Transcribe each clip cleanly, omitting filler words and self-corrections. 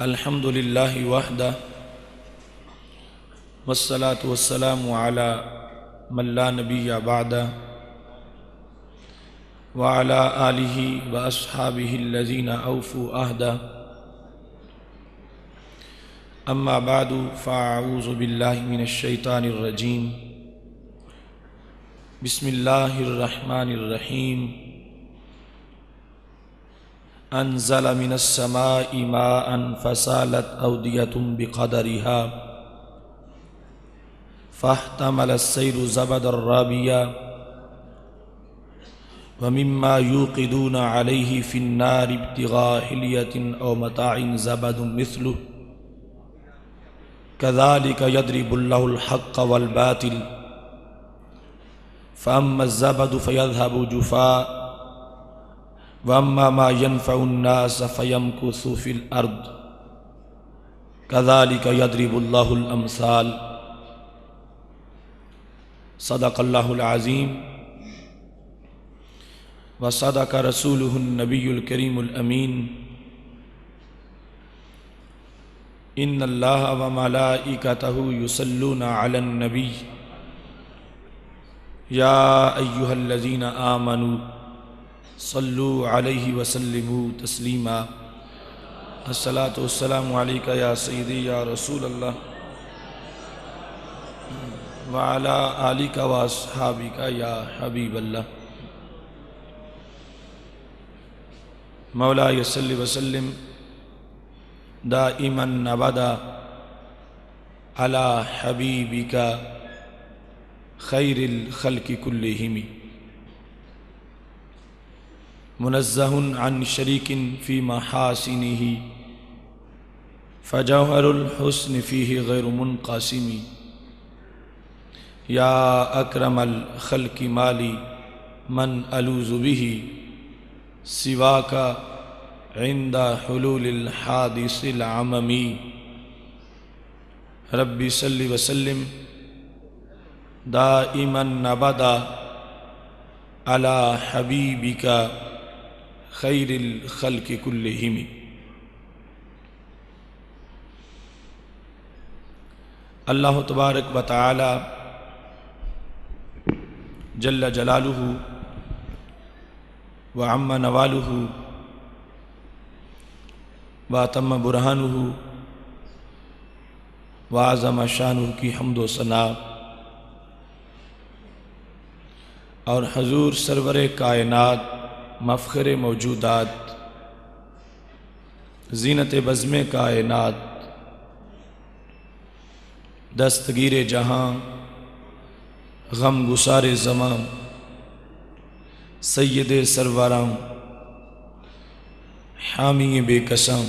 الحمد للہ وحدہ والصلاة والسلام علی من لا نبی بعدہ وعلی آلہ واصحابہ الذین اوفوا عہدہ اما بعد فاعوذ باللہ من الشیطان الرجیم بسم اللہ الرحمن الرحیم انزل من السماء ماء فسالت اودیۃ بقدرها فاحتمل السیل زبدا رابیا ومما یوقدون علیہ فی النار ابتغاء حلیۃ او متاع زبد مثلہ کذالک یضرب اللہ الحق والباطل فاما الزبد فیذهب جفاء وَأَمَّا مَا يَنْفَعُ النَّاسَ فَيَمْكُثُ فِي الْأَرْضِ كَذَلِكَ يَضْرِبُ اللَّهُ الْأَمْثَالَ صدق اللہ العظیم وصدق رسولہ النبی الکریم الامین ان اللہ وملائکتہ یصلون علی النبی یا ایہا الذین آمنوا صلوا علیہ وسلموا تسلیما الصلاۃ والسلام علیک یا سیدی یا رسول اللہ وعلی آلک واصحابک یا حبیب اللہ مولاي صل وسلم دائما ابدا على حبیبک خیر الخلق کلہم منزہ عن شریک فی محاسنہ فجوہر الحسن فیہ غیر منقسم یا اکرم الخلق مالی من الوذ بہ سواک عند حلول الحادث العممی رب صل وسلم دائما ابدا علی حبیبک خیر الخلق کلہم اللہ تبارک و تعالی جل جلالہ وعم نوالہ واتم برہانہ وعظم شانہ کی حمد و ثنا اور حضور سرور کائنات مفکر موجودات زینت بزم کائنات دستگیر جہاں غم گسار زمان سید سروراں حامی بے قسم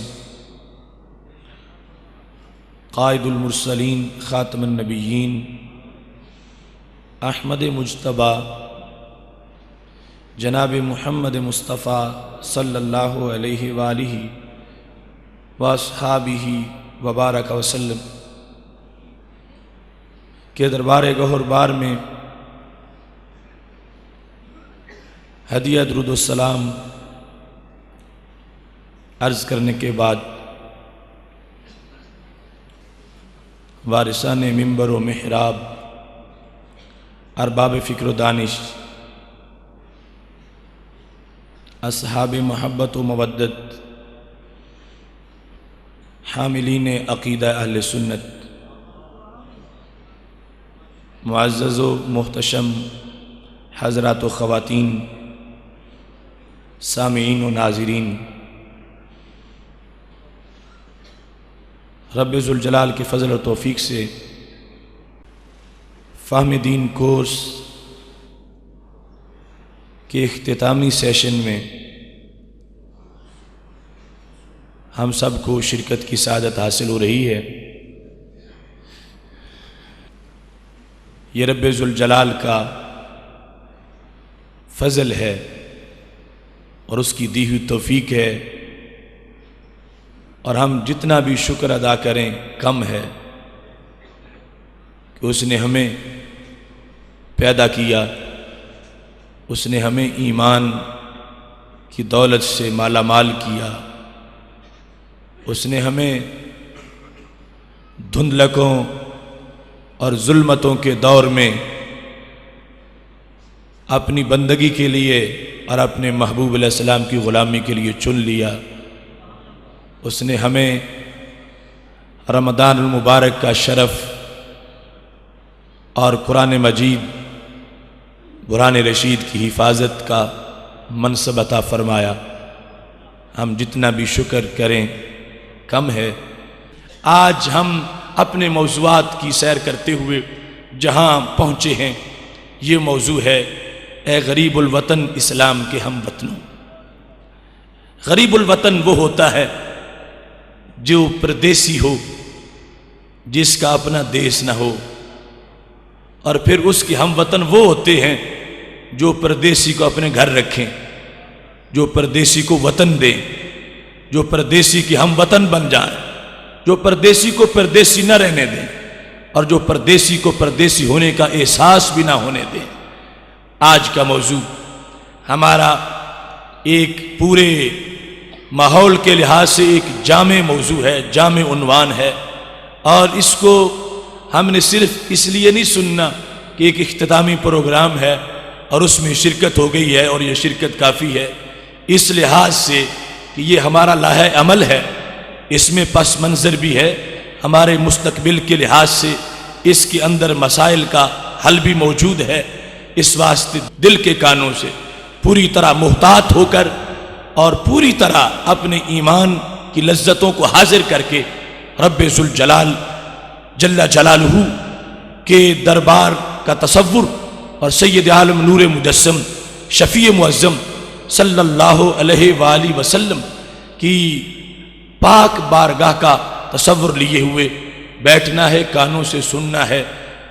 قائد المرسلین خاتم النبیین احمد مجتبی جناب محمد مصطفیٰ صلی اللہ علیہ وآلہ واصحابہ وبارک وسلم کے دربار گہر بار میں ہدیہ درود السلام عرض کرنے کے بعد وارثان منبر و محراب ارباب فکر و دانش اصحاب محبت و مودت حاملین عقیدہ اہل سنت معزز و محتشم حضرات و خواتین سامعین و ناظرین رب ذوالجلال کے فضل و توفیق سے فہم دین کورس کے اختتامی سیشن میں ہم سب کو شرکت کی سعادت حاصل ہو رہی ہے۔ یہ رب ذوالجلال کا فضل ہے اور اس کی دی ہوئی توفیق ہے، اور ہم جتنا بھی شکر ادا کریں کم ہے کہ اس نے ہمیں پیدا کیا، اس نے ہمیں ایمان کی دولت سے مالا مال کیا، اس نے ہمیں دھندلکوں اور ظلمتوں کے دور میں اپنی بندگی کے لیے اور اپنے محبوب علیہ السلام کی غلامی کے لیے چن لیا۔ اس نے ہمیں رمضان المبارک کا شرف اور قرآن مجید قرآن رشید کی حفاظت کا منصب عطا فرمایا۔ ہم جتنا بھی شکر کریں کم ہے۔ آج ہم اپنے موضوعات کی سیر کرتے ہوئے جہاں پہنچے ہیں، یہ موضوع ہے اے غریب الوطن اسلام کے ہم وطنوں۔ غریب الوطن وہ ہوتا ہے جو پردیسی ہو، جس کا اپنا دیس نہ ہو، اور پھر اس کے ہم وطن وہ ہوتے ہیں جو پردیسی کو اپنے گھر رکھیں، جو پردیسی کو وطن دیں، جو پردیسی کے ہم وطن بن جائیں، جو پردیسی کو پردیسی نہ رہنے دیں، اور جو پردیسی کو پردیسی ہونے کا احساس بھی نہ ہونے دیں۔ آج کا موضوع ہمارا ایک پورے ماحول کے لحاظ سے ایک جامع موضوع ہے، جامع عنوان ہے، اور اس کو ہم نے صرف اس لیے نہیں سننا کہ ایک اختتامی پروگرام ہے اور اس میں شرکت ہو گئی ہے اور یہ شرکت کافی ہے، اس لحاظ سے کہ یہ ہمارا لاہے عمل ہے، اس میں پس منظر بھی ہے، ہمارے مستقبل کے لحاظ سے اس کے اندر مسائل کا حل بھی موجود ہے۔ اس واسطے دل کے کانوں سے پوری طرح محتاط ہو کر اور پوری طرح اپنے ایمان کی لذتوں کو حاضر کر کے رب ذوالجلال جل جلالہ کے دربار کا تصور اور سید عالم نور مجسم شفیع معظم صلی اللہ علیہ وآلہ وسلم کی پاک بارگاہ کا تصور لیے ہوئے بیٹھنا ہے، کانوں سے سننا ہے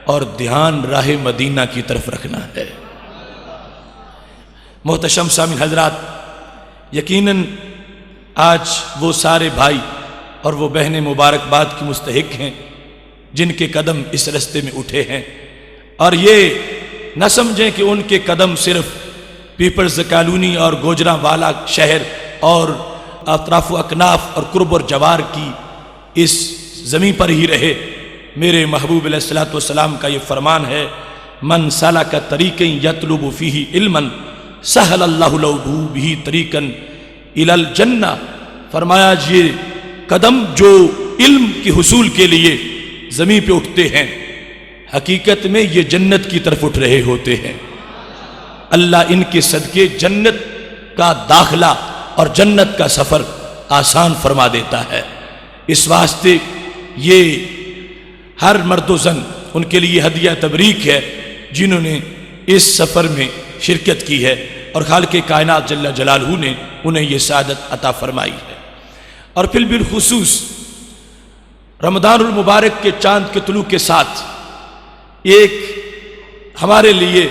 اور دھیان راہ مدینہ کی طرف رکھنا ہے۔ محتشم سامعین حضرات، یقیناً آج وہ سارے بھائی اور وہ بہنیں مبارکباد کی مستحق ہیں جن کے قدم اس رستے میں اٹھے ہیں، اور یہ نہ سمجھیں کہ ان کے قدم صرف پیپلز کالونی اور گوجراں والا شہر اور اطراف و اکناف اور قرب اور جوار کی اس زمین پر ہی رہے۔ میرے محبوب علیہ السلام کا یہ فرمان ہے، من سلک طریقا یطلب فیہ علما سہل اللہ لہ بہ طریقا الی الجنہ۔ فرمایا یہ قدم جو علم کے حصول کے لیے زمین پہ اٹھتے ہیں، حقیقت میں یہ جنت کی طرف اٹھ رہے ہوتے ہیں۔ اللہ ان کے صدقے جنت کا داخلہ اور جنت کا سفر آسان فرما دیتا ہے۔ اس واسطے یہ ہر مرد و زن ان کے لیے ہدیہ تبریک ہے جنہوں نے اس سفر میں شرکت کی ہے، اور خالق کائنات جل جلالہ نے انہیں یہ سعادت عطا فرمائی ہے۔ اور پھر بالخصوص رمضان المبارک کے چاند کے طلوع کے ساتھ ایک ہمارے لیے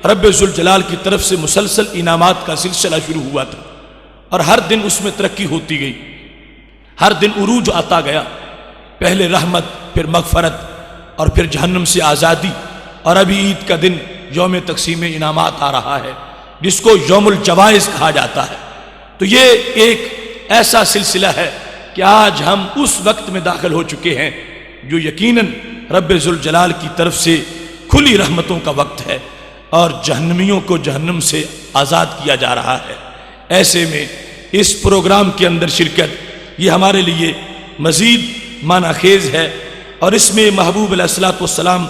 رب ذوالجلال کی طرف سے مسلسل انعامات کا سلسلہ شروع ہوا تھا، اور ہر دن اس میں ترقی ہوتی گئی، ہر دن عروج آتا گیا۔ پہلے رحمت، پھر مغفرت، اور پھر جہنم سے آزادی، اور ابھی عید کا دن یوم تقسیم انعامات آ رہا ہے جس کو یوم الجوائز کہا جاتا ہے۔ تو یہ ایک ایسا سلسلہ ہے کہ آج ہم اس وقت میں داخل ہو چکے ہیں جو یقیناً رب ذوالجلال کی طرف سے کھلی رحمتوں کا وقت ہے، اور جہنمیوں کو جہنم سے آزاد کیا جا رہا ہے۔ ایسے میں اس پروگرام کے اندر شرکت یہ ہمارے لیے مزید معنی خیز ہے، اور اس میں محبوب علیہ السلام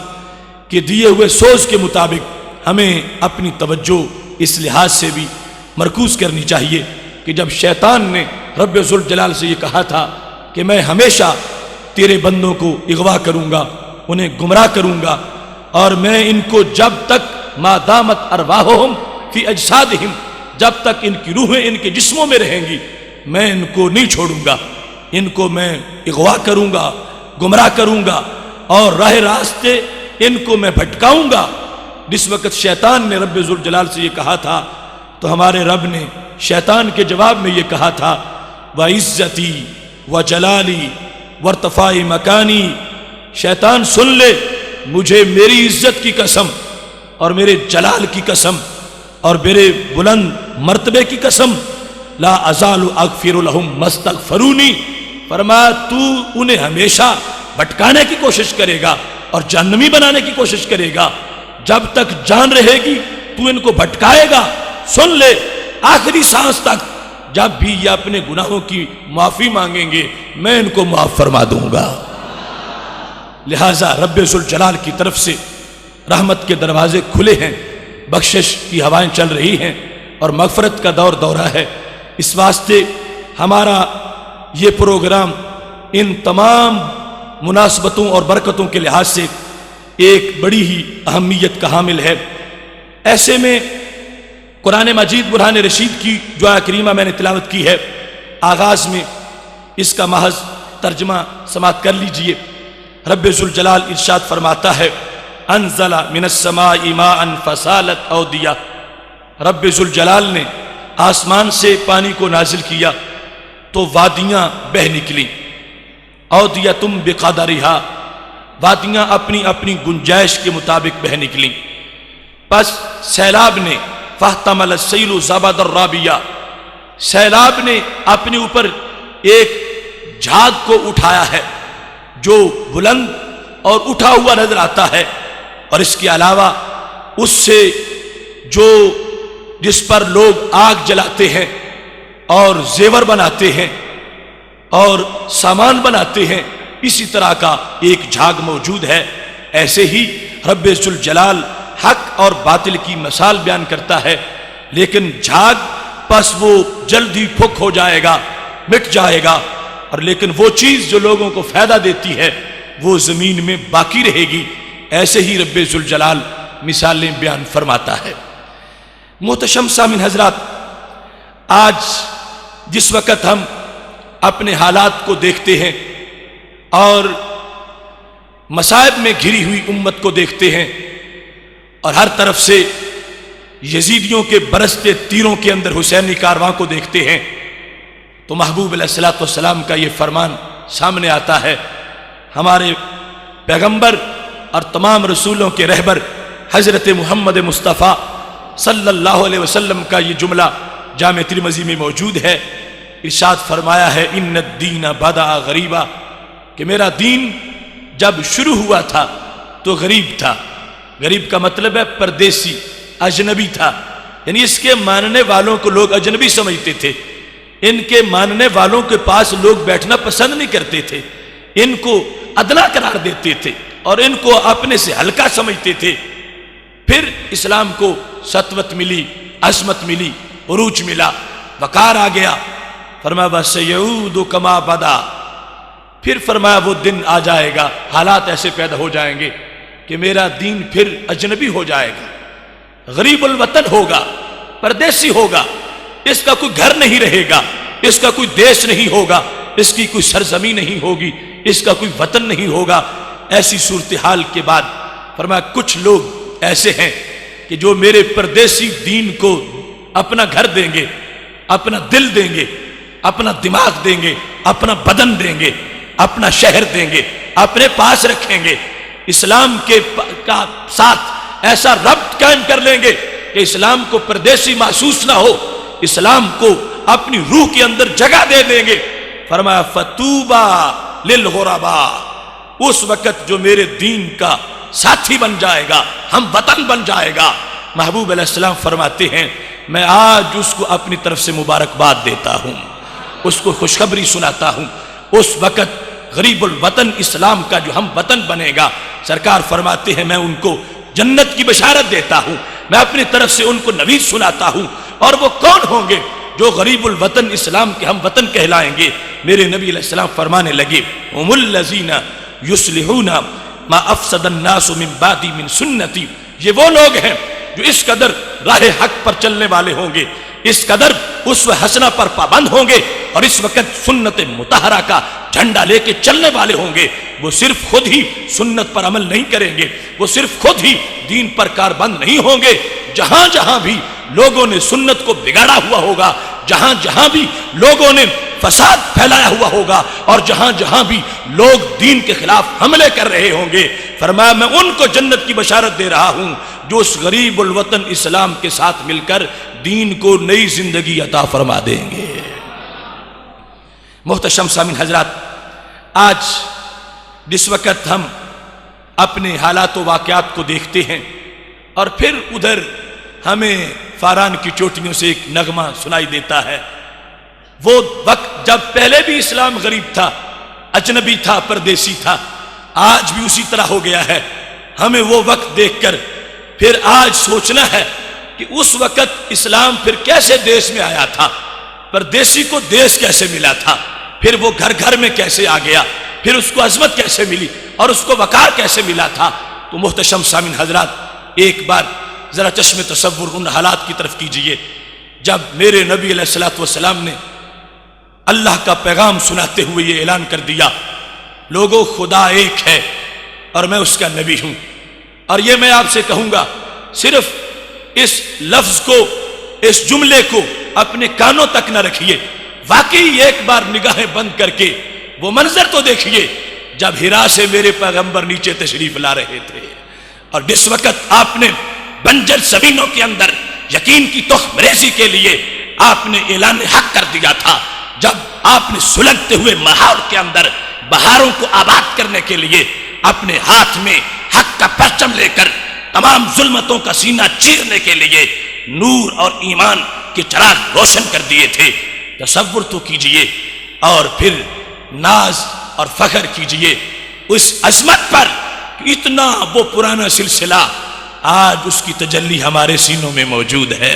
کے دیے ہوئے سوچ کے مطابق ہمیں اپنی توجہ اس لحاظ سے بھی مرکوز کرنی چاہیے کہ جب شیطان نے رب ذوالجلال سے یہ کہا تھا کہ میں ہمیشہ تیرے بندوں کو اغوا کروں گا، انہیں گمراہ کروں گا، اور میں ان کو جب تک ما دامت ارواحہم فی اجسادہم، جب تک ان کی روحیں ان کے جسموں میں رہیں گی میں ان کو نہیں چھوڑوں گا، ان کو میں اغوا کروں گا، گمراہ کروں گا، اور راہ راستے ان کو میں بھٹکاؤں گا۔ جس وقت شیطان نے رب ذوالجلال سے یہ کہا تھا تو ہمارے رب نے شیطان کے جواب میں یہ کہا تھا وَعِزَّتِي وَجَلَالِي وَارْتِفَاعِ مَكَانِي، شیطان سن لے، مجھے میری عزت کی قسم اور میرے جلال کی قسم اور میرے بلند مرتبے کی قسم، لا ازال اغفر لهم ما استغفرونی فرمایا تو انہیں ہمیشہ بھٹکانے کی کوشش کرے گا اور جہنمی بنانے کی کوشش کرے گا، جب تک جان رہے گی تو ان کو بھٹکائے گا، سن لے آخری سانس تک، جب بھی یہ اپنے گناہوں کی معافی مانگیں گے میں ان کو معاف فرما دوں گا۔ لہٰذا رب ذوالجلال کی طرف سے رحمت کے دروازے کھلے ہیں، بخشش کی ہوائیں چل رہی ہیں اور مغفرت کا دورہ ہے۔ اس واسطے ہمارا یہ پروگرام ان تمام مناسبتوں اور برکتوں کے لحاظ سے ایک بڑی ہی اہمیت کا حامل ہے۔ ایسے میں قرآن مجید برہان رشید کی جو آیت کریمہ میں نے تلاوت کی ہے، آغاز میں اس کا محض ترجمہ سماعت کر لیجئے۔ رب ذوالجلال ارشاد فرماتا ہے انزل من السماء ماء فسالت اودیہ، رب ذوالجلال نے آسمان سے پانی کو نازل کیا تو وادیاں بہہ نکلیں، اودیۃ بقدرہا، وادیاں اپنی اپنی گنجائش کے مطابق بہہ نکلیں۔ پس سیلاب نے فاحتمل السیل زبد الرابیہ، سیلاب نے اپنے اوپر ایک جھاگ کو اٹھایا ہے جو بلند اور اٹھا ہوا نظر آتا ہے، اور اس کے علاوہ اس سے جس پر لوگ آگ جلاتے ہیں اور زیور بناتے ہیں اور سامان بناتے ہیں، اسی طرح کا ایک جھاگ موجود ہے۔ ایسے ہی رب ذوالجلال حق اور باطل کی مثال بیان کرتا ہے، لیکن جھاگ پس وہ جلدی پھک ہو جائے گا، مٹ جائے گا، اور لیکن وہ چیز جو لوگوں کو فائدہ دیتی ہے وہ زمین میں باقی رہے گی۔ ایسے ہی رب ذوالجلال مثالیں بیان فرماتا ہے۔ محتشم سامعین حضرات، آج جس وقت ہم اپنے حالات کو دیکھتے ہیں اور مصائب میں گھری ہوئی امت کو دیکھتے ہیں اور ہر طرف سے یزیدیوں کے برستے تیروں کے اندر حسینی کارواں کو دیکھتے ہیں، تو محبوب علیہ السلام کا یہ فرمان سامنے آتا ہے۔ ہمارے پیغمبر اور تمام رسولوں کے رہبر حضرت محمد مصطفیٰ صلی اللہ علیہ وسلم کا یہ جملہ جامع ترمذی میں موجود ہے۔ ارشاد فرمایا ہے ان الدین بدأ غریبا، کہ میرا دین جب شروع ہوا تھا تو غریب تھا۔ غریب کا مطلب ہے پردیسی، اجنبی تھا، یعنی اس کے ماننے والوں کو لوگ اجنبی سمجھتے تھے، ان کے ماننے والوں کے پاس لوگ بیٹھنا پسند نہیں کرتے تھے، ان کو ادنا قرار دیتے تھے اور ان کو اپنے سے ہلکا سمجھتے تھے۔ پھر اسلام کو سطوت ملی، عظمت ملی، عروج ملا، وقار آ گیا۔ فرمایا وَسَيَعُودُ كَمَا بَدَا، پھر فرمایا وہ دن آ جائے گا، حالات ایسے پیدا ہو جائیں گے کہ میرا دین پھر اجنبی ہو جائے گا، غریب الوطن ہوگا، پردیسی ہوگا، اس کا کوئی گھر نہیں رہے گا، اس کا کوئی دیش نہیں ہوگا، اس کی کوئی سرزمین نہیں ہوگی، اس کا کوئی وطن نہیں ہوگا۔ ایسی صورتحال کے بعد فرمایا کچھ لوگ ایسے ہیں کہ جو میرے پردیسی دین کو اپنا گھر دیں گے، اپنا دل دیں گے، اپنا دماغ دیں گے، اپنا بدن دیں گے، اپنا شہر دیں گے، اپنے پاس رکھیں گے، اسلام کے ساتھ ایسا ربط قائم کر لیں گے کہ اسلام کو پردیسی محسوس نہ ہو، اسلام کو اپنی روح کے اندر جگہ دے دیں گے۔ فرمایا فَطُوبَى لِلْغُرَبَاء، اس وقت جو میرے دین کا ساتھی بن جائے گا، ہم وطن بن جائے گا، محبوب علیہ السلام فرماتے ہیں میں آج اس کو اپنی طرف سے مبارکباد دیتا ہوں، اس کو خوشخبری سناتا ہوں۔ اس وقت غریب الوطن اسلام کا جو ہم وطن بنے گا، سرکار فرماتے ہیں میں ان کو جنت کی بشارت دیتا ہوں، میں اپنی طرف سے ان کو نوید سناتا ہوں۔ اور وہ کون ہوں گے جو غریب الوطن اسلام کے ہم وطن کہلائیں گے؟ میرے نبی علیہ السلام فرمانے لگے هم الذین یصلحون ما افسد الناس من بعدی من سنتی، یہ وہ لوگ ہیں جو اس قدر راہ حق پر چلنے والے ہوں گے، اس قدر اسوہ حسنہ پر پابند ہوں گے اور اس وقت سنت مطہرہ کا جھنڈا لے کے چلنے والے ہوں گے۔ وہ صرف خود ہی سنت پر عمل نہیں کریں گے، وہ صرف خود ہی دین پر کاربند نہیں ہوں گے، جہاں جہاں بھی لوگوں نے سنت کو بگاڑا ہوا ہوگا، جہاں جہاں بھی لوگوں نے فساد پھیلایا ہوا ہوگا اور جہاں جہاں بھی لوگ دین کے خلاف حملے کر رہے ہوں گے، فرمایا میں ان کو جنت کی بشارت دے رہا ہوں جو اس غریب الوطن اسلام کے ساتھ مل کر دین کو نئی زندگی عطا فرما دیں گے۔ محتشم سامعین حضرات، آج جس وقت ہم اپنے حالات و واقعات کو دیکھتے ہیں اور پھر ادھر ہمیں فاران کی چوٹیوں سے ایک نغمہ سنائی دیتا ہے، وہ وقت جب پہلے بھی اسلام غریب تھا، اجنبی تھا، پردیسی تھا، آج بھی اسی طرح ہو گیا ہے۔ ہمیں وہ وقت دیکھ کر پھر آج سوچنا ہے کہ اس وقت اسلام پھر کیسے دیش میں آیا تھا، پردیسی کو دیش کیسے ملا تھا، پھر وہ گھر گھر میں کیسے آ گیا، پھر اس کو عظمت کیسے ملی اور اس کو وقار کیسے ملا تھا۔ تو محتشم سامعین حضرات، ایک بار ذرا چشم تصور ان حالات کی طرف کیجئے جب میرے نبی علیہ الصلوۃ والسلام نے اللہ کا پیغام سناتے ہوئے یہ اعلان کر دیا، لوگوں خدا ایک ہے اور میں اس کا نبی ہوں۔ اور یہ میں آپ سے کہوں گا، صرف اس لفظ کو، اس جملے کو اپنے کانوں تک نہ رکھیے، واقعی ایک بار نگاہیں بند کر کے وہ منظر تو دیکھیے جب ہرا سے میرے پیغمبر نیچے تشریف لا رہے تھے، اور جس وقت آپ نے بنجر زمینوں کے اندر یقین کی تخم ریزی کے لیے آپ نے اعلان حق کر دیا تھا، جب آپ نے سلگتے ہوئے ماحول کے اندر بہاروں کو آباد کرنے کے لیے اپنے ہاتھ میں حق کا پرچم لے کر تمام ظلمتوں کا سینہ چیرنے کے لیے نور اور ایمان کے چراغ روشن کر دیے تھے، تصور تو کیجئے اور پھر ناز اور فخر کیجئے اس عظمت پر، اتنا وہ پرانا سلسلہ آج اس کی تجلی ہمارے سینوں میں موجود ہے،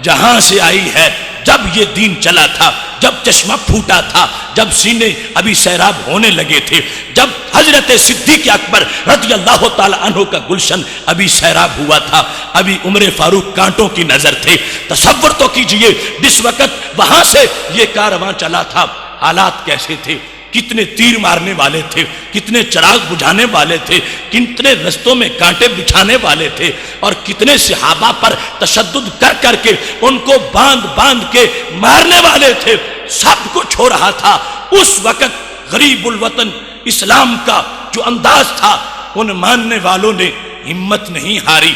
جہاں سے آئی ہے، جب یہ دین چلا تھا، جب چشمہ پھوٹا تھا، جب سینے ابھی سیراب ہونے لگے تھے، جب حضرت صدیق اکبر رضی اللہ تعالی عنہ کا گلشن ابھی سیراب ہوا تھا، ابھی عمر فاروق کانٹوں کی نظر تھے۔ تصور تو کیجئے جس وقت وہاں سے یہ کارواں چلا تھا، حالات کیسے تھے، کتنے تیر مارنے والے تھے، کتنے چراغ بجھانے والے تھے، کتنے رستوں میں کانٹے بچھانے والے تھے، اور کتنے صحابہ پر تشدد کر کر کے ان کو باندھ باندھ کے مارنے والے تھے، سب کچھ ہو رہا تھا۔ اس وقت غریب الوطن اسلام کا جو انداز تھا، ان ماننے والوں نے ہمت نہیں ہاری،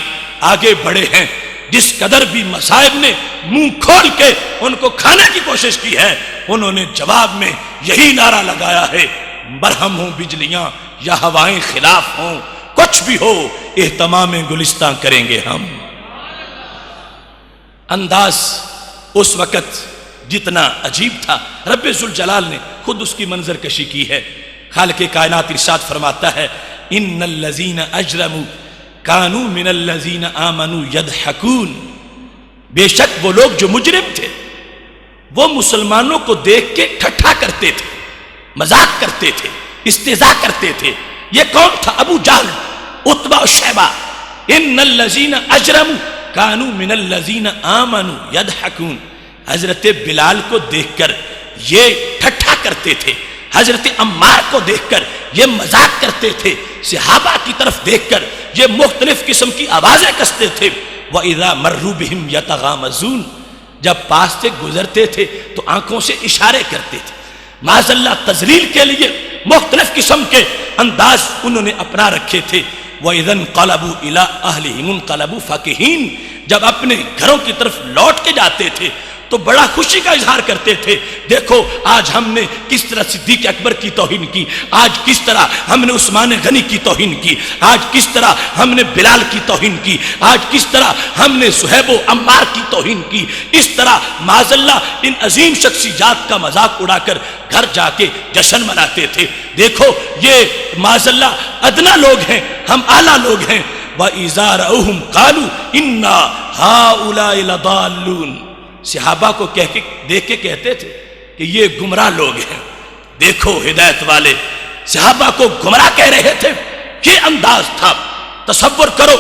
آگے بڑھے ہیں۔ جس قدر بھی مصائب نے منہ کھول کے ان کو کھانے کی کوشش کی ہے، انہوں نے جواب میں یہی نعرہ لگایا ہے، برہم ہوں بجلیاں یا ہوائیں خلاف ہوں، کچھ بھی ہو اہتمام گلستان کریں گے ہم۔ انداز اس وقت جتنا عجیب تھا، رب ذوالجلال نے خود اس کی منظر کشی کی ہے۔ خالق کائنات ارشاد فرماتا ہے، ان الذین اجرموا کانوا من الذین آمنوا یضحکون، بے شک وہ لوگ جو مجرم تھے وہ مسلمانوں کو دیکھ کے ٹھٹھا کرتے تھے، مذاق کرتے تھے، استہزاء کرتے تھے۔ یہ کون تھا؟ ابو جہل، عتبہ و شیبہ۔ ان الذین اجرموا کانوا من الذین آمنوا یضحکون، حضرت بلال کو دیکھ کر یہ ٹھٹھا کرتے تھے، حضرت عمار کو دیکھ کر یہ مذاق کرتے تھے، صحابہ کی طرف دیکھ کر یہ مختلف قسم کی آوازیں کستے تھے۔ وَإِذَا مَرُّوا بِهِمْ يَتَغَامَزُونَ، جب پاس سے گزرتے تھے تو آنکھوں سے اشارے کرتے تھے۔ معاذ اللہ تذلیل کے لیے مختلف قسم کے انداز انہوں نے اپنا رکھے تھے۔ وَإِذَا انْقَلَبُوا إِلَىٰ أَهْلِهِمُ انْقَلَبُوا فَكِهِينَ، جب اپنے گھروں کی طرف لوٹ کے جاتے تھے تو بڑا خوشی کا اظہار کرتے تھے، دیکھو آج ہم نے کس طرح صدیق اکبر کی توہین کی، آج کس طرح ہم نے عثمان غنی کی توہین کی، آج کس طرح ہم نے بلال کی توہین کی، آج کس طرح ہم نے صہیب و عمار کی توہین کی۔ اس طرح معاذ اللہ ان عظیم شخصیات کا مذاق اڑا کر گھر جا کے جشن مناتے تھے۔ دیکھو یہ معاذ اللہ ادنا لوگ ہیں، ہم اعلیٰ لوگ ہیں۔ وَإِذَا رَأَوْهُمْ قَالُوا إِنَّا هَؤُلَاءِ لَضَالُّونَ، صحابہ کو دیکھ کے کہتے تھے کہ یہ گمراہ لوگ ہیں۔ دیکھو ہدایت والے صحابہ کو گمراہ کہہ رہے تھے، یہ انداز تھا۔ تصور کرو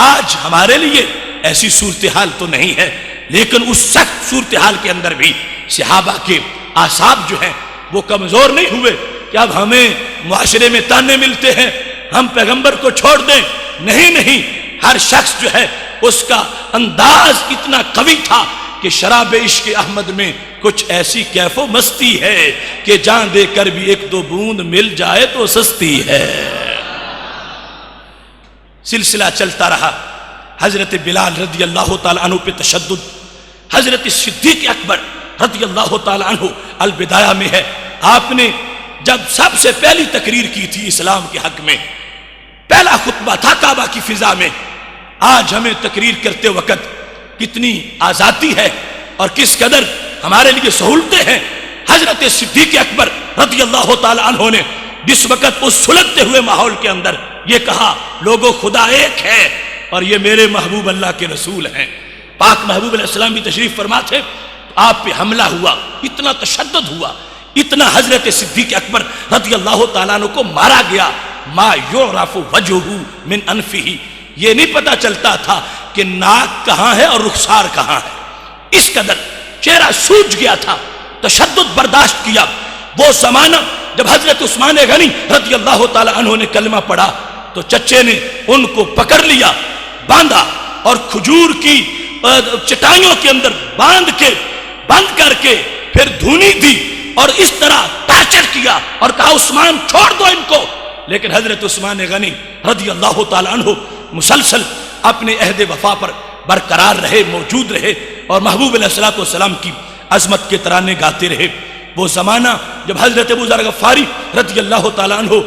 آج ہمارے لیے ایسی صورتحال تو نہیں ہے، لیکن اس سخت صورتحال کے اندر بھی صحابہ کے اعصاب جو ہیں وہ کمزور نہیں ہوئے کہ اب ہمیں معاشرے میں تانے ملتے ہیں ہم پیغمبر کو چھوڑ دیں۔ نہیں نہیں، ہر شخص جو ہے اس کا انداز اتنا قوی تھا کہ شراب عشق احمد میں کچھ ایسی کیف و مستی ہے کہ جان دے کر بھی ایک دو بوند مل جائے تو سستی ہے۔ سلسلہ چلتا رہا، حضرت بلال رضی اللہ تعالیٰ عنہ پہ تشدد، حضرت صدیق اکبر رضی اللہ تعالیٰ عنہ البدایہ میں ہے، آپ نے جب سب سے پہلی تقریر کی تھی اسلام کے حق میں، پہلا خطبہ تھا کعبہ کی فضا میں، آج ہمیں تقریر کرتے وقت کتنی آزادی ہے اور کس قدر ہمارے لیے سہولتیں ہیں۔ حضرت صدیق اکبر رضی اللہ تعالی عنہ نے جس وقت اس سلگتے ہوئے ماحول کے اندر یہ کہا، لوگوں خدا ایک ہے اور یہ میرے محبوب اللہ کے رسول ہیں، پاک محبوب علیہ السلام بھی تشریف فرما تھے، آپ پہ حملہ ہوا، اتنا تشدد ہوا، اتنا حضرت صدیق اکبر رضی اللہ تعالیٰ عنہ کو مارا گیا، ما یعرف وجہہ من انفہ، یہ نہیں پتا چلتا تھا کہ ناک کہاں ہے اور رخسار کہاں ہے، اس قدر چہرہ سوج گیا تھا، تشدد برداشت کیا۔ وہ زمانہ جب حضرت عثمان غنی رضی اللہ تعالیٰ عنہ نے کلمہ پڑھا تو چچے نے ان کو پکڑ لیا، باندھا اور کھجور کی چٹائیوں کے اندر بند کر کے پھر دھونی دی اور اس طرح ٹارچر کیا اور کہا عثمان چھوڑ دو ان کو، لیکن حضرت عثمان غنی رضی اللہ تعالیٰ عنہ مسلسل اپنے عہد وفا پر برقرار رہے، موجود رہے اور محبوب علیہ السلام کی عظمت کے ترانے گاتے رہے۔ وہ زمانہ جب حضرت ابو ذر غفاری رضی اللہ تعالیٰ عنہ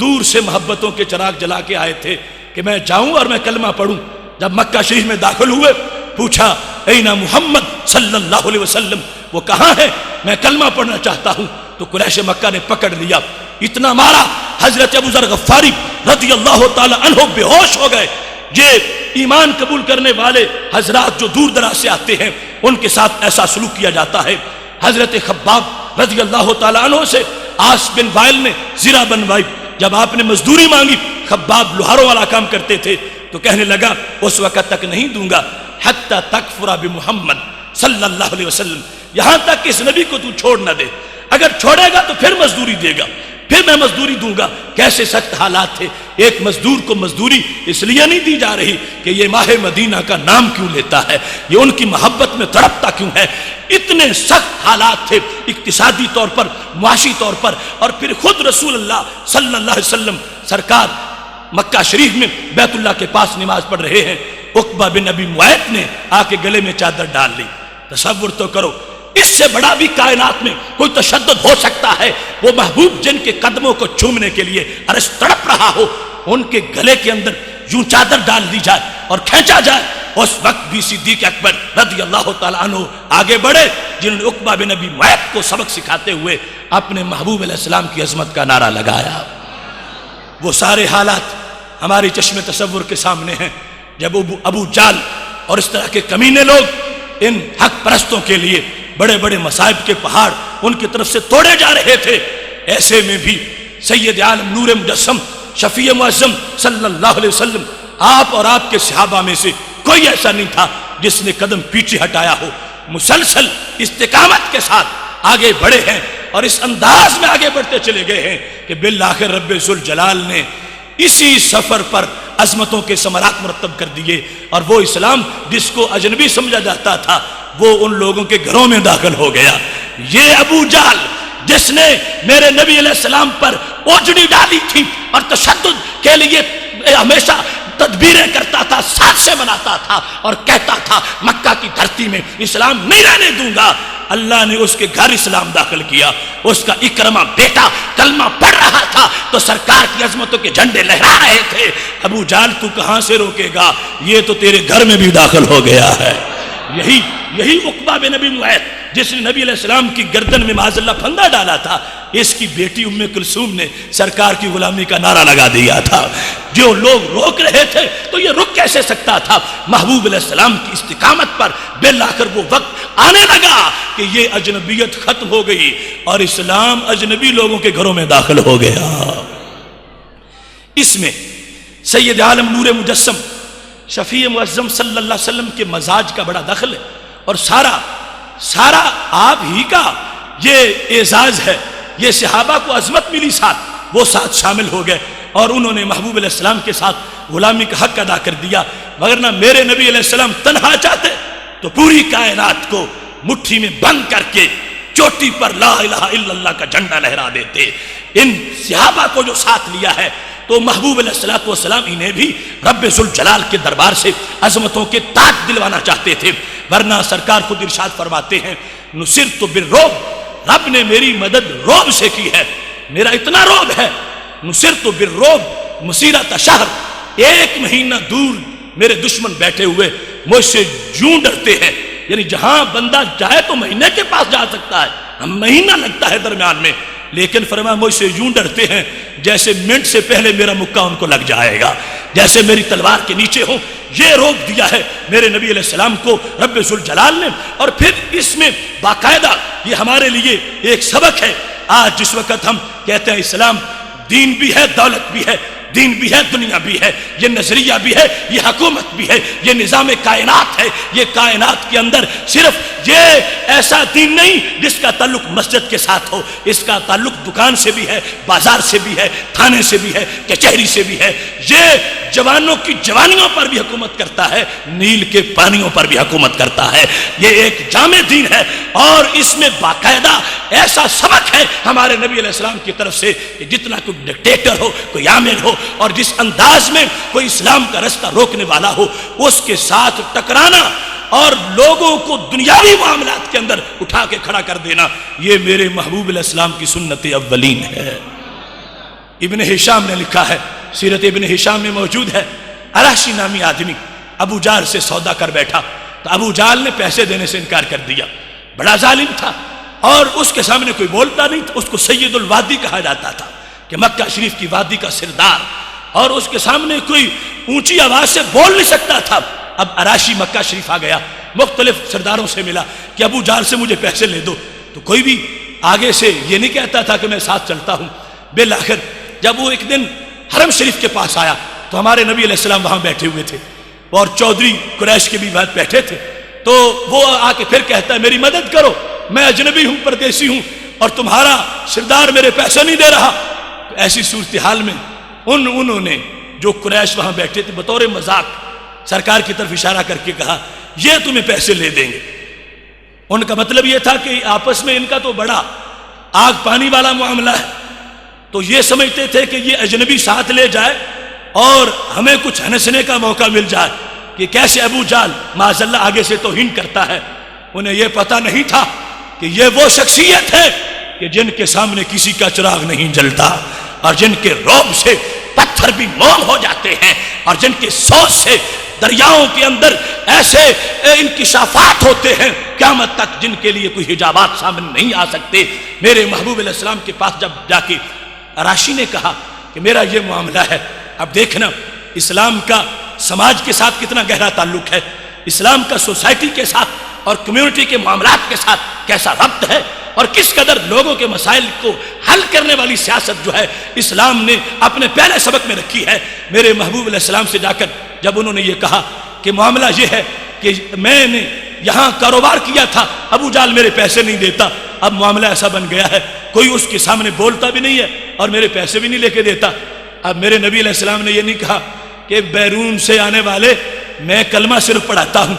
دور سے محبتوں کے چراغ جلا کے آئے تھے کہ میں جاؤں اور میں کلمہ پڑھوں، جب مکہ شریف میں داخل ہوئے پوچھا این محمد صلی اللہ علیہ وسلم، وہ کہاں ہے، میں کلمہ پڑھنا چاہتا ہوں، تو قریش مکہ نے پکڑ لیا، اتنا مارا حضرت ابو ذر غفاری رضی اللہ تعالی عنہ بے ہوش ہو گئے۔ یہ ایمان قبول کرنے والے حضرات جو دور دراز سے آتے ہیں ان کے ساتھ ایسا سلوک کیا جاتا ہے۔ حضرت خباب رضی اللہ تعالی عنہ سے آس بن وائل نے زرہ بنوائی، جب آپ نے مزدوری مانگی، خباب لوہاروں والا کام کرتے تھے، تو کہنے لگا اس وقت تک نہیں دوں گا حتی تکفر بمحمد صلی اللہ علیہ وسلم، یہاں تک کہ اس نبی کو تو چھوڑ نہ دے، اگر چھوڑے گا تو پھر مزدوری دے گا، پھر میں مزدوری دوں گا۔ کیسے سخت حالات تھے، ایک مزدور کو مزدوری اس لیے نہیں دی جا رہی کہ یہ ماہ مدینہ کا نام کیوں لیتا ہے، یہ ان کی محبت میں تڑپتا کیوں ہے، اتنے سخت حالات تھے اقتصادی طور پر، معاشی طور پر، اور پھر خود رسول اللہ صلی اللہ علیہ وسلم سرکار مکہ شریف میں بیت اللہ کے پاس نماز پڑھ رہے ہیں، عقبہ بن ابی معیط نے آ کے گلے میں چادر ڈال لی۔ تصور تو کرو، اس سے بڑا بھی کائنات میں کوئی تشدد ہو سکتا ہے؟ وہ محبوب جن کے قدموں کو چومنے کے لیے عرش تڑپ رہا ہو، ان کے گلے کے اندر یوں چادر ڈال دی جائے اور کھینچا جائے۔ اس وقت بھی صدیق اکبر رضی اللہ تعالیٰ عنہ آگے بڑھے، جنہوں نے عقبہ بن ابی معیط کو سبق سکھاتے ہوئے اپنے محبوب علیہ السلام کی عظمت کا نعرہ لگایا۔ وہ سارے حالات ہماری چشم تصور کے سامنے ہیں جب ابو جال اور اس طرح کے کمینے لوگ ان حق پرستوں کے لیے بڑے بڑے مصائب کے پہاڑ ان کی طرف سے توڑے جا رہے تھے، ایسے میں بھی سید عالم نور مجسم شفیع معظم صلی اللہ علیہ وسلم، آپ اور آپ کے صحابہ میں سے کوئی ایسا نہیں تھا جس نے قدم پیچھے ہٹایا ہو، مسلسل استقامت کے ساتھ آگے بڑھے ہیں اور اس انداز میں آگے بڑھتے چلے گئے ہیں کہ بالآخر رب ذوالجلال نے اسی سفر پر عظمتوں کے ثمرات مرتب کر دیے، اور وہ اسلام جس کو اجنبی سمجھا جاتا تھا وہ ان لوگوں کے گھروں میں داخل ہو گیا۔ یہ ابو جال جس نے میرے نبی علیہ السلام پر اوجڑی ڈالی تھی اور تشدد کے لیے ہمیشہ تدبیریں کرتا تھا، سازشیں بناتا تھا اور کہتا تھا مکہ کی دھرتی میں اسلام نہیں رہنے دوں گا، اللہ نے اس کے گھر اسلام داخل کیا۔ اس کا اکرمہ بیٹا کلمہ پڑھ رہا تھا تو سرکار کی عظمتوں کے جھنڈے لہرا رہے تھے۔ ابو جال تو کہاں سے روکے گا، یہ تو تیرے گھر میں بھی داخل ہو گیا ہے۔ یہی عقبہ بن ابی معیط جس نے نبی علیہ السلام کی گردن میں معاذ اللہ پھندا ڈالا تھا، اس کی بیٹی ام کلثوم نے سرکار کی غلامی کا نعرہ لگا دیا تھا۔ جو لوگ روک رہے تھے تو یہ رک کیسے سکتا تھا؟ محبوب علیہ السلام کی استقامت پر بالآخر وہ وقت آنے لگا کہ یہ اجنبیت ختم ہو گئی اور اسلام اجنبی لوگوں کے گھروں میں داخل ہو گیا۔ اس میں سید عالم نور مجسم شفیع معظم صلی اللہ علیہ وسلم کے مزاج کا بڑا دخل ہے، اور سارا آپ ہی کا یہ اعزاز ہے۔ یہ صحابہ کو عظمت ملی، ساتھ وہ ساتھ شامل ہو گئے اور انہوں نے محبوب علیہ السلام کے ساتھ غلامی کا حق ادا کر دیا، وگرنہ میرے نبی علیہ السلام تنہا چاہتے تو پوری کائنات کو مٹھی میں بند کر کے چوٹی پر لا الہ الا اللہ کا جھنڈا لہرا دیتے۔ ان صحابہ کو جو ساتھ لیا ہے تو محبوب علیہ السلام انہیں بھی رب ذوالجلال کے دربار سے عظمتوں کے تاج دلوانا چاہتے تھے، ورنہ سرکار خود ارشاد فرماتے ہیں نصرت بالرعب، رب نے میری مدد رعب سے کی ہے، میرا اتنا روب ہے، نصرت بالرعب مسیرۃ شہر، 1 مہینہ دور میرے دشمن بیٹھے ہوئے مجھ سے یوں ڈرتے ہیں، یعنی جہاں بندہ چاہے تو مہینے کے پاس جا سکتا ہے، مہینہ لگتا ہے درمیان میں، لیکن فرمایا مجھ سے یوں ڈرتے ہیں جیسے منٹ سے پہلے میرا مکہ ان کو لگ جائے گا، جیسے میری تلوار کے نیچے ہوں۔ یہ روک دیا ہے میرے نبی علیہ السلام کو رب ذوالجلال نے۔ اور پھر اس میں باقاعدہ یہ ہمارے لیے ایک سبق ہے۔ آج جس وقت ہم کہتے ہیں اسلام دین بھی ہے، دولت بھی ہے، دین بھی ہے، دنیا بھی ہے، یہ نظریہ بھی ہے، یہ حکومت بھی ہے، یہ نظام کائنات ہے، یہ کائنات کے اندر صرف یہ ایسا دین نہیں جس کا تعلق مسجد کے ساتھ ہو، اس کا تعلق دکان سے بھی ہے، بازار سے بھی ہے، تھانے سے بھی ہے، کچہری سے بھی ہے۔ یہ جوانوں کی جوانیوں پر بھی حکومت کرتا ہے، نیل کے پانیوں پر بھی حکومت کرتا ہے۔ یہ ایک جامع دین ہے، اور اس میں باقاعدہ ایسا سبق ہے ہمارے نبی علیہ السلام کی طرف سے کہ جتنا کوئی ڈکٹیٹر ہو، کوئی عامل ہو، اور جس انداز میں کوئی اسلام کا رستہ روکنے والا ہو، اس کے ساتھ ٹکرانا اور لوگوں کو دنیاوی معاملات کے اندر اٹھا کے کھڑا کر دینا، یہ میرے محبوب علیہ السلام کی سنت اولین ہے۔ ابن ہشام نے لکھا ہے، سیرت ابن ہشام میں موجود ہے، اراشی نامی آدمی ابو جال سے سودا کر بیٹھا تو ابو جال نے پیسے دینے سے انکار کر دیا، بڑا ظالم تھا، اور اس کے سامنے کوئی بولتا نہیں تھا۔ اس کو سید الوادی کہا جاتا تھا کہ مکہ شریف کی وادی کا سردار، اور اس کے سامنے کوئی اونچی آواز سے بول نہیں سکتا تھا۔ اب اراشی مکہ شریف آ گیا، مختلف سرداروں سے ملا کہ ابو جال سے مجھے پیسے لے دو، تو کوئی بھی آگے سے یہ نہیں کہتا تھا کہ میں ساتھ چلتا ہوں۔ بالآخر جب وہ ایک دن حرم شریف کے پاس آیا تو ہمارے نبی علیہ السلام وہاں بیٹھے ہوئے تھے، اور چودھری قریش کے بھی بعد بیٹھے تھے، تو وہ آ کے پھر کہتا ہے میری مدد کرو، میں اجنبی ہوں، پردیسی ہوں، اور تمہارا سردار میرے پیسے نہیں دے رہا۔ تو ایسی صورتحال میں انہوں نے جو قریش وہاں بیٹھے تھے بطور مذاق سرکار کی طرف اشارہ کر کے کہا یہ تمہیں پیسے لے دیں گے۔ ان کا مطلب یہ تھا کہ آپس میں ان کا تو بڑا آگ پانی والا معاملہ ہے، تو یہ سمجھتے تھے کہ یہ اجنبی ساتھ لے جائے اور ہمیں کچھ ہنسنے کا موقع مل جائے کہ کیسے ابو جال معاذ اللہ آگے سے توہین کرتا ہے۔ انہیں یہ پتہ نہیں تھا کہ یہ وہ شخصیت ہے کہ جن کے سامنے کسی کا چراغ نہیں جلتا، اور جن کے رعب سے پتھر بھی موم ہو جاتے ہیں، اور جن کی سوچ سے دریاؤں کے اندر ایسے انکشافات ہوتے ہیں قیامت تک، جن کے لیے کوئی حجابات سامنے نہیں آ سکتے۔ میرے محبوب علیہ السلام کے پاس جب جا کے اراشی نے کہا کہ میرا یہ معاملہ ہے، اب دیکھنا اسلام کا سماج کے ساتھ کتنا گہرا تعلق ہے، اسلام کا سوسائٹی کے ساتھ اور کمیونٹی کے معاملات کے ساتھ کیسا ربط ہے، اور کس قدر لوگوں کے مسائل کو حل کرنے والی سیاست جو ہے اسلام نے اپنے پہلے سبق میں رکھی ہے۔ میرے محبوب علیہ السلام سے جا کر جب انہوں نے یہ کہا کہ معاملہ یہ ہے کہ میں نے یہاں کاروبار کیا تھا، ابو جال میرے پیسے نہیں دیتا، اب معاملہ ایسا بن گیا ہے کوئی اس کے سامنے بولتا بھی نہیں ہے اور میرے پیسے بھی نہیں لے کے دیتا۔ اب میرے نبی علیہ السلام نے یہ نہیں کہا کہ بیرون سے آنے والے میں کلمہ صرف پڑھاتا ہوں،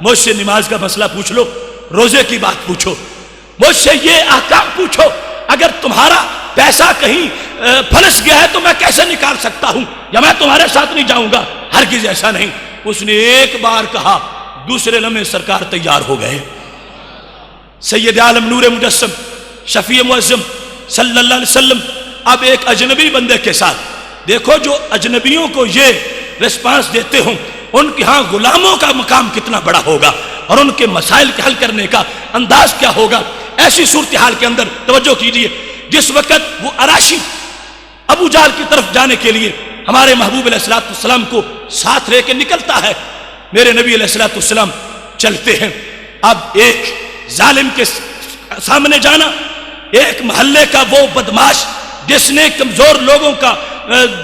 مجھ سے نماز کا مسئلہ پوچھ لو، روزے کی بات پوچھو، مجھ سے یہ احکام پوچھو، اگر تمہارا پیسہ کہیں پھنس گیا ہے تو میں کیسے نکال سکتا ہوں، یا میں تمہارے ساتھ نہیں جاؤں گا، ہرگز ایسا نہیں۔ اس نے ایک بار کہا، دوسرے لمحے سرکار تیار ہو گئے۔ سید عالم نور مجسم شفیع معظم صلی اللہ علیہ وسلم اب ایک اجنبی بندے کے ساتھ، دیکھو جو اجنبیوں کو یہ ریسپانس دیتے ہوں ان کے ہاں غلاموں کا مقام کتنا بڑا ہوگا، اور ان کے مسائل کے حل کرنے کا انداز کیا ہوگا۔ ایسی صورتحال کے اندر توجہ کیجئے، جس وقت وہ اراشی ابو جال کی طرف جانے کے لیے ہمارے محبوب علیہ السلام کو ساتھ لے کے نکلتا ہے، میرے نبی علیہ السلام چلتے ہیں۔ اب ایک ظالم کے سامنے جانا، ایک محلے کا وہ بدماش جس نے کمزور لوگوں کا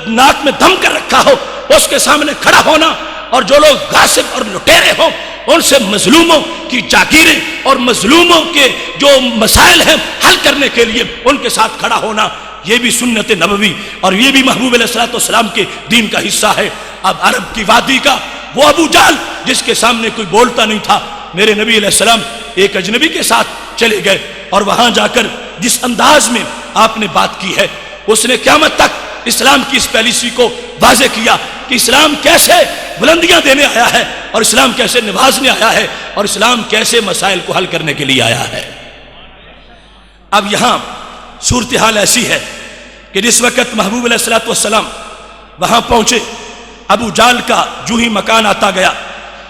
ناک میں دم کر رکھا ہو، اس کے سامنے کھڑا ہونا، اور جو لوگ غاصب اور لٹیرے ہوں ان سے مظلوموں کی جاگیریں اور مظلوموں کے جو مسائل ہیں حل کرنے کے لیے ان کے ساتھ کھڑا ہونا، یہ بھی سنت نبوی اور یہ بھی محبوب علیہ السلام کے دین کا حصہ ہے۔ اب عرب کی وادی کا وہ ابو جال جس کے سامنے کوئی بولتا نہیں تھا، میرے نبی علیہ السلام ایک اجنبی کے ساتھ چلے گئے، اور وہاں جا کر جس انداز میں آپ نے بات کی ہے، اس نے قیامت تک اسلام کی اس پالیسی کو واضح کیا کہ اسلام کیسے بلندیاں دینے آیا ہے، اور اسلام کیسے نوازنے آیا ہے، اور اسلام کیسے مسائل کو حل کرنے کے لیے آیا ہے۔ اب یہاں صورتحال ایسی ہے کہ جس وقت محبوب علیہ السلام وہاں پہنچے، ابو جال کا جو ہی مکان آتا گیا،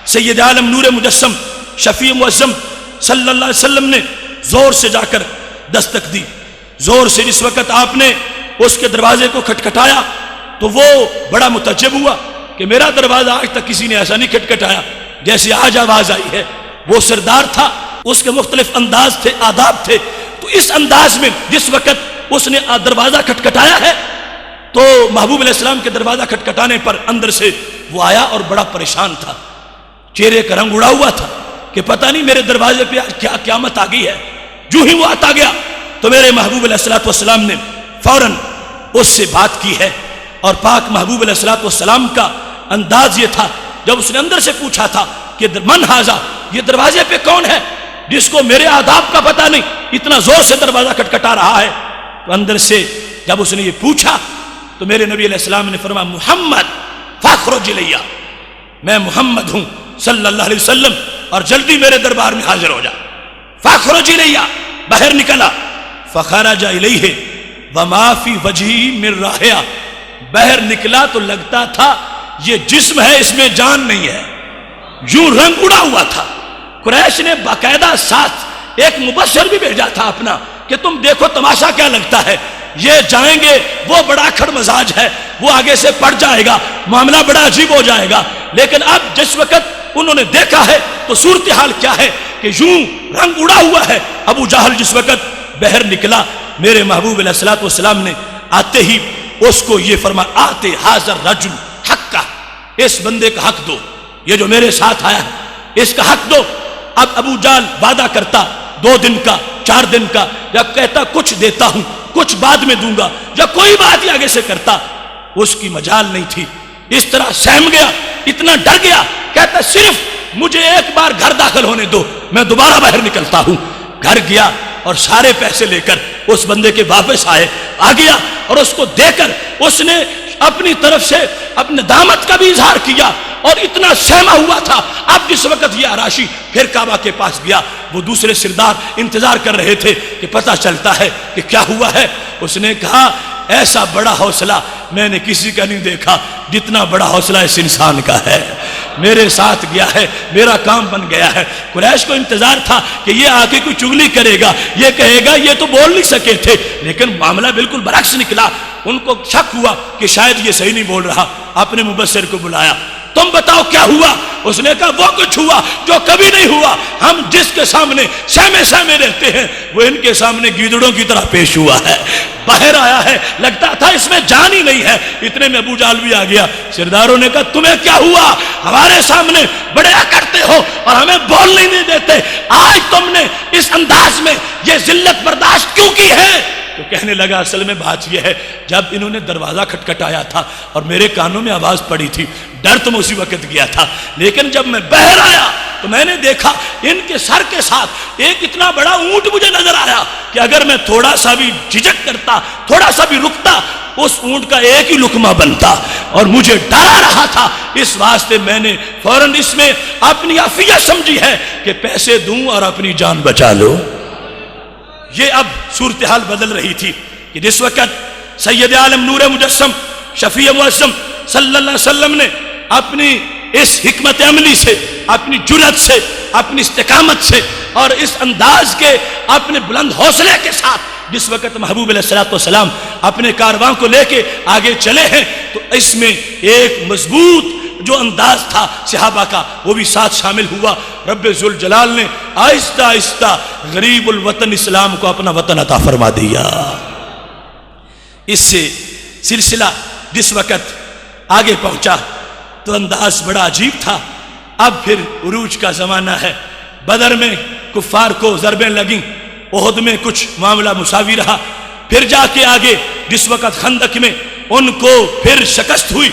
سید عالم نور مجسم شفیع معظم صلی اللہ علیہ وسلم نے زور سے جا کر دستک دی. زور سے جس وقت آپ نے اس کے دروازے کو کھٹکھٹایا تو وہ بڑا متعجب ہوا کہ میرا دروازہ آج تک کسی نے ایسا نہیں کھٹکھٹایا جیسے آج آواز آئی ہے. وہ سردار تھا، اس کے مختلف انداز تھے، آداب تھے. تو اس انداز میں جس وقت اس نے دروازہ کھٹکھٹایا ہے تو محبوب علیہ السلام کے دروازہ کھٹکھٹانے پر اندر سے وہ آیا اور بڑا پریشان تھا، چہرے کا رنگ اڑا ہوا تھا کہ پتہ نہیں میرے دروازے پہ آج کیا قیامت آ گئی ہے. جو ہی وہ آتا گیا تو میرے محبوب علیہ السلام نے فوراً اس سے بات کی ہے. اور پاک محبوب علیہ السلام کا انداز یہ تھا، جب اس نے اندر سے پوچھا تھا کہ من ھذا، یہ دروازے پہ کون ہے جس کو میرے آداب کا پتہ نہیں، اتنا زور سے دروازہ کھٹکھٹا رہا ہے. تو اندر سے جب اس نے یہ پوچھا تو میرے نبی علیہ السلام نے فرمایا محمد فاخرج الیہ، میں محمد ہوں صلی اللہ علیہ وسلم اور جلدی میرے دربار میں حاضر ہو جا. فاخرج الیہ، باہر نکلا. فخرج الیہ وما فی وجہہ من رائحہ، باہر نکلا تو لگتا تھا یہ جسم ہے، اس میں جان نہیں ہے، یوں رنگ اڑا ہوا تھا. قریش نے باقاعدہ ساتھ ایک مبشر بھی بھیجا تھا اپنا کہ تم دیکھو تماشا کیا لگتا ہے، یہ جائیں گے، وہ بڑا کھڑ مزاج ہے، وہ آگے سے پڑ جائے گا، معاملہ بڑا عجیب ہو جائے گا. لیکن اب جس وقت انہوں نے دیکھا ہے تو صورتحال کیا ہے کہ یوں رنگ اڑا ہوا ہے. ابو جہل جس وقت باہر نکلا، میرے محبوب علیہ السلام نے آتے ہی اس کو یہ فرمایا آتے حاضر رجل حق کا، اس بندے کا حق دو، یہ جو میرے ساتھ آیا ہے اس کا حق دو. اب ابو جہل وعدہ کرتا 2 دن کا 4 دن کا، یا کہتا کچھ دیتا ہوں کچھ بعد میں دوں گا، یا کوئی بات ہی آگے سے کرتا، اس کی مجال نہیں تھی. اس طرح سہم گیا، اتنا ڈر گیا، کہتا صرف مجھے ایک بار گھر داخل ہونے دو، میں دوبارہ باہر نکلتا ہوں. گھر گیا اور سارے پیسے لے کر اس بندے کے واپس آ گیا اور اس کو دے کر اس نے اپنی طرف سے اپنے دامت کا بھی اظہار کیا اور اتنا سہما ہوا تھا. اب جس وقت یہ آراشی پھر کعبہ کے پاس گیا، وہ دوسرے سردار انتظار کر رہے تھے کہ پتہ چلتا ہے کہ کیا ہوا ہے. اس نے کہا ایسا بڑا حوصلہ میں نے کسی کا نہیں دیکھا جتنا بڑا حوصلہ اس انسان کا ہے، میرے ساتھ گیا ہے، میرا کام بن گیا ہے. قریش کو انتظار تھا کہ یہ آ کے کوئی چگلی کرے گا، یہ کہے گا، یہ تو بول نہیں سکے تھے، لیکن معاملہ بالکل برعکس نکلا. ان کو شک ہوا کہ شاید یہ صحیح نہیں بول رہا. اپنے مبشر کو بلایا، تم بتاؤ کیا ہوا؟ اس نے کہا وہ کچھ ہوا جو کبھی نہیں ہوا. ہم جس کے سامنے سہمے رہتے ہیں وہ ان کے سامنے گیدڑوں کی طرح پیش ہوا ہے. باہر آیا ہے، لگتا تھا اس میں جان ہی نہیں ہے. اتنے میں ابو جہل بھی آ گیا. سرداروں نے کہا تمہیں کیا ہوا؟ ہمارے سامنے بڑے اکڑتے ہو اور ہمیں بولنے نہیں دیتے. آج تم نے اس انداز میں یہ ذلت برداشت کیوں کی ہے؟ تو کہنے لگا اصل میں بات یہ ہے، جب انہوں نے دروازہ کھٹکھٹایا تھا اور میرے کانوں میں آواز پڑی تھی، ڈر تو میں اسی وقت گیا تھا، لیکن جب میں باہر آیا تو میں نے دیکھا ان کے سر کے ساتھ ایک اتنا بڑا اونٹ مجھے نظر آیا کہ اگر میں تھوڑا سا بھی جھجک کرتا، تھوڑا سا بھی رکتا، اس اونٹ کا ایک ہی لقمہ بنتا. اور مجھے ڈرا رہا تھا، اس واسطے میں نے فوراً اس میں اپنی عافیت سمجھی ہے کہ پیسے دوں اور اپنی جان بچا لو. یہ اب صورتحال بدل رہی تھی کہ جس وقت سید عالم نور مجسم شفیع معظم صلی اللہ علیہ وسلم نے اپنی اس حکمت عملی سے، اپنی جرأت سے، اپنی استقامت سے اور اس انداز کے اپنے بلند حوصلے کے ساتھ جس وقت محبوب علیہ السلام اپنے کارواں کو لے کے آگے چلے ہیں، تو اس میں ایک مضبوط جو انداز تھا صحابہ کا وہ بھی ساتھ شامل ہوا. رب ذوالجلال نے آہستہ آہستہ غریب الوطن اسلام کو اپنا وطن عطا فرما دیا. اس سے سلسلہ جس وقت آگے پہنچا تو انداز بڑا عجیب تھا. اب پھر عروج کا زمانہ ہے. بدر میں کفار کو ضربیں لگیں، احد میں کچھ معاملہ مساوی رہا. پھر جا کے آگے جس وقت خندق میں ان کو پھر شکست ہوئی،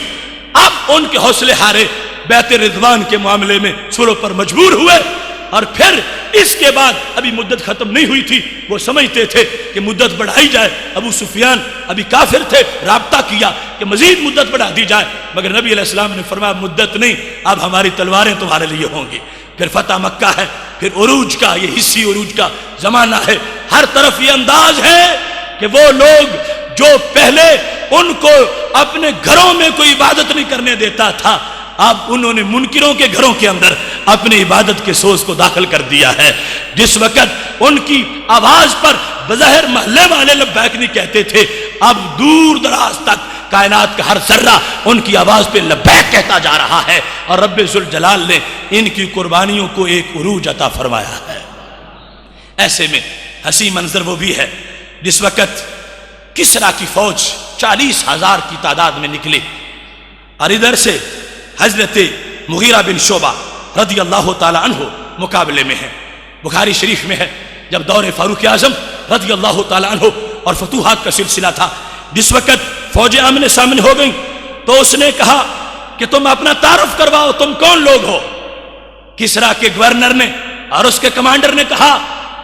اب ان کے حوصلے ہارے، بیعت رضوان کے معاملے میں سروں پر مجبور ہوئے. اور پھر اس کے بعد ابھی مدت ختم نہیں ہوئی تھی، وہ سمجھتے تھے کہ مدت بڑھائی جائے. ابو سفیان ابھی کافر تھے، رابطہ کیا کہ مزید مدت بڑھا دی جائے، مگر نبی علیہ السلام نے فرمایا مدت نہیں، اب ہماری تلواریں تمہارے لیے ہوں گی. پھر فتح مکہ ہے، پھر عروج کا، یہ حصی عروج کا زمانہ ہے. ہر طرف یہ انداز ہے کہ وہ لوگ جو پہلے ان کو اپنے گھروں میں کوئی عبادت نہیں کرنے دیتا تھا، اب انہوں نے منکروں کے گھروں کے اندر اپنی عبادت کے سوز کو داخل کر دیا ہے۔ جس وقت ان کی آواز پر بظاہر محلے والے لبیک نہیں کہتے تھے، اب دور دراز تک کائنات کا ہر ذرہ ان کی آواز پہ لبیک کہتا جا رہا ہے، اور رب ذوالجلال نے ان کی قربانیوں کو ایک عروج عطا فرمایا ہے۔ ایسے میں ہنسی منظر وہ بھی ہے جس وقت کسریٰ کی فوج 40,000 کی تعداد میں نکلی، اور ادھر سے حضرت مغیرہ بن شعبہ رضی اللہ تعالی عنہ مقابلے میں ہے۔ بخاری شریف میں ہے جب دور فاروق اعظم رضی اللہ تعالی عنہ اور فتوحات کا سلسلہ تھا، جس وقت فوجیں آمنے سامنے ہو گئیں تو اس نے کہا کہ تم اپنا تعارف کرواؤ، تم کون لوگ ہو؟ کسریٰ کے گورنر نے اور اس کے کمانڈر نے کہا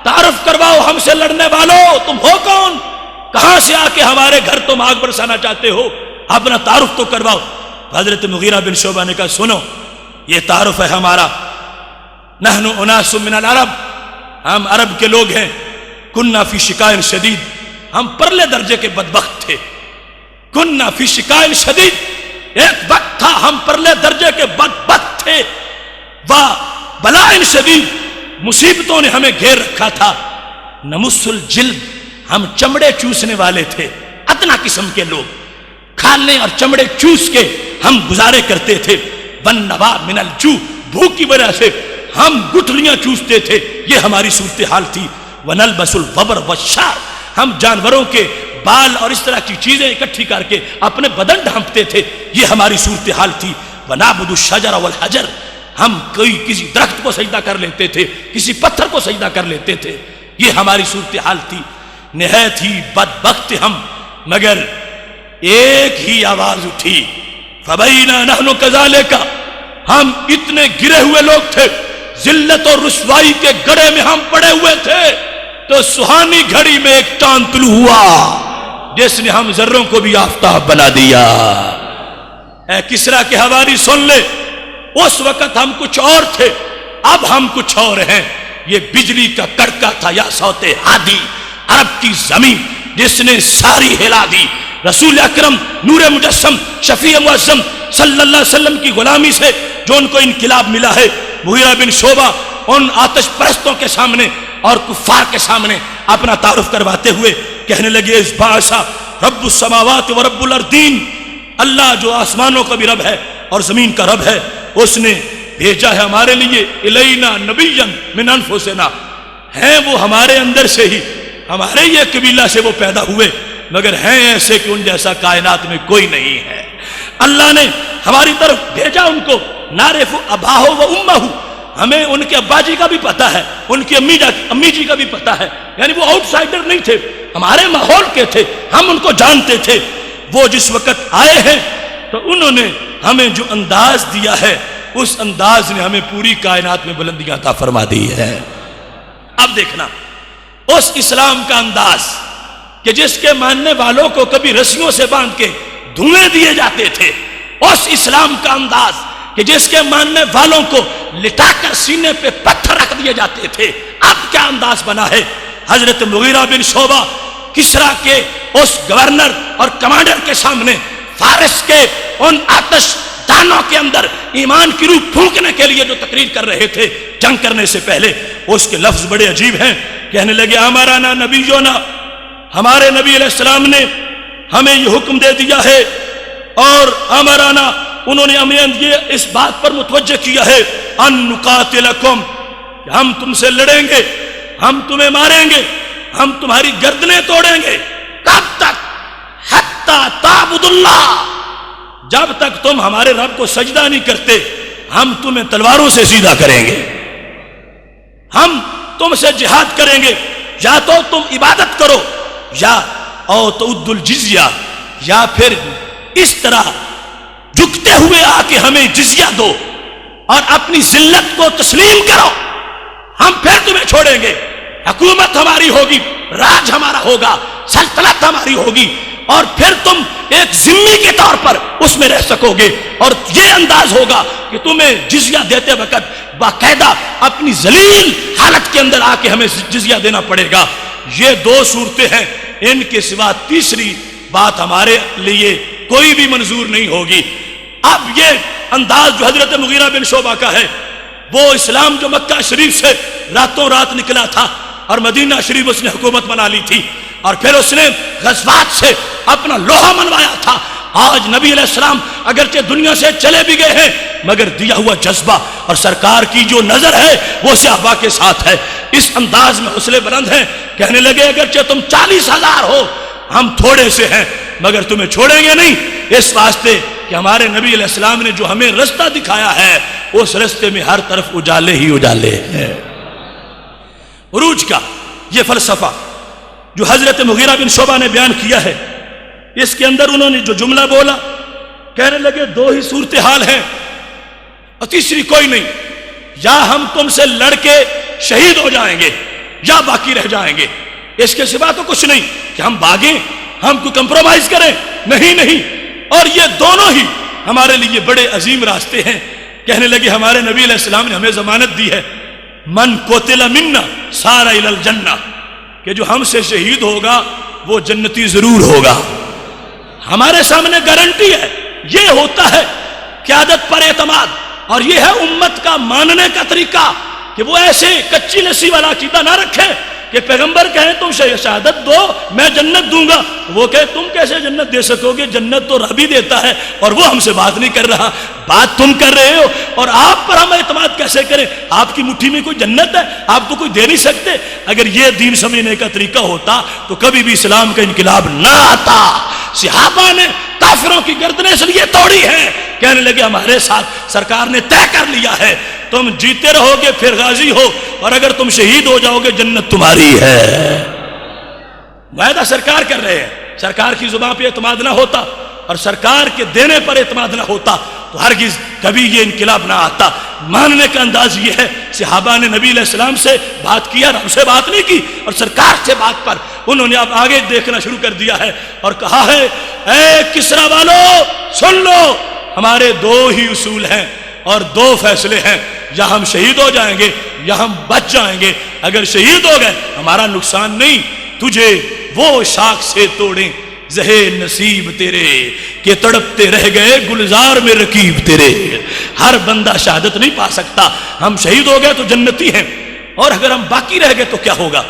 تعارف کرواؤ ہم سے لڑنے والوں، تم ہو کون؟ کہاں سے آ کے ہمارے گھر تم آگ برسانا چاہتے ہو؟ اپنا تعارف تو کرواؤ۔ حضرت مغیرہ بن شعبہ نے کہا سنو، یہ تعارف ہے ہمارا، نحن اناس من العرب، ہم عرب کے لوگ ہیں، کننا فی شقاء شدید، ہم پرلے درجے کے بدبخت تھے، کننا فی شقاء شدید، ایک وقت تھا ہم پرلے درجے کے بدبخت تھے، بلاء شدید، مصیبتوں نے ہمیں گھیر رکھا تھا، نمس الجلد، ہم چمڑے چوسنے والے تھے، ادنا قسم کے لوگ، کھالنے اور چمڑے چوس کے ہم گزارے کرتے تھے، والنوا من الجوع، بھوک کی وجہ سے ہم گٹھلیاں چوستے تھے، یہ ہماری صورتحال تھی، ونلبس الوبر والشعر، ہم جانوروں کے بال اور اس طرح کی چیزیں اکٹھی کر کے اپنے بدن ڈھانپتے تھے، یہ ہماری صورتحال تھی، ونعبد الشجر والحجر، ہم کسی درخت کو سجدہ کر لیتے تھے، کسی پتھر کو سجدہ کر لیتے تھے، یہ ہماری صورتحال تھی، نہایت ہی بدبخت ہم، مگر ایک ہی آواز اٹھی، فبینا نحن کذالک، ہم اتنے گرے ہوئے لوگ تھے، ذلت اور رسوائی کے گڑھے میں ہم پڑے ہوئے تھے، تو سہانی گھڑی میں ایک چاند طلوع ہوا جس نے ہم ذروں کو بھی آفتاب بنا دیا۔ اے کسریٰ کے حواری سن لے، اس وقت ہم کچھ اور تھے، اب ہم کچھ اور ہیں۔ یہ بجلی کا کڑکا تھا یا صوت ہادی، عرب کی زمین جس نے ساری ہلا دی، رسول اکرم نور مجسم شفیع معظم صلی اللہ علیہ وسلم کی غلامی سے جو ان کو انقلاب ملا ہے۔ مغیرہ بن شعبہ ان آتش پرستوں کے سامنے اور کفار کے سامنے اپنا تعارف کرواتے ہوئے کہنے لگے، اس باسا رب السماوات و رب الارضین، اللہ جو آسمانوں کا بھی رب ہے اور زمین کا رب ہے، اس نے بھیجا ہے ہمارے لیے الینا نبیا من انفسنا، ہیں وہ ہمارے اندر سے ہی، ہمارے یہ قبیلہ سے وہ پیدا ہوئے، مگر ہیں ایسے کہ ان جیسا کائنات میں کوئی نہیں ہے۔ اللہ نے ہماری طرف بھیجا ان کو، نعرف اباہ و امہ، ہمیں ان کے ابا جی کا بھی پتہ ہے، ان کی امی جی کا بھی پتہ ہے، یعنی وہ آؤٹ سائڈر نہیں تھے، ہمارے ماحول کے تھے، ہم ان کو جانتے تھے۔ وہ جس وقت آئے ہیں تو انہوں نے ہمیں جو انداز دیا ہے، اس انداز نے ہمیں پوری کائنات میں بلندیاں عطا فرما دی ہے۔ اب دیکھنا اس اسلام کا انداز کہ جس کے ماننے والوں کو کبھی رسیوں سے باندھ کے دھوئیں دیے جاتے تھے، اس اسلام کا انداز کہ جس کے ماننے والوں کو لٹا کر سینے پہ پتھر رکھ دیے جاتے تھے، اب کیا انداز بنا ہے۔ حضرت مغیرہ بن شعبہ کسریٰ کے اس گورنر اور کمانڈر کے سامنے فارس کے ان آتش دانوں کے اندر ایمان کی روح پھونکنے کے لیے جو تقریر کر رہے تھے جنگ کرنے سے پہلے، اس کے لفظ بڑے عجیب ہیں۔ کہنے لگے ہمارا نبینا، ہمارے نبی علیہ السلام نے ہمیں یہ حکم دے دیا ہے، اور امرانا، انہوں نے ہمیں یہ اس بات پر متوجہ کیا ہے، ان نقاتلکم، ہم تم سے لڑیں گے، ہم تمہیں ماریں گے، ہم تمہاری گردنیں توڑیں گے۔ کب تک؟ حتی تعبد اللہ، جب تک تم ہمارے رب کو سجدہ نہیں کرتے، ہم تمہیں تلواروں سے سیدھا کریں گے، ہم تم سے جہاد کریں گے، یا تو تم عبادت کرو، یا او تعد الجزیہ، یا پھر اس طرح جھکتے ہوئے آ کے ہمیں جزیہ دو اور اپنی ذلت کو تسلیم کرو، ہم پھر تمہیں چھوڑیں گے، حکومت ہماری ہوگی، راج ہمارا ہوگا، سلطنت ہماری ہوگی، اور پھر تم ایک ذمہ کے طور پر اس میں رہ سکو گے، اور یہ انداز ہوگا کہ تمہیں جزیہ دیتے وقت باقاعدہ اپنی ذلیل حالت کے اندر آ کے ہمیں جزیہ دینا پڑے گا۔ یہ دو صورتیں ہیں، ان کے سوا تیسری بات ہمارے لیے کوئی بھی منظور نہیں ہوگی۔ اب یہ انداز جو حضرت مغیرہ بن شعبہ کا ہے، وہ اسلام جو مکہ شریف سے راتوں رات نکلا تھا اور مدینہ شریف اس نے حکومت بنا لی تھی، اور پھر اس نے غزوات سے اپنا لوہا منوایا تھا۔ آج نبی علیہ السلام اگرچہ دنیا سے چلے بھی گئے ہیں، مگر دیا ہوا جذبہ اور سرکار کی جو نظر ہے وہ صحابہ کے ساتھ ہے۔ اس انداز میں حوصلے بلند ہیں، کہنے لگے اگرچہ تم 40,000 ہو، ہم تھوڑے سے ہیں، مگر تمہیں چھوڑیں گے نہیں، اس واسطے کہ ہمارے نبی علیہ السلام نے جو ہمیں رستہ دکھایا ہے اس رستے میں ہر طرف اجالے ہی اجالے ہیں۔ عروج کا یہ فلسفہ جو حضرت مغیرہ بن شعبہ نے بیان کیا ہے، اس کے اندر انہوں نے جو جملہ بولا، کہنے لگے دو ہی صورتحال ہیں اور تیسری کوئی نہیں، یا ہم تم سے لڑ کے شہید ہو جائیں گے یا باقی رہ جائیں گے، اس کے سوا تو کچھ نہیں کہ ہم بھاگیں، ہم کو کمپرومائز کریں، نہیں۔ اور یہ دونوں ہی ہمارے لیے بڑے عظیم راستے ہیں۔ کہنے لگے ہمارے نبی علیہ السلام نے ہمیں ضمانت دی ہے، من قتل منا سار الی الجنہ، کہ جو ہم سے شہید ہوگا وہ جنتی ضرور ہوگا۔ ہمارے سامنے گارنٹی ہے۔ یہ ہوتا ہے قیادت پر اعتماد، اور یہ ہے امت کا ماننے کا طریقہ کہ وہ ایسے کچی لسی والا عقیدہ نہ رکھے کہ پیغمبر کہیں تم شہادت دو میں جنت دوں گا، وہ کہے تم کیسے جنت دے سکو گے، جنت تو رب ہی دیتا ہے اور وہ ہم سے بات نہیں کر رہا، بات تم کر رہے ہو، اور آپ پر ہم اعتماد کیسے کریں؟ آپ کی مٹھی میں کوئی جنت ہے؟ آپ تو کوئی دے نہیں سکتے۔ اگر یہ دین سمجھنے کا طریقہ ہوتا تو کبھی بھی اسلام کا انقلاب نہ آتا۔ صحابہ نے کافروں کی گردنیں اس لیے توڑی ہے، کہنے لگے ہمارے ساتھ سرکار نے طے کر لیا ہے، تم جیتے رہو گے پھر غازی ہو، اور اگر تم شہید ہو جاؤ گے جنت تمہاری ہے۔ وعدہ سرکار کر رہے ہیں، سرکار کی زبان پہ اعتماد نہ ہوتا اور سرکار کے دینے پر اعتماد نہ ہوتا تو ہرگز کبھی یہ انقلاب نہ آتا۔ ماننے کا انداز یہ ہے، صحابہ نے نبی علیہ السلام سے بات کیا، رب سے بات نہیں کی، اور سرکار سے بات پر انہوں نے اب آگے دیکھنا شروع کر دیا ہے اور کہا ہے اے کسرا والو سن لو، ہمارے دو ہی اصول ہیں اور دو فیصلے ہیں، یا ہم شہید ہو جائیں گے یا ہم بچ جائیں گے۔ اگر شہید ہو گئے ہمارا نقصان نہیں، تجھے وہ شاخ سے توڑیں زہے نصیب تیرے کہ تڑپتے رہ گئے گلزار میں رکیب تیرے۔ ہر بندہ شہادت نہیں پا سکتا، ہم شہید ہو گئے تو جنتی ہیں، اور اگر ہم باقی رہ گئے تو کیا ہوگا؟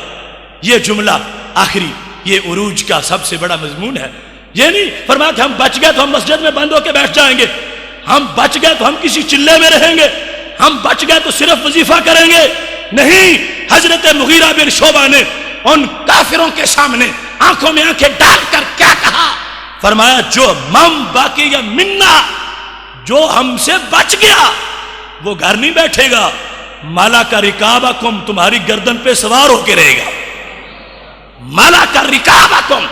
یہ جملہ آخری یہ عروج کا سب سے بڑا مضمون ہے۔ یہ نہیں فرمایا کہ ہم بچ گئے تو ہم مسجد میں بند ہو کے بیٹھ جائیں گے، ہم بچ گئے تو ہم کسی چلے میں رہیں گے، ہم بچ گئے تو صرف وظیفہ کریں گے، نہیں۔ حضرت مغیرہ بن شعبہ نے ان کافروں کے سامنے آنکھوں میں آنکھیں ڈال کر کیا کہا؟ فرمایا جو مم باقی یا منا، جو ہم سے بچ گیا وہ گھر نہیں بیٹھے گا، مالا کا رکابکم تمہاری گردن پہ سوار ہو کے رہے گا، مالا کا رکابکم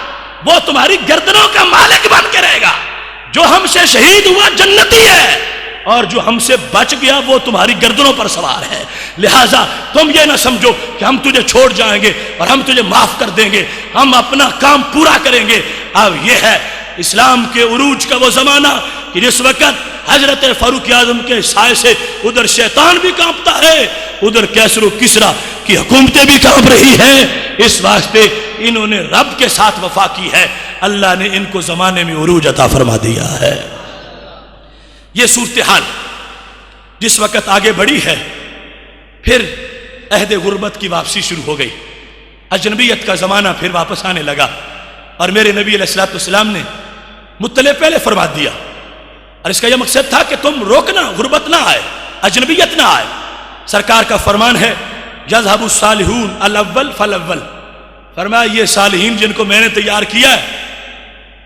وہ تمہاری گردنوں کا مالک بن کے رہے گا۔ جو ہم سے شہید ہوا جنتی ہے، اور جو ہم سے بچ گیا وہ تمہاری گردنوں پر سوار ہے۔ لہٰذا تم یہ نہ سمجھو کہ ہم تجھے چھوڑ جائیں گے اور ہم تجھے معاف کر دیں گے، ہم اپنا کام پورا کریں گے۔ اب یہ ہے اسلام کے عروج کا وہ زمانہ کہ جس وقت حضرت فاروق اعظم کے سائے سے ادھر شیطان بھی کانپتا ہے، ادھر کیسر و کسرا کی حکومتیں بھی کانپ رہی ہیں۔ اس واسطے انہوں نے رب کے ساتھ وفا کی ہے، اللہ نے ان کو زمانے میں عروج عطا فرما دیا ہے۔ یہ صورتحال جس وقت آگے بڑھی ہے، پھر عہد غربت کی واپسی شروع ہو گئی، اجنبیت کا زمانہ پھر واپس آنے لگا، اور میرے نبی علیہ السلام نے مطلع پہلے فرما دیا، اور اس کا یہ مقصد تھا کہ تم روکنا، غربت نہ آئے، اجنبیت نہ آئے۔ سرکار کا فرمان ہے یذهب الصالحون الاول فالاول، فرمایا یہ صالحین جن کو میں نے تیار کیا ہے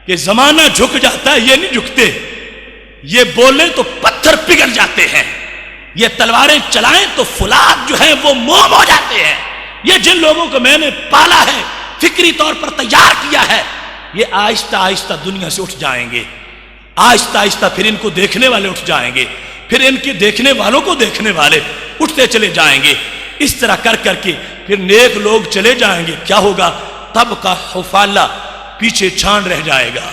کہ زمانہ جھک جاتا ہے، یہ نہیں جھکتے، یہ بولیں تو پتھر پگھل جاتے ہیں، یہ تلواریں چلائیں تو فولاد جو ہیں وہ موم ہو جاتے ہیں۔ یہ جن لوگوں کو میں نے پالا ہے، فکری طور پر تیار کیا ہے، یہ آہستہ آہستہ دنیا سے اٹھ جائیں گے، آہستہ آہستہ پھر ان کو دیکھنے والے اٹھ جائیں گے، پھر ان کے دیکھنے والوں کو دیکھنے والے اٹھتے چلے جائیں گے۔ اس طرح کر کر کے پھر نیک لوگ چلے جائیں گے، کیا ہوگا؟ تب کا حفالہ پیچھے چھان رہ جائے گا،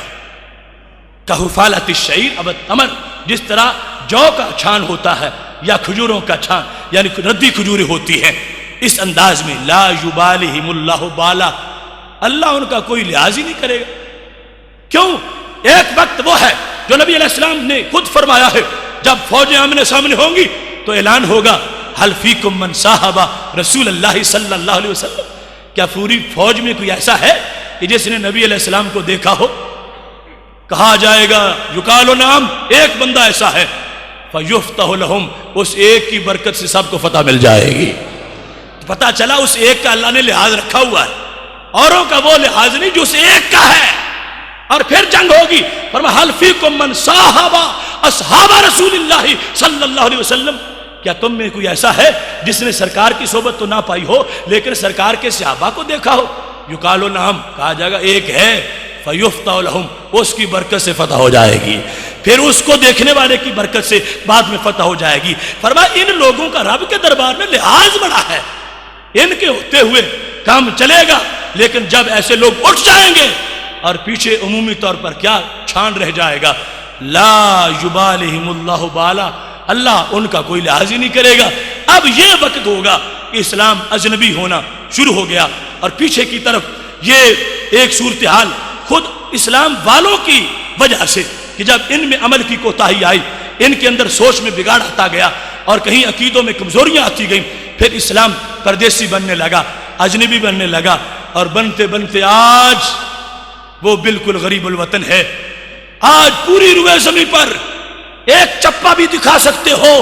کا حفالت الشعیر اب التمر، جس طرح جو کا چھان ہوتا ہے یا کھجوروں کا چھان، یعنی ردی کھجوریں ہوتی ہیں، اس انداز میں لا یبالہم اللہ بالا، اللہ ان کا کوئی لحاظ ہی نہیں کرے گا۔ کیوں؟ ایک وقت وہ ہے جو نبی علیہ السلام نے خود فرمایا ہے، جب فوجیں آمنے سامنے ہوں گی تو اعلان ہوگا حل فیکم من صاحب رسول اللہ صلی اللہ علیہ وسلم، کیا پوری فوج میں کوئی ایسا ہے کہ جس نے نبی علیہ السلام کو دیکھا ہو؟ کہا جائے گا یقال نعم، ایک بندہ ایسا ہے، فیفتح لہم، اس ایک کی برکت سے سب کو فتح مل جائے گی۔ پتہ چلا اس ایک کا اللہ نے لحاظ رکھا ہوا ہے، اوروں کا وہ لحاظ نہیں جو اس ایک کا ہے۔ اور پھر جنگ ہوگی، فرمایا حل فیکم من صاحب اصحاب رسول اللہ صلی اللہ علیہ وسلم، کیا تم میں کوئی ایسا ہے جس نے سرکار کی صحبت تو نہ پائی ہو لیکن سرکار کے صحابہ کو دیکھا ہو؟ یقال نعم، کہا جائے گا ایک ہے، فیفتح لہم، اس کی برکت سے فتح ہو جائے گی، پھر اس کو دیکھنے والے کی برکت سے بعد میں فتح ہو جائے گی۔ فرمایا ان لوگوں کا رب کے دربار میں لحاظ بڑا ہے، ان کے ہوتے ہوئے کام چلے گا، لیکن جب ایسے لوگ اٹھ جائیں گے اور پیچھے عمومی طور پر کیا چھان رہ جائے گا، لا یبالہم اللہ بالا، اللہ ان کا کوئی لحاظ ہی نہیں کرے گا۔ اب یہ وقت ہوگا کہ اسلام اجنبی ہونا شروع ہو گیا، اور پیچھے کی طرف یہ ایک صورتحال خود اسلام والوں کی وجہ سے کہ جب ان میں عمل کی کوتاہی آئی، ان کے اندر سوچ میں بگاڑ آتا گیا اور کہیں عقیدوں میں کمزوریاں آتی گئیں، پھر اسلام پردیسی بننے لگا، اجنبی بننے لگا، اور بنتے بنتے آج وہ بالکل غریب الوطن ہے۔ آج پوری روئے زمین پر ایک چپا بھی دکھا سکتے ہو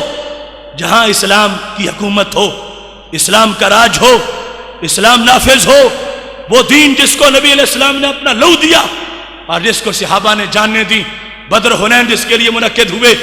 جہاں اسلام کی حکومت ہو، اسلام کا راج ہو، اسلام نافذ ہو، وہ دین جس کو نبی علیہ السلام نے اپنا لو دیا اور جس کو صحابہ نے جاننے دی، بدر حنین جس کے لیے منعقد ہوئے،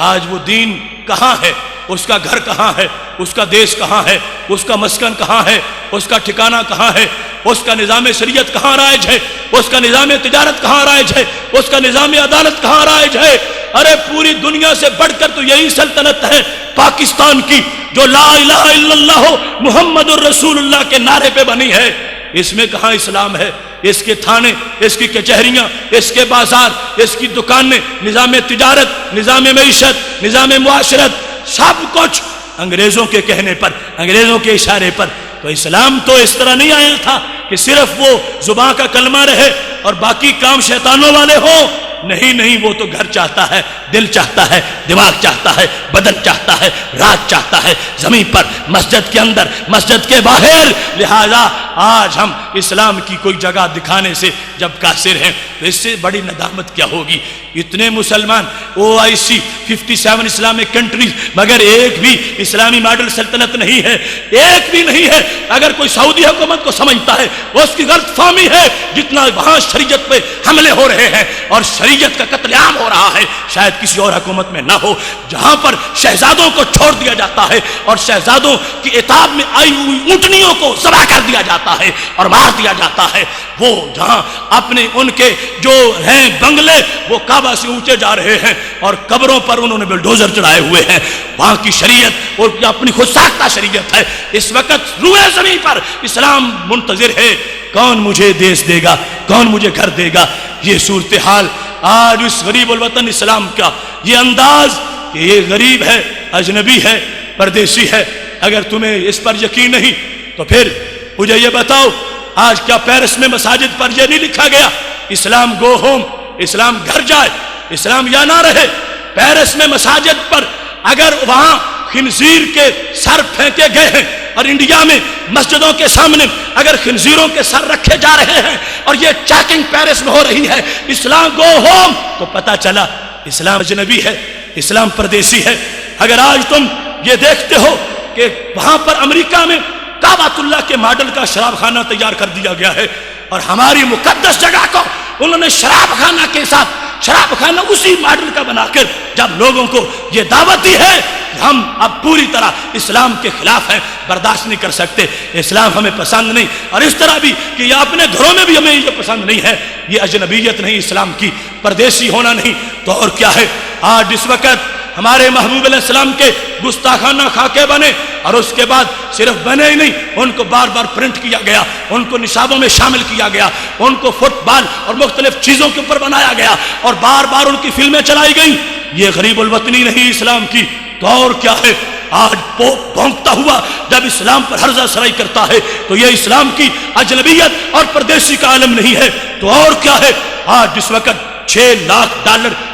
آج وہ دین کہاں ہے؟ اس کا گھر کہاں ہے؟ اس کا دیش کہاں ہے؟ اس کا مسکن کہاں ہے؟ اس کا ٹھکانہ کہاں ہے؟ اس کا نظام شریعت کہاں رائج ہے؟ اس کا نظام تجارت کہاں رائج ہے؟ اس کا نظام عدالت کہاں رائج ہے؟ ارے پوری دنیا سے بڑھ کر تو یہی سلطنت ہے پاکستان کی، جو لا الہ الا اللہ محمد الرسول اللہ کے نعرے پہ بنی ہے۔ اس میں کہاں اسلام ہے؟ اس کے تھانے، اس کی کچہریاں، اس کے بازار، اس کی دکانیں، نظام تجارت، نظام معیشت، نظام معاشرت، سب کچھ انگریزوں کے کہنے پر، انگریزوں کے اشارے پر۔ تو اسلام تو اس طرح نہیں آیا تھا کہ صرف وہ زبان کا کلمہ رہے اور باقی کام شیطانوں والے ہوں، نہیں نہیں، وہ تو گھر چاہتا ہے، دل چاہتا ہے، دماغ چاہتا ہے، بدن چاہتا ہے، رات چاہتا ہے، زمین پر، مسجد کے اندر، مسجد کے باہر۔ لہذا آج ہم اسلام کی کوئی جگہ دکھانے سے جب قاصر ہیں تو اس سے بڑی ندامت کیا ہوگی؟ اتنے مسلمان OIC 57 اسلامک کنٹریز، مگر ایک بھی اسلامی ماڈل سلطنت نہیں ہے، ایک بھی نہیں ہے۔ اگر کوئی سعودی حکومت کو سمجھتا ہے اس کی غلط فہمی ہے، جتنا وہاں شریعت پہ حملے ہو رہے ہیں اور شریعت کا قتل عام ہو رہا ہے، شاید کسی اور حکومت میں نہ ہو، جہاں پر شہزادوں کو چھوڑ دیا جاتا ہے اور شہزادوں کی اطاعت میں آئی ہوئی اونٹنیوں کو ذبح کر دیا جاتا ہے اور مار دیا جاتا ہے، وہ جہاں اپنے ان کے جو ہیں بنگلے وہ کعبہ سے اونچے جا رہے ہیں اور قبروں پر انہوں نے بلڈوزر چڑھائے ہوئے ہیں، وہاں کی شریعت اور اپنی خود ساختہ شریعت ہے۔ اس وقت روئے زمین پر اسلام منتظر ہے، کون مجھے دیس دے گا، کون مجھے گھر دے گا؟ یہ صورتحال آج اس غریب الوطن اسلام کا یہ انداز کہ یہ غریب ہے، اجنبی ہے، پردیسی ہے۔ اگر تمہیں اس پر یقین نہیں تو پھر مجھے یہ بتاؤ، آج کیا پیرس میں مساجد پر یہ نہیں لکھا گیا اسلام گو ہوم، اسلام گھر جائے، اسلام یا نہ رہے؟ پیرس میں مساجد پر اگر وہاں خنزیر کے سر پھینکے گئے ہیں اور انڈیا میں مسجدوں کے سامنے اگر خنزیروں کے سر رکھے جا رہے ہیں اور یہ چیکنگ پیرس میں ہو رہی ہے، اسلام گو ہوم، تو پتہ چلا اسلام اجنبی ہے، اسلام پردیسی ہے۔ اگر آج تم یہ دیکھتے ہو کہ وہاں پر امریکہ میں کعبۃ اللہ کے ماڈل کا شراب خانہ تیار کر دیا گیا ہے اور ہماری مقدس جگہ کو انہوں نے شراب خانہ کے ساتھ، شراب خانہ اسی ماڈل کا بنا کر جب لوگوں کو یہ دعوت دی ہے، ہم اب پوری طرح اسلام کے خلاف ہیں، برداشت نہیں کر سکتے، اسلام ہمیں پسند نہیں، اور اس طرح بھی کہ یہ اپنے گھروں میں بھی ہمیں یہ پسند نہیں ہے۔ یہ اجنبیت نہیں اسلام کی، پردیسی ہونا نہیں، تو اور کیا ہے؟ آج اس وقت ہمارے محبوب علیہ السلام کے گستاخانہ خاکے بنے، اور اس کے بعد صرف بنے ہی نہیں، ان کو بار بار پرنٹ کیا گیا، ان کو نصابوں میں شامل کیا گیا، ان کو فٹ بال اور مختلف چیزوں کے اوپر بنایا گیا اور بار بار ان کی فلمیں چلائی گئیں۔ یہ غریب الوطنی نہیں اسلام کی، تو اور کیا ہے؟ آج پوپ بھونکتا ہوا جب اسلام پر ہرزہ سرائی کرتا ہے تو یہ اسلام کی اجنبیت اور پردیسی کا عالم نہیں ہے، تو اور کیا ہے؟ آج اس وقت $6 لاکھ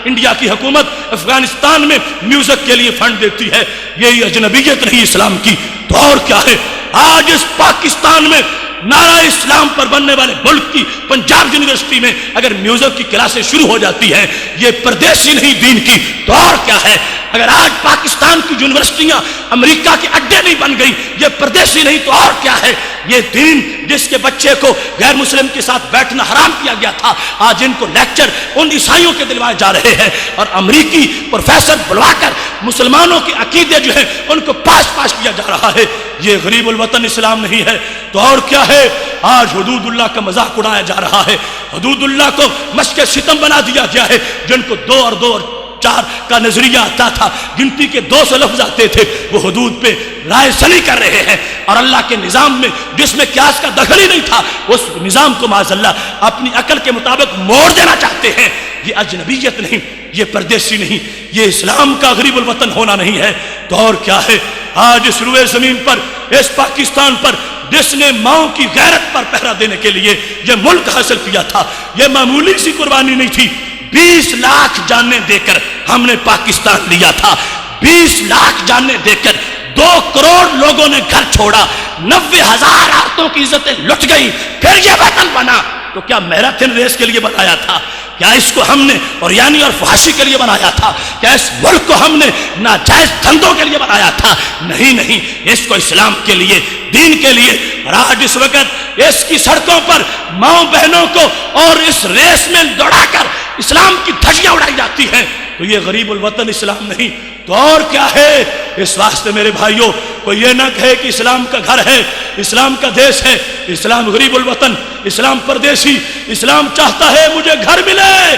انڈیا کی حکومت افغانستان میں میوزک کے لیے فنڈ دیتی ہے. یہ اجنبیت نہیں اسلام کی تو اور کیا ہے؟ آج اس پاکستان میں نعرہ اسلام پر بننے والے ملک کی پنجاب یونیورسٹی میں اگر میوزک کی کلاسیں شروع ہو جاتی ہیں، یہ پردیسی نہیں دین کی تو اور کیا ہے؟ اگر آج پاکستان کی یونیورسٹیاں امریکہ کے اڈے نہیں بن گئی، یہ پردیسی نہیں تو اور کیا ہے؟ یہ دین جس کے بچے کو غیر مسلم کے ساتھ بیٹھنا حرام کیا گیا تھا، آج ان کو لیکچر ان عیسائیوں کے دلوائے جا رہے ہیں، اور امریکی پروفیسر بلوا کر مسلمانوں کے عقیدے جو ہیں ان کو پاش کیا جا رہا ہے. یہ غریب الوطن اسلام نہیں ہے تو اور کیا ہے؟ آج حدود اللہ کا مذاق اڑایا جا رہا ہے. حدود اللہ کو مشق ستم بنا دیا گیا ہے. جن کو 2 اور 2 اور 4 کا نظریہ آتا تھا، گنتی کے 200 لفظ آتے تھے، وہ حدود پہ رائے سنی کر رہے ہیں. اور اللہ کے نظام میں جس میں قیاس کا دخل ہی نہیں تھا، اس نظام کو معاذ اللہ اپنی عقل کے مطابق موڑ دینا چاہتے ہیں. یہ اجنبیت نہیں، یہ پردیسی نہیں، یہ اسلام کا غریب الوطن ہونا نہیں ہے تو اور کیا ہے؟ آج اس روئے زمین پر، اس پاکستان پر، جس نے ماؤں کی غیرت پر پہرا دینے کے لیے یہ ملک حاصل کیا تھا، یہ معمولی سی قربانی نہیں تھی. 20 لاکھ جانیں دے کر ہم نے پاکستان لیا تھا. 20 لاکھ جانیں دے کر 2 کروڑ لوگوں نے گھر چھوڑا، 90,000 عورتوں کی عزتیں لٹ گئی، پھر یہ وطن بنا. تو کیا میراتھن ریس کے لیے بنایا تھا؟ کیا اس کو ہم نے اوریانی اور فحاشی کے لیے بنایا تھا؟ کیا اس ملک کو ہم نے ناجائز دھندوں کے لیے بنایا تھا؟ نہیں، اس کو اسلام کے لیے، دین کے لیے. اور آج اس وقت اس کی سڑکوں پر ماؤں بہنوں کو اور اس ریس میں دوڑا کر اسلام کی دھجیاں اڑائی جاتی ہیں. تو یہ غریب الوطن اسلام نہیں تو اور کیا ہے؟ اس واسطے میرے بھائیوں، کوئی یہ نہ کہے کہ اسلام کا گھر ہے، اسلام کا دیش ہے. اسلام غریب الوطن، اسلام پردیسی. اسلام چاہتا ہے مجھے گھر ملے.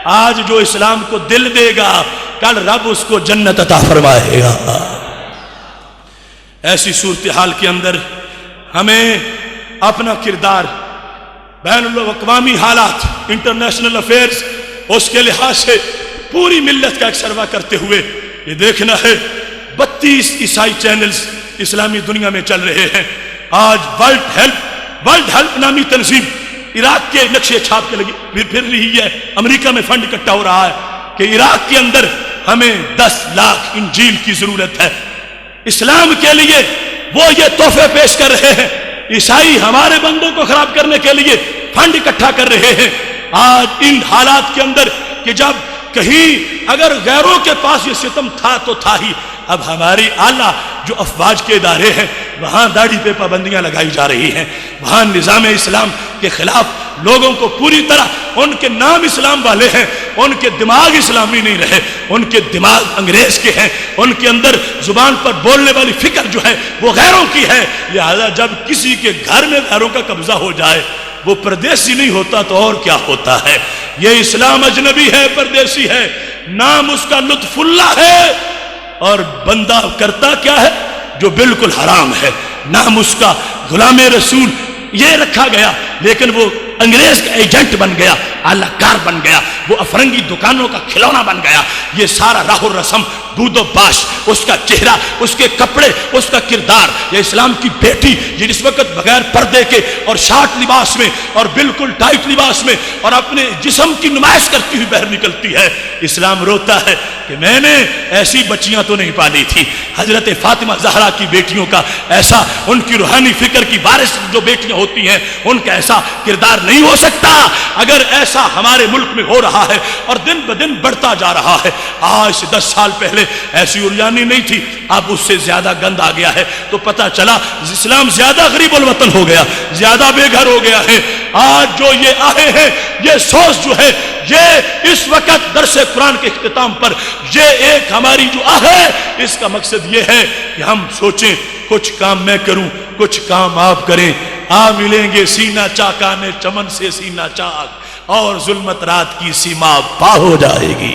آج جو اسلام کو دل دے گا، کل رب اس کو جنت عطا فرمائے گا. ایسی صورتحال کے اندر ہمیں اپنا کردار بین الاقوامی حالات، انٹرنیشنل افیئرز، اس کے لحاظ سے پوری ملت کا ایک سروا کرتے ہوئے یہ دیکھنا ہے. 32 عیسائی چینلز اسلامی دنیا میں چل رہے ہیں. آج ورلڈ ہیلپ نامی تنظیم عراق کے نقشے چھاپ کے لگی پھر رہی ہے. امریکہ میں فنڈ اکٹھا ہو رہا ہے کہ عراق کے اندر ہمیں 10 لاکھ انجیل کی ضرورت ہے. اسلام کے لیے وہ یہ تحفے پیش کر رہے ہیں. عیسائی ہمارے بندوں کو خراب کرنے کے لیے فنڈ اکٹھا کر رہے ہیں. آج ان حالات کے اندر کہ جب کہیں اگر غیروں کے پاس یہ ستم تھا تو تھا ہی، اب ہماری اعلیٰ جو افواج کے ادارے ہیں وہاں داڑھی پہ پابندیاں لگائی جا رہی ہیں. وہاں نظام اسلام کے خلاف لوگوں کو پوری طرح، ان کے نام اسلام والے ہیں، ان کے دماغ اسلامی نہیں رہے، ان کے دماغ انگریز کے ہیں، ان کے اندر زبان پر بولنے والی فکر جو ہے وہ غیروں کی ہے. لہذا جب کسی کے گھر میں غیروں کا قبضہ ہو جائے، وہ پردیسی نہیں ہوتا تو اور کیا ہوتا ہے؟ یہ اسلام اجنبی ہے، پردیسی ہے. نام اس کا لطف اللہ ہے اور بندہ کرتا کیا ہے؟ جو بالکل حرام ہے. نام اس کا غلام رسول یہ رکھا گیا، لیکن وہ انگریز کا ایجنٹ بن گیا، اعلی کار بن گیا، وہ افرنگی دکانوں کا کھلونا بن گیا. یہ سارا راہ و رسم، دود و باش، اس کا چہرہ، اس کے کپڑے، اس کا کردار. یہ اسلام کی بیٹی یہ جس وقت بغیر پردے کے اور شارٹ لباس میں اور بالکل ٹائٹ لباس میں اور اپنے جسم کی نمائش کرتی ہوئی باہر نکلتی ہے، اسلام روتا ہے کہ میں نے ایسی بچیاں تو نہیں پالی تھی. حضرت فاطمہ زہرا کی بیٹیوں کا ایسا، ان کی روحانی فکر کی وارث جو بیٹیاں ہوتی ہیں، ان کا ایسا کردار نہیں ہو سکتا. اگر ایسا ہمارے ملک میں ہو رہا ہے اور دن بدن بڑھتا جا رہا ہے، آج سے 10 سال پہلے ایسی اریانی نہیں تھی، اب اس سے زیادہ گند آ گیا ہے، تو پتہ چلا اسلام زیادہ غریب الوطن ہو گیا، زیادہ بے گھر ہو گیا ہے. آج جو یہ آئے ہیں، یہ سوچ جو ہے، یہ اس وقت درس قرآن کے اختتام پر یہ ایک ہماری جو ہے، اس کا مقصد یہ ہے کہ ہم سوچیں کچھ کام میں کروں، کچھ کام آپ کریں. ملیں گے سینہ چاکانے چمن سے سینہ چاک، اور ظلمت رات کی سیما پا ہو جائے گی.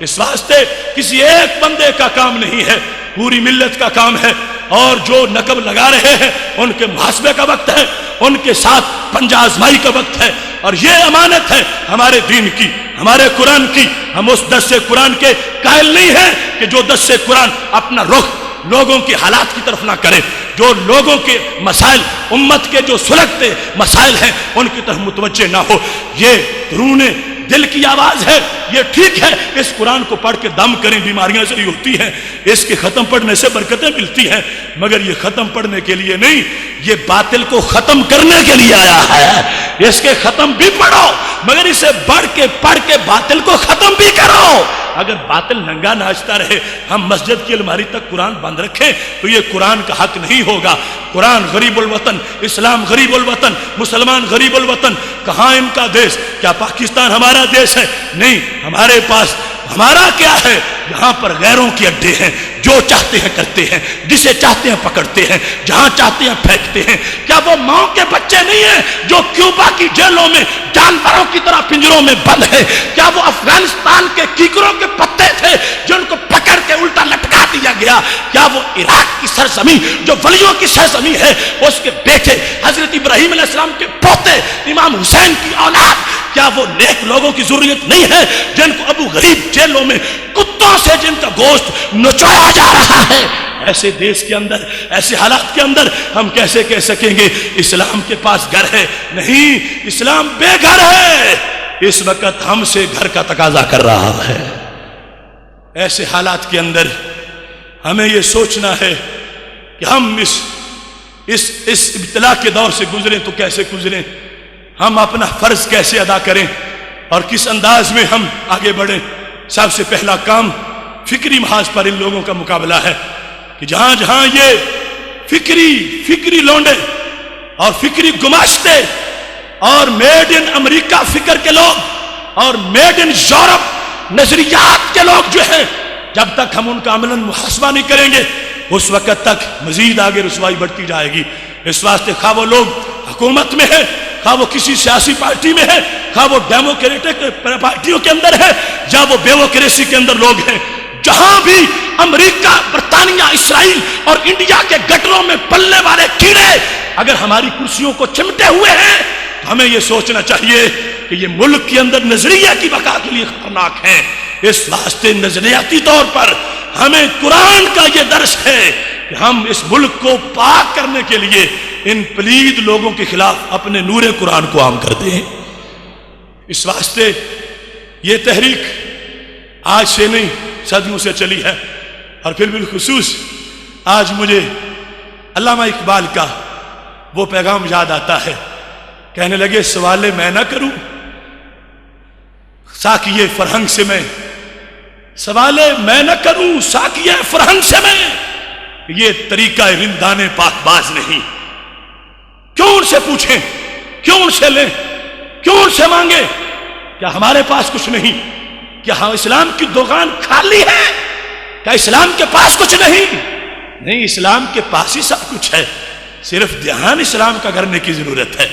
اس واسطے کسی ایک بندے کا کام نہیں ہے، پوری ملت کا کام ہے. اور جو نقب لگا رہے ہیں ان کے محاسبے کا وقت ہے، ان کے ساتھ پنجہ آزمائی کا وقت ہے. اور یہ امانت ہے ہمارے دین کی، ہمارے قرآن کی. ہم اس درس قرآن کے قائل نہیں ہیں کہ جو درس قرآن اپنا رخ لوگوں کی حالات کی طرف نہ کرے. جو لوگوں کے مسائل، امت کے جو سلگتے مسائل ہیں ان کی طرف متوجہ نہ ہو. یہ رونے دل کی آواز ہے. یہ ٹھیک ہے اس قرآن کو پڑھ کے دم کریں، بیماریاں صحیح ہوتی ہیں، اس کے ختم پڑھنے سے برکتیں ملتی ہیں، مگر یہ ختم پڑھنے کے لیے نہیں، یہ باطل کو ختم کرنے کے لیے آیا ہے. اس کے ختم بھی پڑھو مگر اسے بڑھ کے پڑھ کے باطل کو ختم بھی کرو. اگر باطل ننگا ناچتا رہے، ہم مسجد کی الماری تک قرآن بند رکھیں تو یہ قرآن کا حق نہیں ہوگا. قرآن غریب الوطن، اسلام غریب الوطن، مسلمان غریب الوطن. کہاں ان کا دیش؟ کیا پاکستان ہمارا دیش ہے؟ نہیں. ہمارے پاس ہمارا کیا ہے؟ یہاں پر غیروں کے اڈے ہیں، جو چاہتے ہیں کرتے ہیں، جسے چاہتے ہیں پکڑتے ہیں، جہاں چاہتے ہیں پھینکتے ہیں. کیا وہ ماؤں کے بچے نہیں ہیں جو کیوبا کی جیلوں میں جانوروں کی طرح پنجروں میں بند ہیں؟ کیا وہ افغانستان کے کیکروں کے پتے تھے جن کو پکڑ کے الٹا لٹکا دیا گیا؟ کیا وہ عراق کی سرزمین جو ولیوں کی سرزمین ہے، اس کے بیٹے حضرت ابراہیم علیہ السلام کے پوتے امام حسین کی اولاد، کیا وہ نیک لوگوں کی ضروریت نہیں ہے جن کو ابو غریب جیلوں میں کتوں سے جن کا گوشت نچوڑا جا رہا ہے؟ ایسے دیش کے اندر، ایسے حالات کے اندر ہم کیسے کہہ سکیں گے اسلام کے پاس گھر ہے؟ نہیں، اسلام بے گھر ہے. اس وقت ہم سے گھر کا تقاضا کر رہا ہے. ایسے حالات کے اندر ہمیں یہ سوچنا ہے کہ ہم اس ابتلا کے دور سے گزریں تو کیسے گزریں، ہم اپنا فرض کیسے ادا کریں اور کس انداز میں ہم آگے بڑھیں. سب سے پہلا کام فکری محاذ پر ان لوگوں کا مقابلہ ہے کہ جہاں جہاں یہ فکری لونڈے اور فکری گماشتے اور میڈ ان امریکہ فکر کے لوگ اور میڈ ان یورپ نظریات کے لوگ جو ہیں، جب تک ہم ان کا عملاً محاسبہ نہیں کریں گے اس وقت تک مزید آگے رسوائی بڑھتی جائے گی. اس واسطے خواہ وہ لوگ حکومت میں ہے، خواہ وہ کسی سیاسی پارٹی میں ہے، خواہ وہ ڈیموکریٹک پارٹیوں کے اندر ہے یا وہ بیوکریسی کے اندر لوگ ہیں، جہاں بھی امریکہ، برطانیہ، اسرائیل اور انڈیا کے گٹروں میں پلنے والے کیڑے اگر ہماری کرسیوں کو چمٹے ہوئے ہیں تو ہمیں یہ سوچنا چاہیے کہ یہ ملک کے اندر نظریہ کی بقا کے لیے خطرناک ہیں. اس واسطے نظریاتی طور پر ہمیں قرآن کا یہ درس ہے کہ ہم اس ملک کو پاک کرنے کے لیے ان پلید لوگوں کے خلاف اپنے نور قرآن کو عام کر دیں. اس واسطے یہ تحریک آج سے نہیں، صدیوں سے چلی ہے. اور پھر بالخصوص آج مجھے علامہ اقبال کا وہ پیغام یاد آتا ہے، کہنے لگے سوالے میں نہ کروں ساقیے فرہنگ سے میں، سوالے میں نہ کروں ساقیے فرہنگ سے میں. یہ طریقہ رندان پاک باز نہیں. کیوں ان سے پوچھیں، کیوں ان سے لیں، کیوں ان سے مانگیں؟ کیا ہمارے پاس کچھ نہیں؟ کیا اسلام کی دکان خالی ہے؟ کیا اسلام کے پاس کچھ نہیں؟ نہیں، اسلام کے پاس ہی سب کچھ ہے، صرف دھیان اسلام کا کرنے کی ضرورت ہے.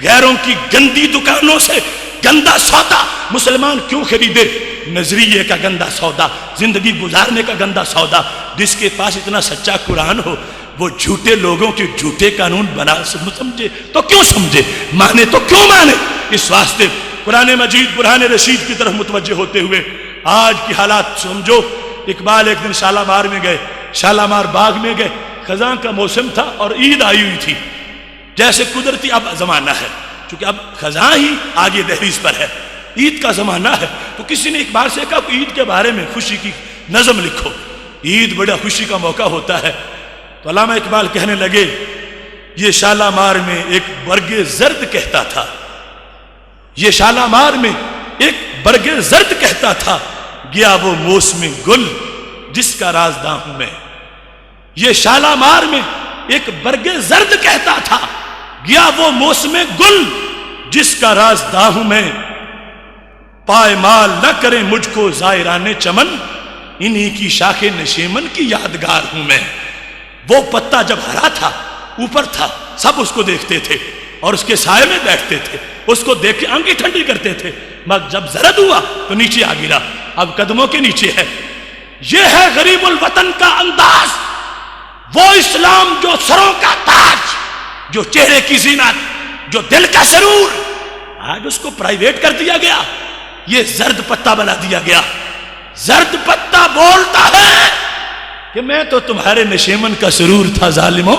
غیروں کی گندی دکانوں سے گندا سودا مسلمان کیوں خریدے؟ نظریے کا گندا سودا، زندگی گزارنے کا گندا سودا. جس کے پاس اتنا سچا قرآن ہو وہ جھوٹے لوگوں کے جھوٹے قانون بنا سمجھے تو کیوں سمجھے، مانے تو کیوں مانے. اس واسطے قرآن مجید برہان رشید کی طرف متوجہ ہوتے ہوئے آج کی حالات سمجھو. اقبال ایک دن شالامار میں گئے، شالامار باغ میں گئے، خزاں کا موسم تھا اور عید آئی ہوئی تھی. جیسے قدرتی اب زمانہ ہے، چونکہ اب خزاں ہی آگے دہلیز پر ہے، عید کا زمانہ ہے، تو کسی نے اقبال سے کہا عید کے بارے میں خوشی کی نظم لکھو، عید بڑا خوشی کا موقع ہوتا ہے. تو علامہ اقبال کہنے لگے یہ شالامار میں ایک برگ زرد کہتا تھا، یہ شالامار میں ایک برگ زرد کہتا تھا، گیا وہ موسم گل جس کا رازداں ہوں میں. یہ شالامار میں ایک برگ زرد کہتا تھا، گیا وہ موسم گل جس کا رازداں ہوں میں. پائمال نہ کریں مجھ کو زائران چمن، انہی کی شاخ نشیمن کی یادگار ہوں میں. وہ پتا جب ہرا تھا، اوپر تھا، سب اس کو دیکھتے تھے اور اس کے سائے میں بیٹھتے تھے، اس کو دیکھ کے آنکھیں ٹھنڈی کرتے تھے، مگر جب زرد ہوا تو نیچے آ گرا، اب قدموں کے نیچے ہے. یہ ہے غریب الوطن کا انداز، وہ اسلام جو سروں کا تاج، جو چہرے کی زینت، جو دل کا سرور، آج اس کو پرائیویٹ کر دیا گیا، یہ زرد پتا بنا دیا گیا. زرد پتا بولتا ہے کہ میں تو تمہارے نشیمن کا سرور تھا ظالموں،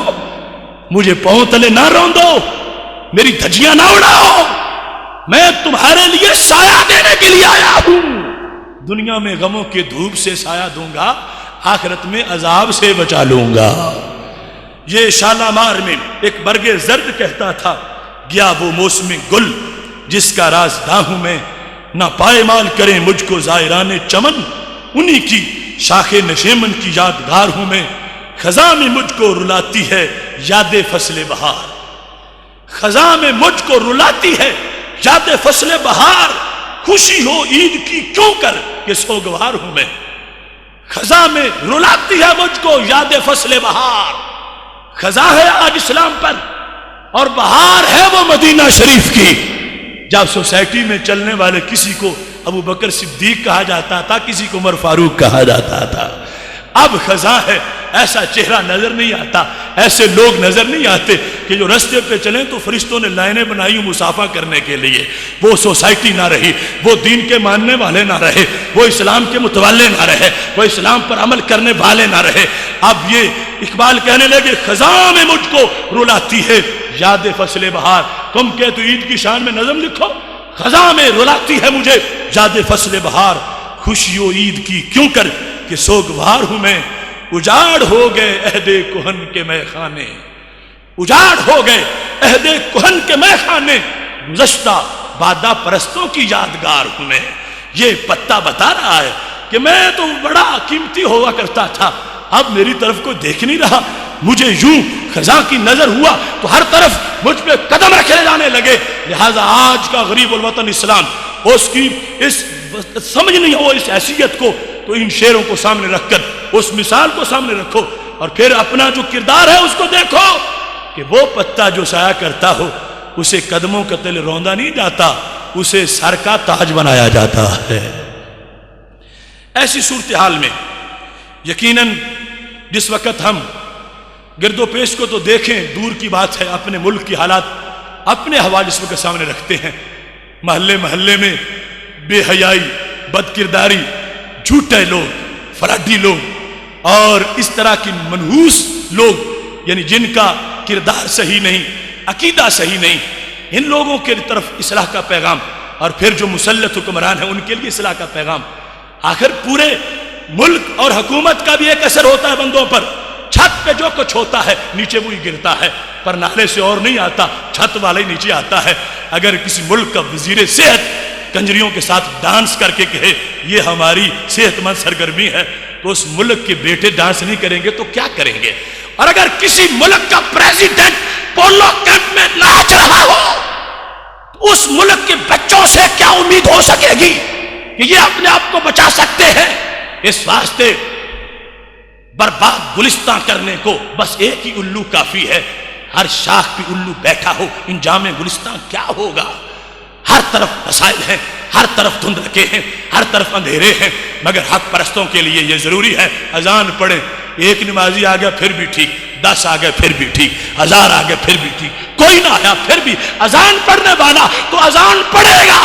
مجھے پاؤں تلے نہ روندو، میری دھجیاں نہ اڑاؤ، میں تمہارے لیے سایہ دینے کے لیے آیا ہوں۔ دنیا میں غموں کے دھوپ سے سایہ دوں گا، آخرت میں عذاب سے بچا لوں گا۔ یہ شالامار میں ایک برگ زرد کہتا تھا، گیا وہ موسم گل جس کا رازداں ہوں میں، نہ پائمال کریں مجھ کو زائران چمن، انہی کی شاخ نشیمن کی یادگار ہوں میں، خزاں میں مجھ کو رلاتی ہے یاد فصل بہار، خزاں میں مجھ کو رلاتی ہے یاد فصل بہار، خوشی ہو عید کی کیوں کر کہ سوگوار ہوں میں، خزاں میں رلاتی ہے مجھ کو یاد فصل بہار، خزاں ہے آج اسلام پر اور بہار ہے وہ مدینہ شریف کی۔ جب سوسائٹی میں چلنے والے کسی کو ابو بکر صدیق کہا جاتا تھا، کسی کو عمر فاروق کہا جاتا تھا، اب خزاں ہے، ایسا چہرہ نظر نہیں آتا، ایسے لوگ نظر نہیں آتے کہ جو رستے پہ چلیں تو فرشتوں نے لائنیں بنائی مسافہ کرنے کے لیے۔ وہ سوسائٹی نہ رہی، وہ دین کے ماننے والے نہ رہے، وہ اسلام کے متولے نہ رہے، وہ اسلام پر عمل کرنے والے نہ رہے۔ اب یہ اقبال کہنے لگے خزاں میں مجھ کو رلاتی ہے یاد فصل بہار، تم کہ تو عید کی شان میں نظم لکھو، خزاں میں رلاتی ہے مجھے یاد فصل بہار، خوشیوں عید کی کیوں کر کہ سوگوار ہوں میں، اجاڑ ہو گئے عہد کہن کے میں خانے، اجاڑ ہو گئے عہد کہن کے میں خانے، گزشتہ بادہ پرستوں کی یادگار ہوں میں۔ یہ پتا بتا رہا ہے کہ میں تو بڑا قیمتی ہوا کرتا تھا، اب میری طرف کوئی دیکھ نہیں رہا، مجھے یوں خزاں کی نظر ہوا تو ہر طرف مجھ پہ قدم رکھے جانے لگے۔ لہذا آج کا غریب الوطن اسلام، اس کی اس سمجھ نہیں ہو اس حیثیت کو، تو ان شعروں کو سامنے رکھ کر اس مثال کو سامنے رکھو، اور پھر اپنا جو کردار ہے اس کو دیکھو کہ وہ پتا جو سایہ کرتا ہو اسے قدموں کا تلے روندا نہیں جاتا، اسے سر کا تاج بنایا جاتا ہے۔ ایسی صورتحال میں یقیناً جس وقت ہم گرد و پیش کو تو دیکھیں دور کی بات ہے، اپنے ملک کی حالات اپنے حوالے اس وقت سامنے رکھتے ہیں، محلے محلے میں بے حیائی، بد کرداری، جھوٹے لوگ، فراڈی لوگ اور اس طرح کی منحوس لوگ، یعنی جن کا کردار صحیح نہیں، عقیدہ صحیح نہیں، ان لوگوں کے طرف اصلاح کا پیغام، اور پھر جو مسلط حکمران ہیں ان کے لیے اصلاح کا پیغام۔ آخر پورے ملک اور حکومت کا بھی ایک اثر ہوتا ہے بندوں پر، چھت پہ جو کچھ ہوتا ہے نیچے وہی گرتا ہے، پر نالے سے اور نہیں آتا، چھت والا ہی نیچے آتا ہے۔ اگر کسی ملک کا وزیر صحت کنجریوں کے ساتھ ڈانس کر کے کہے یہ ہماری صحت مند سرگرمی ہے، تو اس ملک کے بیٹے ڈانس نہیں کریں گے تو کیا کریں گے؟ اور اگر کسی ملک کا پریزیڈنٹ پولو کیمپ میں ناچ رہا ہو تو اس ملک کے بچوں سے کیا امید ہو سکے گی کہ یہ اپنے آپ کو بچا سکتے ہیں؟ اس واسطے برباد گلستان کرنے کو بس ایک ہی الو کافی ہے، ہر شاخ پہ الو بیٹھا ہو، انجام گلستان کیا ہوگا؟ ہر طرف مسائل ہیں، ہر طرف دھند رکھے ہیں، ہر طرف اندھیرے ہیں، مگر حق پرستوں کے لیے یہ ضروری ہے اذان پڑھیں۔ ایک نمازی آ گیا پھر بھی ٹھیک، 10 آ گئے پھر بھی ٹھیک، 1000 آ گئے پھر بھی ٹھیک، کوئی نہ آیا پھر بھی اذان پڑھنے والا تو اذان پڑھے گا۔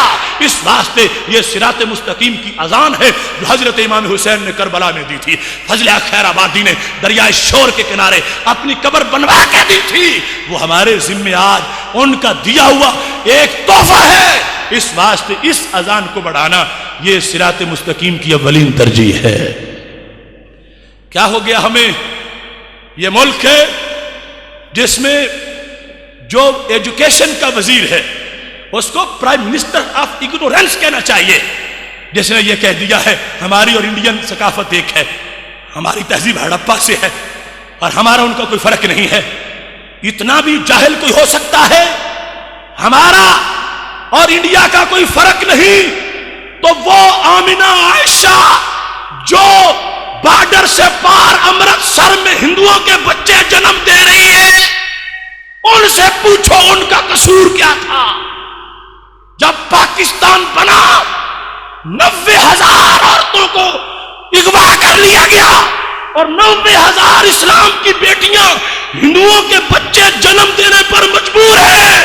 اس واسطے یہ صراط مستقیم کی اذان ہے جو حضرت امام حسین نے کربلا میں دی تھی، فضل خیر آبادی نے دریائے شور کے کنارے اپنی قبر بنوا کے دی تھی، وہ ہمارے ذمہ آج ان کا دیا ہوا ایک تحفہ ہے۔ اس واسطے اس اذان کو بڑھانا یہ صراط مستقیم کی اولین ترجیح ہے۔ کیا ہو گیا ہمیں؟ یہ ملک ہے جس میں جو ایجوکیشن کا وزیر ہے اس کو پرائم منسٹر آف اگنورینس کہنا چاہیے، جس نے یہ کہہ دیا ہے ہماری اور انڈین ثقافت ایک ہے، ہماری تہذیب ہڑپا سے ہے اور ہمارا ان کا کوئی فرق نہیں ہے۔ اتنا بھی جاہل کوئی ہو سکتا ہے؟ ہمارا اور انڈیا کا کوئی فرق نہیں تو وہ آمنہ عائشہ جو بارڈر سے پار امرتسر میں ہندوؤں کے بچے جنم دے رہی ہے، ان سے پوچھو ان کا قصور کیا تھا؟ جب پاکستان بنا 90,000 عورتوں کو اغوا کر لیا گیا اور 90,000 اسلام کی بیٹیاں ہندوؤں کے بچے جنم دینے پر مجبور ہیں۔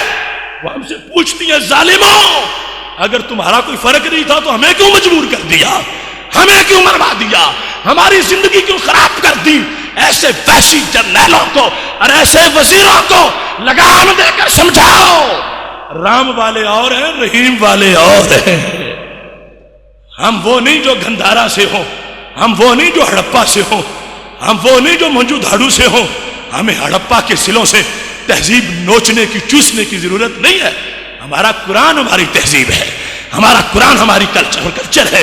وہ ہم سے پوچھتی ہیں ظالموں اگر تمہارا کوئی فرق نہیں تھا تو ہمیں کیوں مجبور کر دیا، ہمیں کیوں مروا دیا؟ ہماری زندگی کیوں خراب کر دی؟ ایسے وحشی جرنیلوں کو اور ایسے وزیروں کو لگام دے کر سمجھاؤ، رام والے اور ہیں، رحیم والے اور ہیں۔ ہم وہ نہیں جو گندھارا سے ہوں، ہم وہ نہیں جو ہڑپا سے ہوں، ہم وہ نہیں جو منجو دھاڑو سے ہوں۔ ہمیں ہڑپا کے سلوں سے تہذیب نوچنے کی، چوسنے کی ضرورت نہیں ہے۔ ہمارا قرآن ہماری تہذیب ہے، ہمارا قرآن ہماری کلچر ہے۔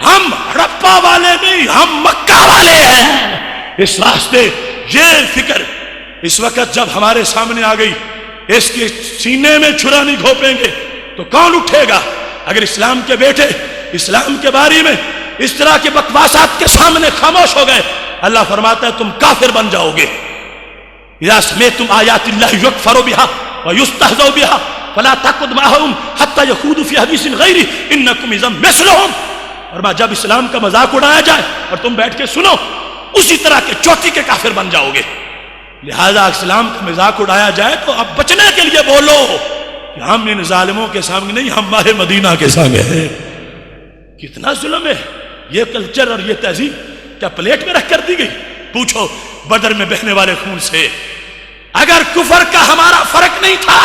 ہم ہڑپا والے نہیں، ہم مکہ والے ہیں۔ اس واسطے یہ فکر اس وقت جب ہمارے سامنے آ گئی، اس کے سینے میں چھرا نہیں گھونپیں گے تو کون اٹھے گا؟ اگر اسلام کے بیٹے اسلام کے بارے میں اس طرح کے بکواسات کے سامنے خاموش ہو گئے، اللہ فرماتا ہے تم کافر بن جاؤ گے۔ اذا سمعتم آیات اللہ یکفر بها ویستہزأ بها فلا تقعدوا معهم حتى يخوضوا في حدیث غیرہ انکم اذا مثلهم۔ اور جب اسلام کا مذاق اڑایا جائے اور تم بیٹھ کے سنو، اسی طرح کے چوٹی کے کافر بن جاؤ گے۔ لہذا اسلام کا مذاق اڑایا جائے تو اب بچنے کے لیے بولو کہ ہم ان ظالموں کے سامنے نہیں، ہم ماہ مدینہ کے سامنے ہیں۔ کتنا ظلم ہے! یہ کلچر اور یہ تہذیب کیا پلیٹ میں رکھ کر دی گئی؟ پوچھو بدر میں بہنے والے خون سے، اگر کفر کا ہمارا فرق نہیں تھا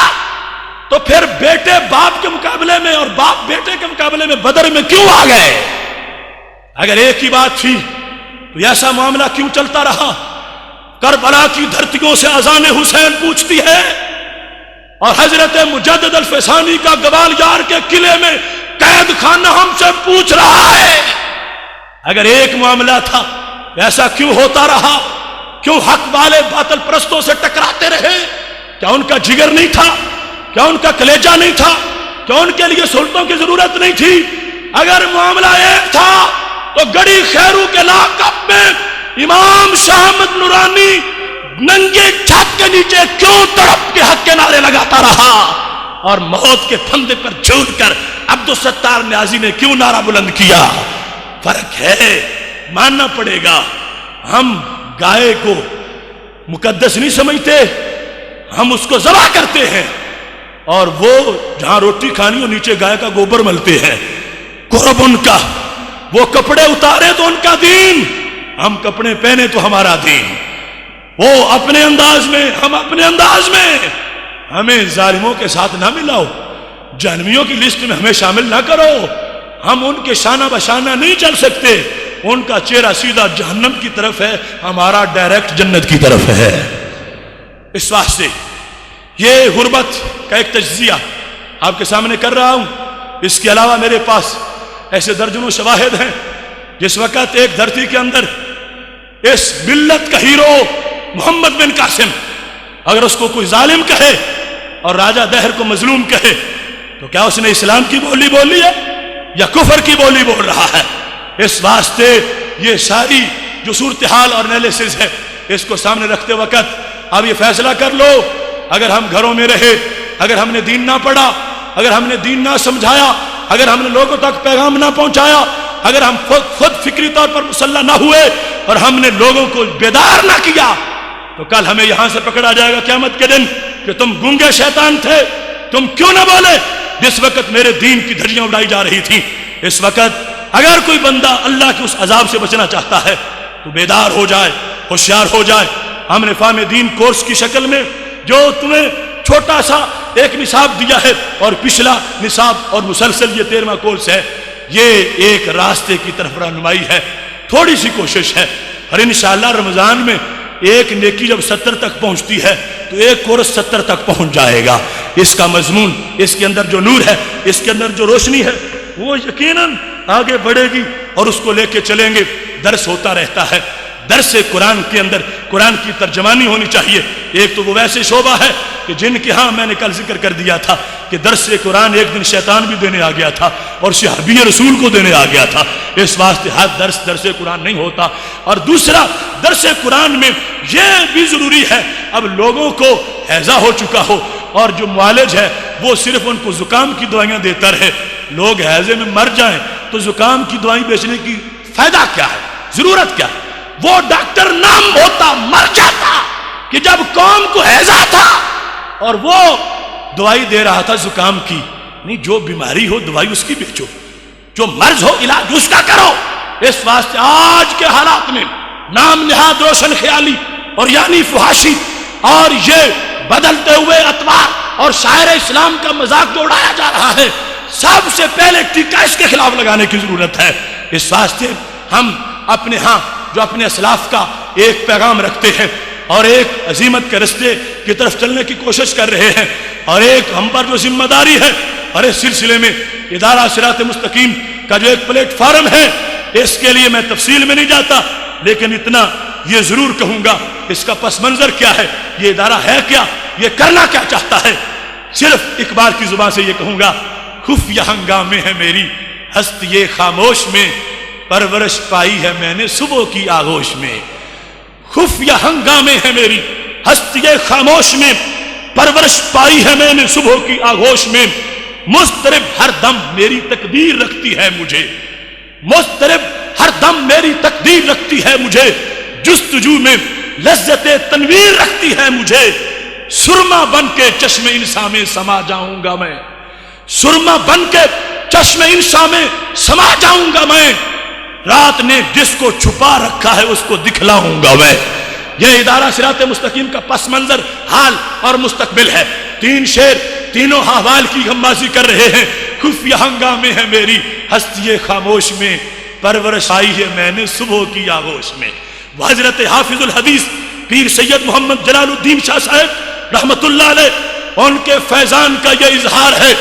تو پھر بیٹے باپ کے مقابلے میں اور باپ بیٹے کے مقابلے میں بدر میں کیوں آ گئے؟ اگر ایک ہی بات تھی تو ایسا معاملہ کیوں چلتا رہا؟ کربلا کی دھرتیوں سے اذان حسین پوچھتی ہے اور حضرت مجدد الفسانی کا گوالیار کے قلعے میں قید خانہ ہم سے پوچھ رہا ہے۔ اگر ایک معاملہ تھا ایسا کیوں ہوتا رہا؟ کیوں حق والے باطل پرستوں سے ٹکراتے رہے؟ کیا ان کا جگر نہیں تھا؟ کیا ان کا کلیجہ نہیں تھا؟ کیا ان کے لیے سلطوں کی ضرورت نہیں تھی؟ اگر معاملہ ایک تھا تو گڑی خیرو کے لاقب میں امام شاہ احمد نورانی ننگے چھت کے نیچے کیوں تڑپ کے حق کے نعرے لگاتا رہا؟ اور موت کے پھندے پر جھول کر عبدالستار نیازی نے کیوں نعرہ بلند کیا؟ فرق ہے، ماننا پڑے گا۔ ہم گائے کو مقدس نہیں سمجھتے، ہم اس کو ذبح کرتے ہیں، اور وہ جہاں روٹی کھانی ہو نیچے گائے کا گوبر ملتے ہیں۔ قرب ان کا، وہ کپڑے اتارے تو ان کا دین، ہم کپڑے پہنے تو ہمارا دین۔ وہ اپنے انداز میں، ہم اپنے انداز میں۔ ہمیں ظالموں کے ساتھ نہ ملاؤ، جہنمیوں کی لسٹ میں ہمیں شامل نہ کرو۔ ہم ان کے شانہ بشانہ نہیں چل سکتے، ان کا چہرہ سیدھا جہنم کی طرف ہے، ہمارا ڈائریکٹ جنت کی طرف ہے۔ اس واسطے یہ غربت کا ایک تجزیہ آپ کے سامنے کر رہا ہوں۔ اس کے علاوہ میرے پاس ایسے درجنوں شواہد ہیں۔ جس وقت ایک دھرتی کے اندر اس ملت کا ہیرو محمد بن قاسم اگر اس کو کوئی ظالم کہے اور راجہ دہر کو مظلوم کہے تو کیا اس نے اسلام کی بولی بولی ہے یا کفر کی بولی بول رہا ہے؟ اس واسطے یہ ساری جو صورتحال اور انالیسز ہے، اس کو سامنے رکھتے وقت اب یہ فیصلہ کر لو، اگر ہم گھروں میں رہے، اگر ہم نے دین نہ پڑھا، اگر ہم نے دین نہ سمجھایا، اگر ہم نے لوگوں تک پیغام نہ پہنچایا، اگر ہم خود فکری طور پر مسلح نہ ہوئے اور ہم نے لوگوں کو بیدار نہ کیا، تو کل ہمیں یہاں سے پکڑا جائے گا قیامت کے دن کہ تم گونگے شیطان تھے، تم کیوں نہ بولے جس وقت میرے دین کی دھجیاں اڑائی جا رہی تھیں۔ اس وقت اگر کوئی بندہ اللہ کے اس عذاب سے بچنا چاہتا ہے تو بیدار ہو جائے، ہوشیار ہو جائے۔ ہم نے فہم دین کورس کی شکل میں جو تمہیں چھوٹا سا ایک نصاب دیا ہے اور پچھلا نصاب اور مسلسل یہ 13واں کورس ہے، یہ ایک راستے کی طرف رہنمائی ہے، تھوڑی سی کوشش ہے، اور انشاءاللہ رمضان میں ایک نیکی جب 70 تک پہنچتی ہے تو ایک کورس 70 تک پہنچ جائے گا۔ اس کا مضمون، اس کے اندر جو نور ہے، اس کے اندر جو روشنی ہے، وہ یقیناً آگے بڑھے گی اور اس کو لے کے چلیں گے۔ درس ہوتا رہتا ہے، درس قرآن کے اندر قرآن کی ترجمانی ہونی چاہیے۔ ایک تو وہ ویسے شعبہ ہے کہ جن کے ہاں میں نے کل ذکر کر دیا تھا کہ درس قرآن ایک دن شیطان بھی دینے آ گیا تھا اور صحابی رسول کو دینے آ گیا تھا۔ اس واسطے ہر درس قرآن نہیں ہوتا۔ اور دوسرا، درس قرآن میں یہ بھی ضروری ہے، اب لوگوں کو ہیضہ ہو چکا ہو اور جو معالج ہے وہ صرف ان کو زکام کی دوائیاں دیتا رہے، لوگ ہیضے میں مر جائیں تو زکام کی دوائی بیچنے کی فائدہ کیا ہے، ضرورت کیا ہے؟ وہ ڈاکٹر نام ہوتا مر جاتا کہ جب قوم کو ہیضہ تھا اور وہ دوائی دے رہا تھا زکام کی۔ نہیں، جو بیماری ہو دوائی اس کی بیچو، جو مرض ہو علاج اس کا کرو۔ اس واسطے آج کے حالات میں نام نہاد روشن خیالی اور یعنی فحاشی اور یہ بدلتے ہوئے اطوار اور شاعر اسلام کا مذاق جو اڑایا جا رہا ہے، سب سے پہلے ٹیکہ اس کے خلاف لگانے کی ضرورت ہے۔ اس واسطے ہم اپنے ہاں جو اپنے اسلاف کا ایک پیغام رکھتے ہیں اور ایک عزیمت کے رستے کی طرف چلنے کی کوشش کر رہے ہیں، اور ایک ہم پر جو ذمہ داری ہے، اور اس سلسلے میں ادارہ صراط مستقیم کا جو ایک پلیٹ فارم ہے، اس کے لیے میں تفصیل میں نہیں جاتا، لیکن اتنا یہ ضرور کہوں گا اس کا پس منظر کیا ہے، یہ ادارہ ہے کیا، یہ کرنا کیا چاہتا ہے۔ صرف اقبال کی زبان سے یہ کہوں گا، خفیہ ہنگامے ہے میری ہستی خاموش میں، پرورش پائی ہے میں نے صبح کی آغوش میں۔ خفیہ ہنگامے ہے میری ہستی خاموش میں، پرورش پائی ہے میں نے صبح کی آغوش میں، مضطرب ہر دم میری تقدیر رکھتی ہے مجھے، مضطرب ہر دم میری تقدیر رکھتی ہے مجھے، جستجو میں لذت تنویر رکھتی ہے مجھے، سرما بن کے چشم انسان میں سما جاؤں گا میں، سرما بن کے چشم انسان میں سما جاؤں گا میں، رات نے جس کو چھپا رکھا ہے اس کو دکھلاؤں گا میں۔ یہ ادارہ صراط مستقیم کا پس منظر، حال اور مستقبل ہے۔ تین شعر تینوں احوال کی غمازی کر رہے ہیں۔ خفیہ ہنگامے ہے میری ہستی خاموش میں، پرورش آئی ہے میں نے صبح کی آغوش میں۔ وہ حضرت حافظ الحدیث پیر سید محمد جلال الدین شاہ صاحب رحمت اللہ علیہ، ان کے فیضان کا یہ اظہار ہے۔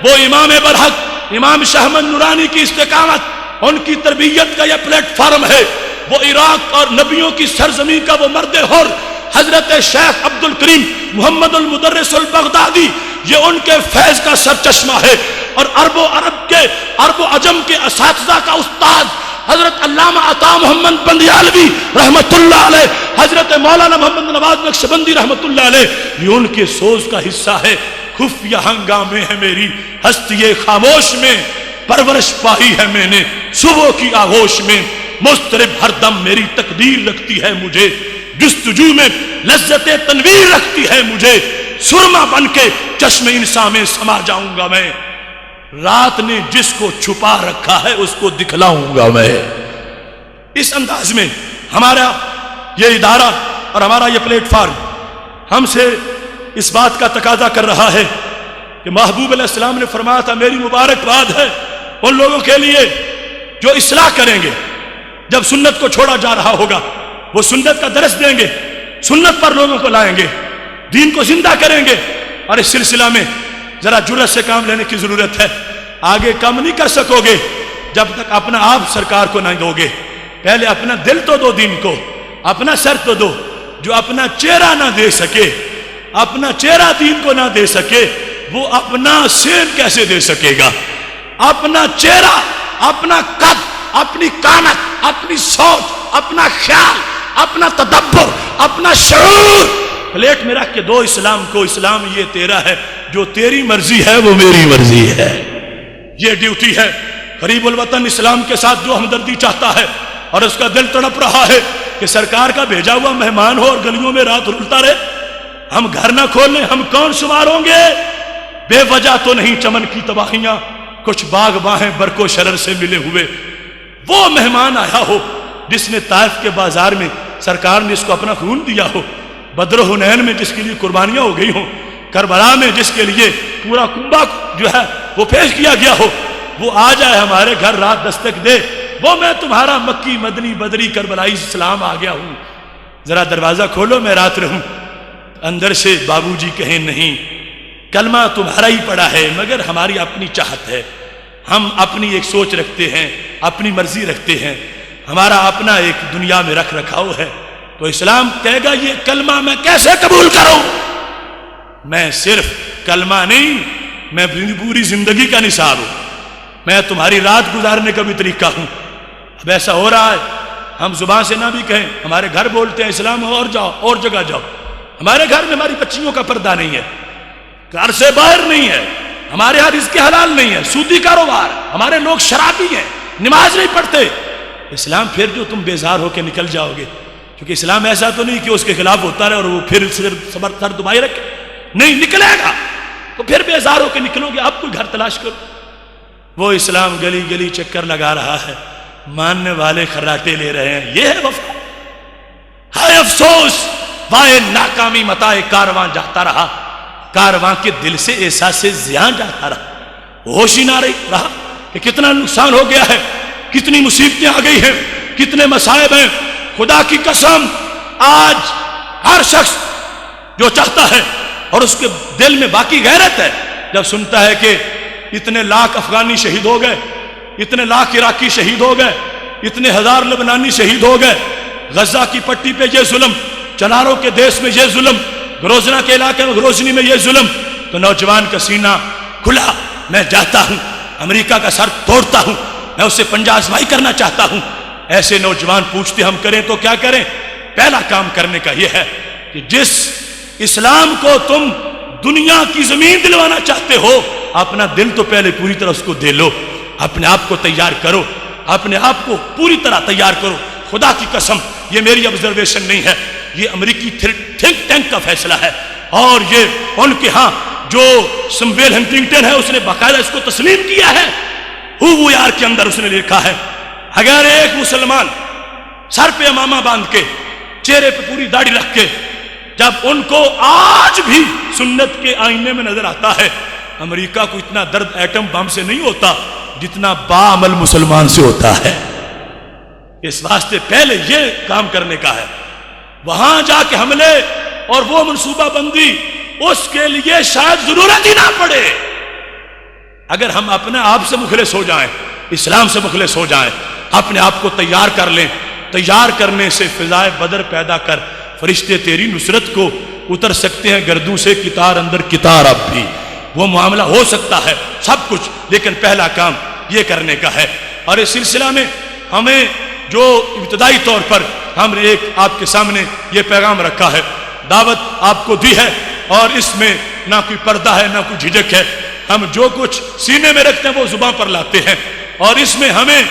وہ امام برحق امام شاہ احمد نورانی کی استقامت، ان کی تربیت کا یہ پلیٹ فارم ہے۔ وہ عراق اور نبیوں کی سرزمین کا وہ مرد حر حضرت شیخ عبد الکریم محمد المدرس البغدادی، یہ ان کے فیض کا سرچشمہ ہے۔ اور عرب و عجم کے اساتذہ کا استاد حضرت علامہ عطا محمد بندیالوی رحمت اللہ علیہ، حضرت مولانا محمد نواز نقشبندی رحمت اللہ علیہ، یہ ان کے سوز کا حصہ ہے۔ خفیہ ہنگامے ہے میری ہستی خاموش میں، پرورش پائی ہے میں نے صبح کی آغوش میں، مضطرب ہر دم میری تقدیر رکھتی ہے مجھے، جستجو میں لذت تنویر رکھتی ہے مجھے، سرما بن کے چشم انسان میں سما جاؤں گا میں، رات نے جس کو چھپا رکھا ہے اس کو دکھلاؤں گا میں۔ اس انداز میں ہمارا یہ ادارہ اور ہمارا یہ پلیٹ فارم ہم سے اس بات کا تقاضا کر رہا ہے کہ محبوب علیہ السلام نے فرمایا تھا، میری مبارکباد ہے ان لوگوں کے لیے جو اصلاح کریں گے۔ جب سنت کو چھوڑا جا رہا ہوگا وہ سنت کا درس دیں گے، سنت پر لوگوں کو لائیں گے، دین کو زندہ کریں گے۔ اور اس سلسلہ میں ذرا جرأت سے کام لینے کی ضرورت ہے۔ آگے کم نہیں کر سکو گے جب تک اپنا آپ سرکار کو نہیں دو گے۔ پہلے اپنا دل تو دو دین کو، اپنا سر تو دو۔ جو اپنا چہرہ نہ دے سکے، اپنا چہرہ دین کو نہ دے سکے، وہ اپنا سین کیسے دے سکے گا؟ اپنا چہرہ، اپنا قد، اپنی قامت، اپنی سوچ، اپنا خیال، اپنا تدبر، اپنا شعور پلیٹ میں رکھ کے دو اسلام کو۔ اسلام یہ تیرا ہے، جو تیری مرضی ہے وہ میری مرضی ہے۔ یہ ڈیوٹی ہے۔ غریب الوطن اسلام کے ساتھ جو ہمدردی چاہتا ہے اور اس کا دل تڑپ رہا ہے کہ سرکار کا بھیجا ہوا مہمان ہو اور گلیوں میں رات رلتا رہے، ہم گھر نہ کھولیں، ہم کون شمار ہوں گے؟ بے وجہ تو نہیں چمن کی تباہیاں، کچھ باغ باہیں برق و شرر سے ملے ہوئے۔ وہ مہمان آیا ہو جس نے طائف کے بازار میں سرکار نے اس کو اپنا خون دیا ہو، بدر و حنین میں جس کے لیے قربانیاں ہو گئی ہوں، کربلا میں جس کے لیے پورا کنبہ جو ہے وہ پیش کیا گیا ہو، وہ آ جائے ہمارے گھر رات دستک دے، وہ میں تمہارا مکی مدنی بدری کربلائی اسلام آ گیا ہوں، ذرا دروازہ کھولو میں رات رہوں۔ اندر سے بابو جی کہیں نہیں، کلمہ تمہارا ہی پڑا ہے مگر ہماری اپنی چاہت ہے، ہم اپنی ایک سوچ رکھتے ہیں، اپنی مرضی رکھتے ہیں، ہمارا اپنا ایک دنیا میں رکھ رکھاؤ ہے۔ تو اسلام کہے گا یہ کلمہ میں کیسے قبول کروں؟ میں صرف کلمہ نہیں، میں پوری زندگی کا نصاب ہوں، میں تمہاری رات گزارنے کا بھی طریقہ ہوں۔ اب ایسا ہو رہا ہے ہم زبان سے نہ بھی کہیں، ہمارے گھر بولتے ہیں اسلام اور جاؤ اور جگہ جاؤ، ہمارے گھر میں ہماری بچیوں کا پردہ نہیں ہے، گھر سے باہر نہیں ہے، ہمارے ہاں رزق حلال نہیں ہے، سودی کاروبار، ہمارے لوگ شرابی ہیں، نماز نہیں پڑھتے۔ اسلام پھر جو تم بیزار ہو کے نکل جاؤ گے، کیونکہ اسلام ایسا تو نہیں کہ اس کے خلاف ہوتا رہے اور وہ پھر صبر سر دبائے رکھے، نہیں نکلے گا تو پھر بیزار ہو کے نکلو گے، اب کوئی گھر تلاش کرو۔ وہ اسلام گلی گلی چکر لگا رہا ہے، ماننے والے خراٹے لے رہے ہیں. یہ ہے وفا. ہائے افسوس وائے ناکامی متائے کارواں جاتا رہا, کارواں کے دل سے احساس زیاں جاتا رہا. ہوش ہی نہ رہا کہ کتنا نقصان ہو گیا ہے, کتنی مصیبتیں آ گئی ہیں, کتنے مصائب ہیں. خدا کی قسم آج ہر شخص جو چاہتا ہے اور اس کے دل میں باقی غیرت ہے, جب سنتا ہے کہ اتنے لاکھ افغانی شہید ہو گئے, اتنے لاکھ عراقی شہید ہو گئے, اتنے ہزار لبنانی شہید ہو گئے, غزہ کی پٹی پہ یہ ظلم, چناروں کے دیش میں یہ ظلم, گروزنا کے علاقے میں گروزنی میں یہ ظلم, تو نوجوان کا سینہ کھلا. میں جاتا ہوں, امریکہ کا سر توڑتا ہوں, میں اسے پنجہ آزمائی کرنا چاہتا ہوں. ایسے نوجوان پوچھتے ہم کریں تو کیا کریں؟ پہلا کام کرنے کا یہ ہے کہ جس اسلام کو تم دنیا کی زمین دلوانا چاہتے ہو, اپنا دل تو پہلے پوری طرح اس کو دے لو, اپنے آپ کو تیار کرو, اپنے آپ کو پوری طرح تیار کرو. خدا کی قسم یہ میری آبزرویشن نہیں ہے, یہ امریکی تھنک ٹینک کا فیصلہ ہے, اور یہ ان کے ہاں جو سمویل ہنٹنگٹن ہے اس نے باقاعدہ اس کو تسلیم کیا ہے. وہ یار کے اندر اس نے لکھا ہے اگر ایک مسلمان سر پہ امامہ باندھ کے, چہرے پہ پوری داڑھی رکھ کے, جب ان کو آج بھی سنت کے آئینے میں نظر آتا ہے, امریکہ کو اتنا درد ایٹم بم سے نہیں ہوتا جتنا باعمل مسلمان سے ہوتا ہے. اس واسطے پہلے یہ کام کرنے کا ہے. وہاں جا کے حملے اور وہ منصوبہ بندی اس کے لیے شاید ضرورت ہی نہ پڑے. اگر ہم اپنے آپ سے مخلص ہو جائیں, اسلام سے مخلص ہو جائیں, اپنے آپ کو تیار کر لیں, تیار کرنے سے فضائے بدر پیدا کر فرشتے تیری نصرت کو اتر سکتے ہیں گردوں سے کتار اندر کتار. اب بھی وہ معاملہ ہو سکتا ہے سب کچھ, لیکن پہلا کام یہ کرنے کا ہے. اور اس سلسلہ میں ہمیں جو ابتدائی طور پر ہم نے ایک آپ کے سامنے یہ پیغام رکھا ہے, دعوت آپ کو دی ہے, اور اس میں نہ کوئی پردہ ہے نہ کوئی جھجک ہے. ہم جو کچھ سینے میں رکھتے ہیں وہ زبان پر لاتے ہیں, اور اس میں ہمیں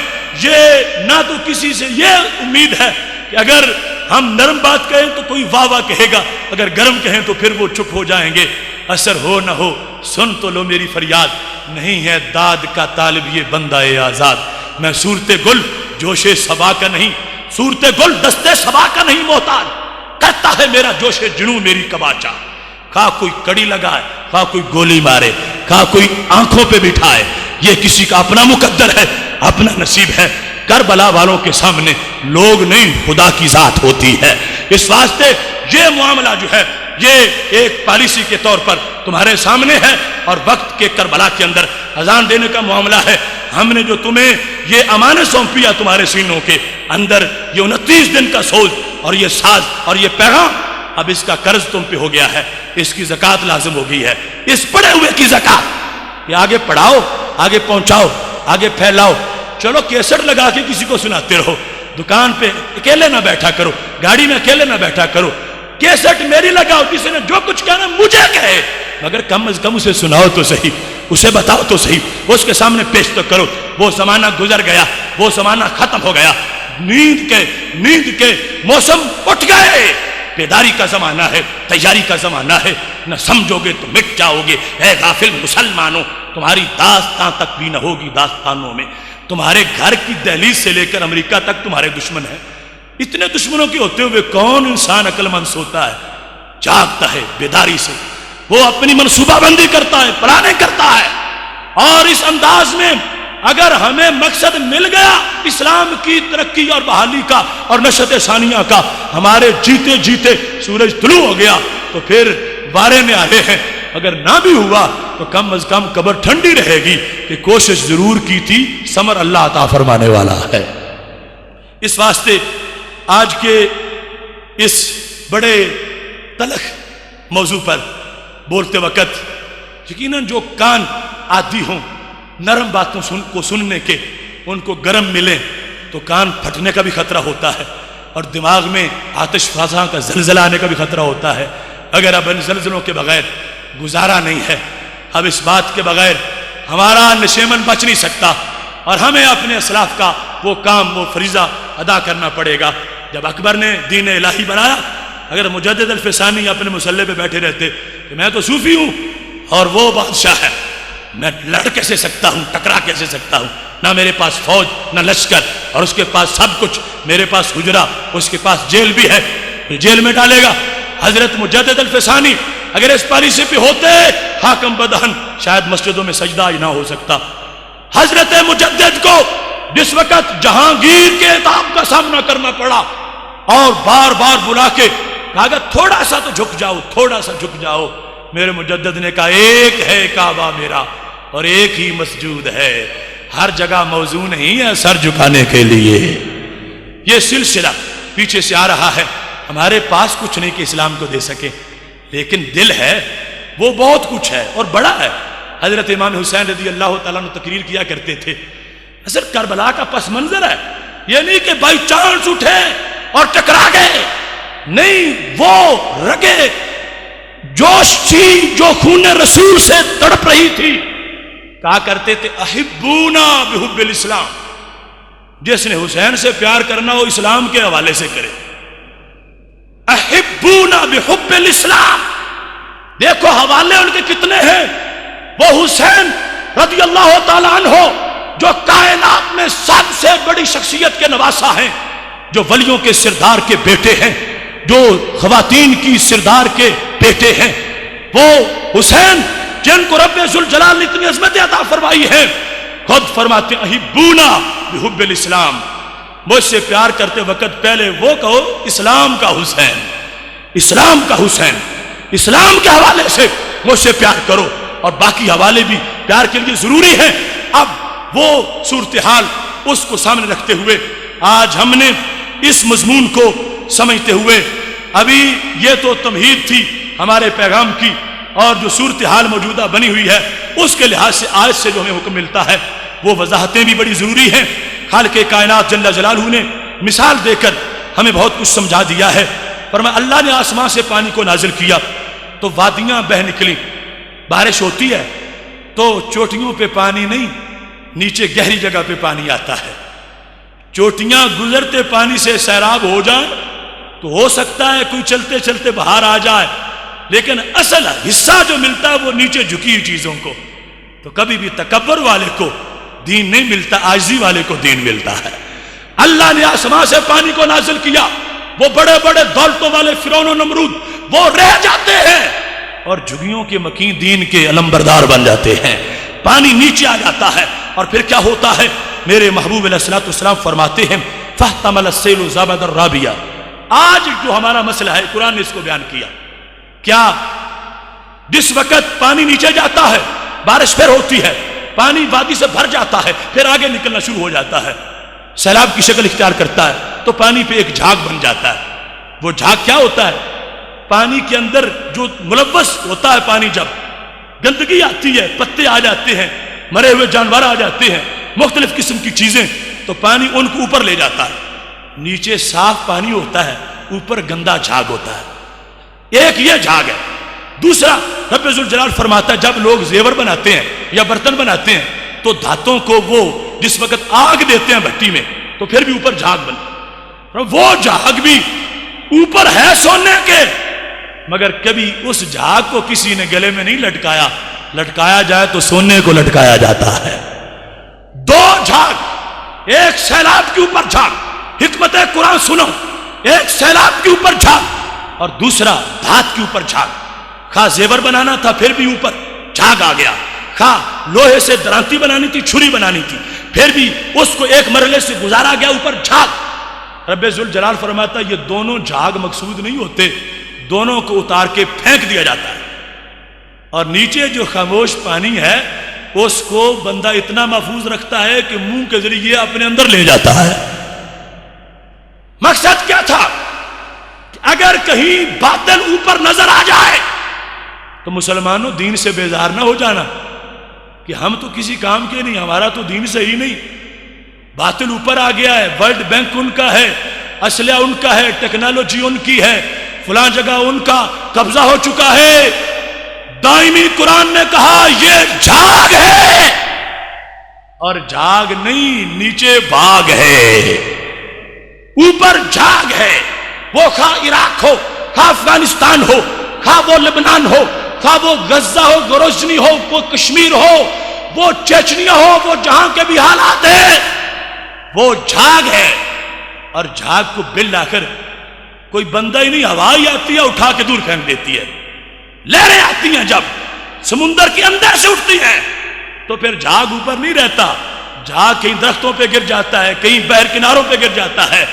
یہ نہ تو کسی سے یہ امید ہے کہ اگر ہم نرم بات کہیں تو کوئی واہ واہ کہے گا, اگر گرم کہیں تو پھر وہ چپ ہو جائیں گے. اثر ہو نہ ہو سن تو لو میری فریاد, نہیں ہے داد کا طالب یہ بندہ آزاد. میں صورت گل جوش صبا کا نہیں, صورت گل دستے صبا کا نہیں محتاج, کرتا ہے میرا جوش جنوں میری کباچا. خواہ کوئی کڑی لگائے, خواہ کوئی گولی مارے, خواہ کوئی آنکھوں پہ بٹھائے, یہ کسی کا اپنا مقدر ہے, اپنا نصیب ہے. کربلا والوں کے سامنے لوگ نہیں خدا کی ذات ہوتی ہے. اس واسطے یہ معاملہ جو ہے یہ ایک پالیسی کے طور پر تمہارے سامنے ہے, اور وقت کے کربلا کے اندر اذان دینے کا معاملہ ہے. ہم نے جو تمہیں یہ امانت سونپی ہے تمہارے سینوں کے اندر, یہ 29 دن کا سوز اور یہ ساز اور یہ پیغام, اب اس کا قرض تم پہ ہو گیا ہے, اس کی زکوٰۃ لازم ہو گئی ہے. اس پڑے ہوئے کی زکوٰۃ یہ آگے پڑھاؤ, آگے پہنچاؤ, آگے پھیلاؤ. چلو کیسٹ لگا کے کسی کو سناتے رہو, دکان پہ اکیلے نہ بیٹھا کرو, گاڑی میں اکیلے نہ بیٹھا کرو. کیسٹ میری لگاؤ, کسی نے جو کچھ کہنا مجھے کہے, مگر کم از کم اسے سناؤ تو صحیح, اسے بتاؤ تو صحیح, اس کے سامنے پیش تو کرو. وہ زمانہ گزر گیا, وہ زمانہ ختم ہو گیا. نیند کے موسم اٹھ گئے. بیداری کا زمانہ ہے, تیاری کا زمانہ ہے. نہ سمجھو گے تو مٹ جاؤ گے. اے غافل مسلمانوں, تمہاری داستان تک بھی نہ ہوگی داستانوں میں. تمہارے گھر کی دہلیز سے لے کر امریکہ تک تمہارے دشمن ہیں. اتنے دشمنوں کے ہوتے ہوئے کون انسان عقل مند سوتا ہے, جاگتا ہے بیداری سے, وہ اپنی منصوبہ بندی کرتا ہے, پلاننگ کرتا ہے. اور اس انداز میں اگر ہمیں مقصد مل گیا اسلام کی ترقی اور بحالی کا اور نشأت ثانیہ کا, ہمارے جیتے جیتے سورج طلوع ہو گیا تو پھر بارے میں آئے ہیں. اگر نہ بھی ہوا تو کم از کم قبر ٹھنڈی رہے گی کہ کوشش ضرور کی تھی, ثمر اللہ عطا فرمانے والا ہے. اس واسطے آج کے اس بڑے تلخ موضوع پر بولتے وقت یقیناً جو کان عادی ہوں نرم باتوں کو سننے کے, ان کو گرم ملیں تو کان پھٹنے کا بھی خطرہ ہوتا ہے, اور دماغ میں آتش فضا کا زلزلہ آنے کا بھی خطرہ ہوتا ہے. اگر اب ان زلزلوں کے بغیر گزارا نہیں ہے, اب اس بات کے بغیر ہمارا نشیمن بچ نہیں سکتا, اور ہمیں اپنے اسلاف کا وہ کام, وہ فریضہ ادا کرنا پڑے گا. جب اکبر نے دین الہی بنایا, اگر مجدد الفسانی اپنے مسلح پہ بیٹھے رہتے کہ میں تو صوفی ہوں اور وہ بادشاہ ہے, میں لڑ کیسے سکتا ہوں، ٹکرا کیسے سکتا ہوں؟ نہ میرے پاس فوج، نہ لشکر، اور اس کے پاس سب کچھ، میرے پاس حجرہ، اس کے پاس جیل بھی ہے، جیل میں ڈالے گا۔ حضرت مجدد الفسانی اگر اس پالیسی پہ ہوتے حاکم بدہن، شاید مسجدوں میں سجدہ ہی نہ ہو سکتا۔ حضرت مجدد کو جس وقت جہانگیر کے عتاب کا سامنا کرنا پڑا اور بار بار بلا کے کہا کہ تھوڑا سا تو جھک جاؤ، تھوڑا سا جھک جاؤ، میرے مجدد نے کہا ایک ہے کعبہ میرا اور ایک ہی مسجود ہے، ہر جگہ موضوع نہیں ہے سر جھکانے کے لیے۔ یہ سلسلہ پیچھے سے آ رہا ہے، ہمارے پاس کچھ نہیں کہ اسلام کو دے سکے، لیکن دل ہے وہ بہت کچھ ہے اور بڑا ہے۔ حضرت امام حسین رضی اللہ تعالیٰ عنہ تقریر کیا کرتے تھے، حضرت کربلا کا پس منظر ہے، یہ نہیں کہ بائی چانس اٹھے اور ٹکرا گئے، نہیں، وہ رگے جوش تھی جو خون رسول سے تڑپ رہی تھی۔ کہا کرتے تھے احبونا بحب الاسلام، جس نے حسین سے پیار کرنا وہ اسلام کے حوالے سے کرے۔ احبونا بحب الاسلام، دیکھو حوالے ان کے کتنے ہیں۔ وہ حسین رضی اللہ تعالیٰ عنہ جو کائنات میں سب سے بڑی شخصیت کے نواسا ہیں، جو ولیوں کے سردار کے بیٹے ہیں، جو خواتین کی سردار کے بیٹے ہیں، وہ حسین جن کو رب ذوالجلال نے اتنی عظمت عطا فرمائی ہے، خود فرماتے ہیں احبونا بحب الاسلام، مجھ سے پیار کرتے وقت پہلے وہ کہو اسلام کا حسین، اسلام کا حسین، اسلام کے حوالے سے مجھ سے پیار کرو، اور باقی حوالے بھی پیار کے لیے ضروری ہیں۔ اب وہ صورتحال اس کو سامنے رکھتے ہوئے آج ہم نے اس مضمون کو سمجھتے ہوئے، ابھی یہ تو تمہید تھی ہمارے پیغام کی، اور جو صورتحال موجودہ بنی ہوئی ہے اس کے لحاظ سے آج سے جو ہمیں حکم ملتا ہے وہ وضاحتیں بھی بڑی ضروری ہیں۔ خالق کائنات جل جلالہ نے مثال دے کر ہمیں بہت کچھ سمجھا دیا ہے۔ فرمایا اللہ نے آسمان سے پانی کو نازل کیا تو وادیاں بہہ نکلیں، بارش ہوتی ہے تو چوٹیوں پہ پانی نہیں، نیچے گہری جگہ پہ پانی آتا ہے۔ چوٹیاں گزرتے پانی سے سیراب ہو جائیں تو ہو سکتا ہے کوئی چلتے چلتے باہر آ جائے، لیکن اصل حصہ جو ملتا ہے وہ نیچے جھکی ہوئی چیزوں کو۔ تو کبھی بھی تکبر والے کو دین نہیں ملتا، عاجزی والے کو دین ملتا ہے۔ اللہ نے آسمان سے پانی کو نازل کیا، وہ بڑے بڑے دولتوں والے فرعون و نمرود وہ رہ جاتے ہیں اور جھگیوں کے مکین دین کے علمبردار بن جاتے ہیں۔ پانی نیچے آ جاتا ہے اور پھر کیا ہوتا ہے؟ میرے محبوب علیہ الصلوۃ والسلام فرماتے ہیں فاحتمل السیل زبد الرابیہ۔ آج جو ہمارا مسئلہ ہے قرآن نے اس کو بیان کیا، کیا جس وقت پانی نیچے جاتا ہے بارش پھر ہوتی ہے، پانی وادی سے بھر جاتا ہے، پھر آگے نکلنا شروع ہو جاتا ہے، سیلاب کی شکل اختیار کرتا ہے تو پانی پہ ایک جھاگ بن جاتا ہے۔ وہ جھاگ کیا ہوتا ہے؟ پانی کے اندر جو ملوث ہوتا ہے، پانی جب گندگی آتی ہے، پتے آ جاتے ہیں، مرے ہوئے جانور آ جاتے ہیں، مختلف قسم کی چیزیں، تو پانی ان کو اوپر لے جاتا ہے۔ نیچے صاف پانی ہوتا ہے، اوپر گندا جھاگ ہوتا ہے۔ ایک یہ جھاگ ہے۔ دوسرا رب ذوالجلال فرماتا ہے جب لوگ زیور بناتے ہیں یا برتن بناتے ہیں تو دھاتوں کو وہ جس وقت آگ دیتے ہیں بھٹی میں تو پھر بھی اوپر جھاگ بنتا ہے۔ وہ جھاگ بھی اوپر ہے سونے کے، مگر کبھی اس جھاگ کو کسی نے گلے میں نہیں لٹکایا، لٹکایا جائے تو سونے کو لٹکایا جاتا ہے۔ دو جھاگ، ایک سیلاب کے اوپر جھاگ، حکمت قرآن سنو، ایک سیلاب کے اوپر جھاگ اور دوسرا دھات کے اوپر جھاگ۔ خواہ زیور بنانا تھا پھر بھی اوپر جھاگ آ گیا، خواہ لوہے سے درانتی بنانی تھی، چھری بنانی تھی، پھر بھی اس کو ایک مرحلے سے گزارا گیا، اوپر جھاگ۔ رب ذوالجلال فرماتا یہ دونوں جھاگ مقصود نہیں ہوتے، دونوں کو اتار کے پھینک دیا جاتا ہے، اور نیچے جو خاموش پانی ہے اس کو بندہ اتنا محفوظ رکھتا ہے کہ منہ کے ذریعے اپنے اندر لے جاتا ہے۔ مقصد کیا تھا؟ کہ اگر کہیں باطل اوپر نظر آ جائے تو مسلمانوں دین سے بیزار نہ ہو جانا کہ ہم تو کسی کام کے نہیں، ہمارا تو دین سے ہی نہیں، باطل اوپر آ گیا ہے، ورلڈ بینک ان کا ہے، اسلحہ ان کا ہے، ٹیکنالوجی ان کی ہے، فلاں جگہ ان کا قبضہ ہو چکا ہے۔ دائمی قرآن نے کہا یہ جھاگ ہے، اور جھاگ نہیں، نیچے باغ ہے، اوپر جھاگ ہے۔ وہ خواہ عراق ہو، خواہ افغانستان ہو، خواہ وہ لبنان ہو، خواہ وہ غزہ ہو، گروزنی ہو، وہ کشمیر ہو، وہ چیچنیا ہو، وہ جہاں کے بھی حالات ہیں، وہ جھاگ ہے. اور جھاگ کو بالآخر کوئی بندہ ہی نہیں، ہوا ہی آتی ہے اٹھا کے دور پھینک دیتی ہے. لہریں آتی ہیں جب سمندر کے اندر سے اٹھتی ہیں تو پھر جھاگ اوپر نہیں رہتا، جھاگ کہیں درختوں پہ گر جاتا ہے، کہیں بحر کناروں پہ گر جاتا ہے.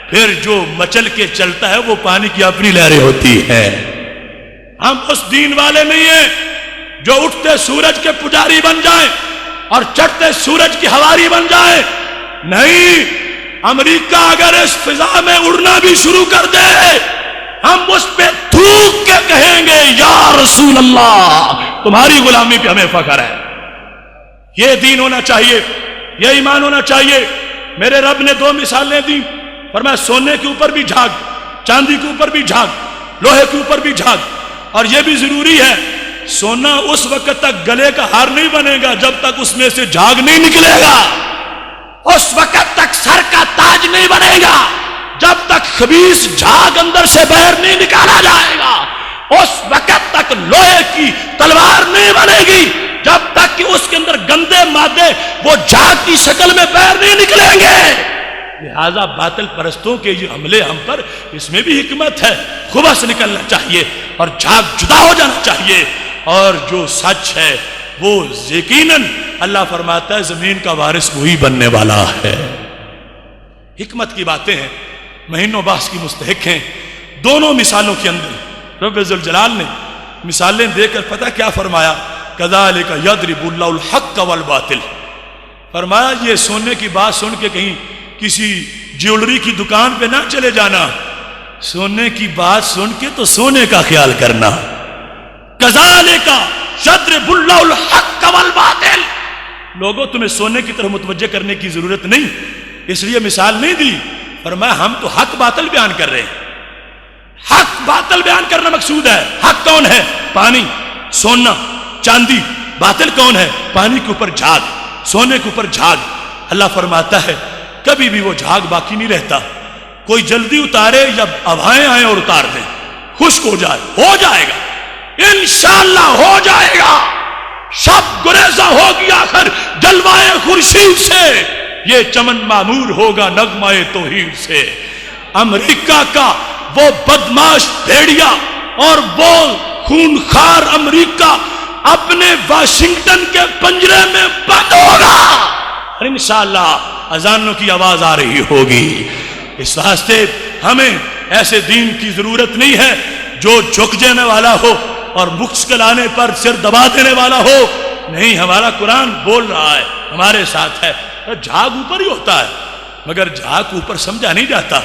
پھر جو مچل کے چلتا ہے وہ پانی کی اپنی لہریں ہوتی ہیں. ہم اس دین والے نہیں ہیں جو اٹھتے سورج کے پجاری بن جائیں اور چڑھتے سورج کی ہواری بن جائیں. نہیں، امریکہ اگر اس فضا میں اڑنا بھی شروع کر دے ہم اس پہ تھوک کے کہیں گے یا رسول اللہ تمہاری غلامی پہ ہمیں فخر ہے. یہ دین ہونا چاہیے، یہ ایمان ہونا چاہیے. میرے رب نے 2 مثالیں دی، فرمایا سونے کے اوپر بھی جھاگ، چاندی کے اوپر بھی جھاگ، لوہے کے اوپر بھی جھاگ. اور یہ بھی ضروری ہے، سونا اس وقت تک گلے کا ہار نہیں بنے گا جب تک اس میں سے جھاگ نہیں نکلے گا. اس وقت تک سر کا تاج نہیں بنے گا جب تک خبیث جھاگ اندر سے باہر نہیں نکالا جائے گا. اس وقت تک لوہے کی تلوار نہیں بنے گی جب تک کہ اس کے اندر گندے مادے وہ جھاگ کی شکل میں باہر نہیں نکلیں گے. لہذا باطل پرستوں کے یہ حملے ہم پر، اس میں بھی حکمت ہے. خبث نکلنا چاہیے اور جھاگ جدا ہو جانا چاہیے. اور جو سچ ہے وہ یقیناً اللہ فرماتا ہے زمین کا وارث وہی بننے والا ہے. حکمت کی باتیں ہیں، مہینوں بحث کی مستحق ہیں. دونوں مثالوں کے اندر رب ذوالجلال نے مثالیں دے کر پتہ کیا فرمایا؟ کذالک یضرب اللہ الحق والباطل. فرمایا یہ سونے کی بات سن کے کہیں کسی جیولری کی دکان پہ نہ چلے جانا، سونے کی بات سن کے تو سونے کا خیال کرنا. کذالک یضرب اللہ الحق والباطل. لوگوں تمہیں سونے کی طرف متوجہ کرنے کی ضرورت نہیں، اس لیے مثال نہیں دی. فرمایا ہم تو حق باطل بیان کر رہے ہیں. حق باطل بیان کرنا مقصود ہے. حق کون ہے؟ پانی، سونا، چاندی. باطل کون ہے؟ پانی کے اوپر جھاگ، سونے کے اوپر جھاگ. اللہ فرماتا ہے کبھی بھی وہ جھاگ باقی نہیں رہتا. کوئی جلدی اتارے یا ہوائیں آئیں اور اتار دیں، خشک ہو جائے، ہو جائے گا انشاءاللہ، ہو جائے گا. شب گریزہ ہوگی آخر جلوائے خورشید سے، یہ چمن معمور ہوگا نغمہ توحید سے. امریکہ کا وہ بدماش بھیڑیا اور وہ خونخوار امریکہ اپنے واشنگٹن کے پنجرے میں بند ہوگا اور انشاءاللہ اذانوں کی آواز آ رہی ہوگی. اس واسطے ہمیں ایسے دین کی ضرورت نہیں ہے جو جھک جانے والا ہو اور مشکل آنے پر سر دبا دینے والا ہو. نہیں، ہمارا قرآن بول رہا ہے، ہمارے ساتھ ہے. جھاگ اوپر ہی ہوتا ہے مگر جھاگ اوپر سمجھا نہیں جاتا.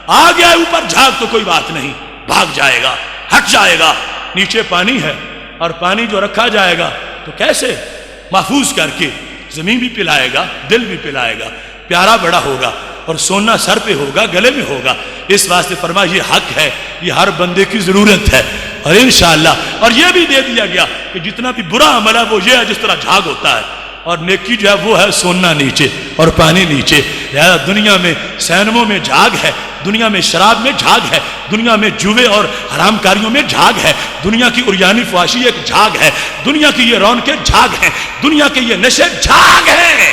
آ گیا اوپر جھاگ تو کوئی بات نہیں، بھاگ جائے گا، ہٹ جائے گا. نیچے پانی ہے اور پانی جو رکھا جائے گا تو کیسے محفوظ کر کے زمین بھی پلائے گا، دل بھی پلائے گا، پیارا بڑا ہوگا اور سونا سر پہ ہوگا، گلے میں ہوگا. اس واسطے فرمایا یہ حق ہے، یہ ہر بندے کی ضرورت ہے. اور انشاءاللہ اور یہ بھی دے دیا گیا کہ جتنا بھی برا عمل ہے وہ یہ ہے جس طرح جھاگ ہوتا ہے اور نیکی جو ہے وہ ہے سونا نیچے اور پانی نیچے. لہذا دنیا میں سینموں میں جھاگ ہے، دنیا میں شراب میں جھاگ ہے، دنیا میں جوے اور حرام کاریوں میں جھاگ ہے، دنیا کی عریانی فحاشی ایک جھاگ ہے، دنیا کی یہ رونقیں جھاگ ہیں، دنیا کے یہ نشے جھاگ ہیں.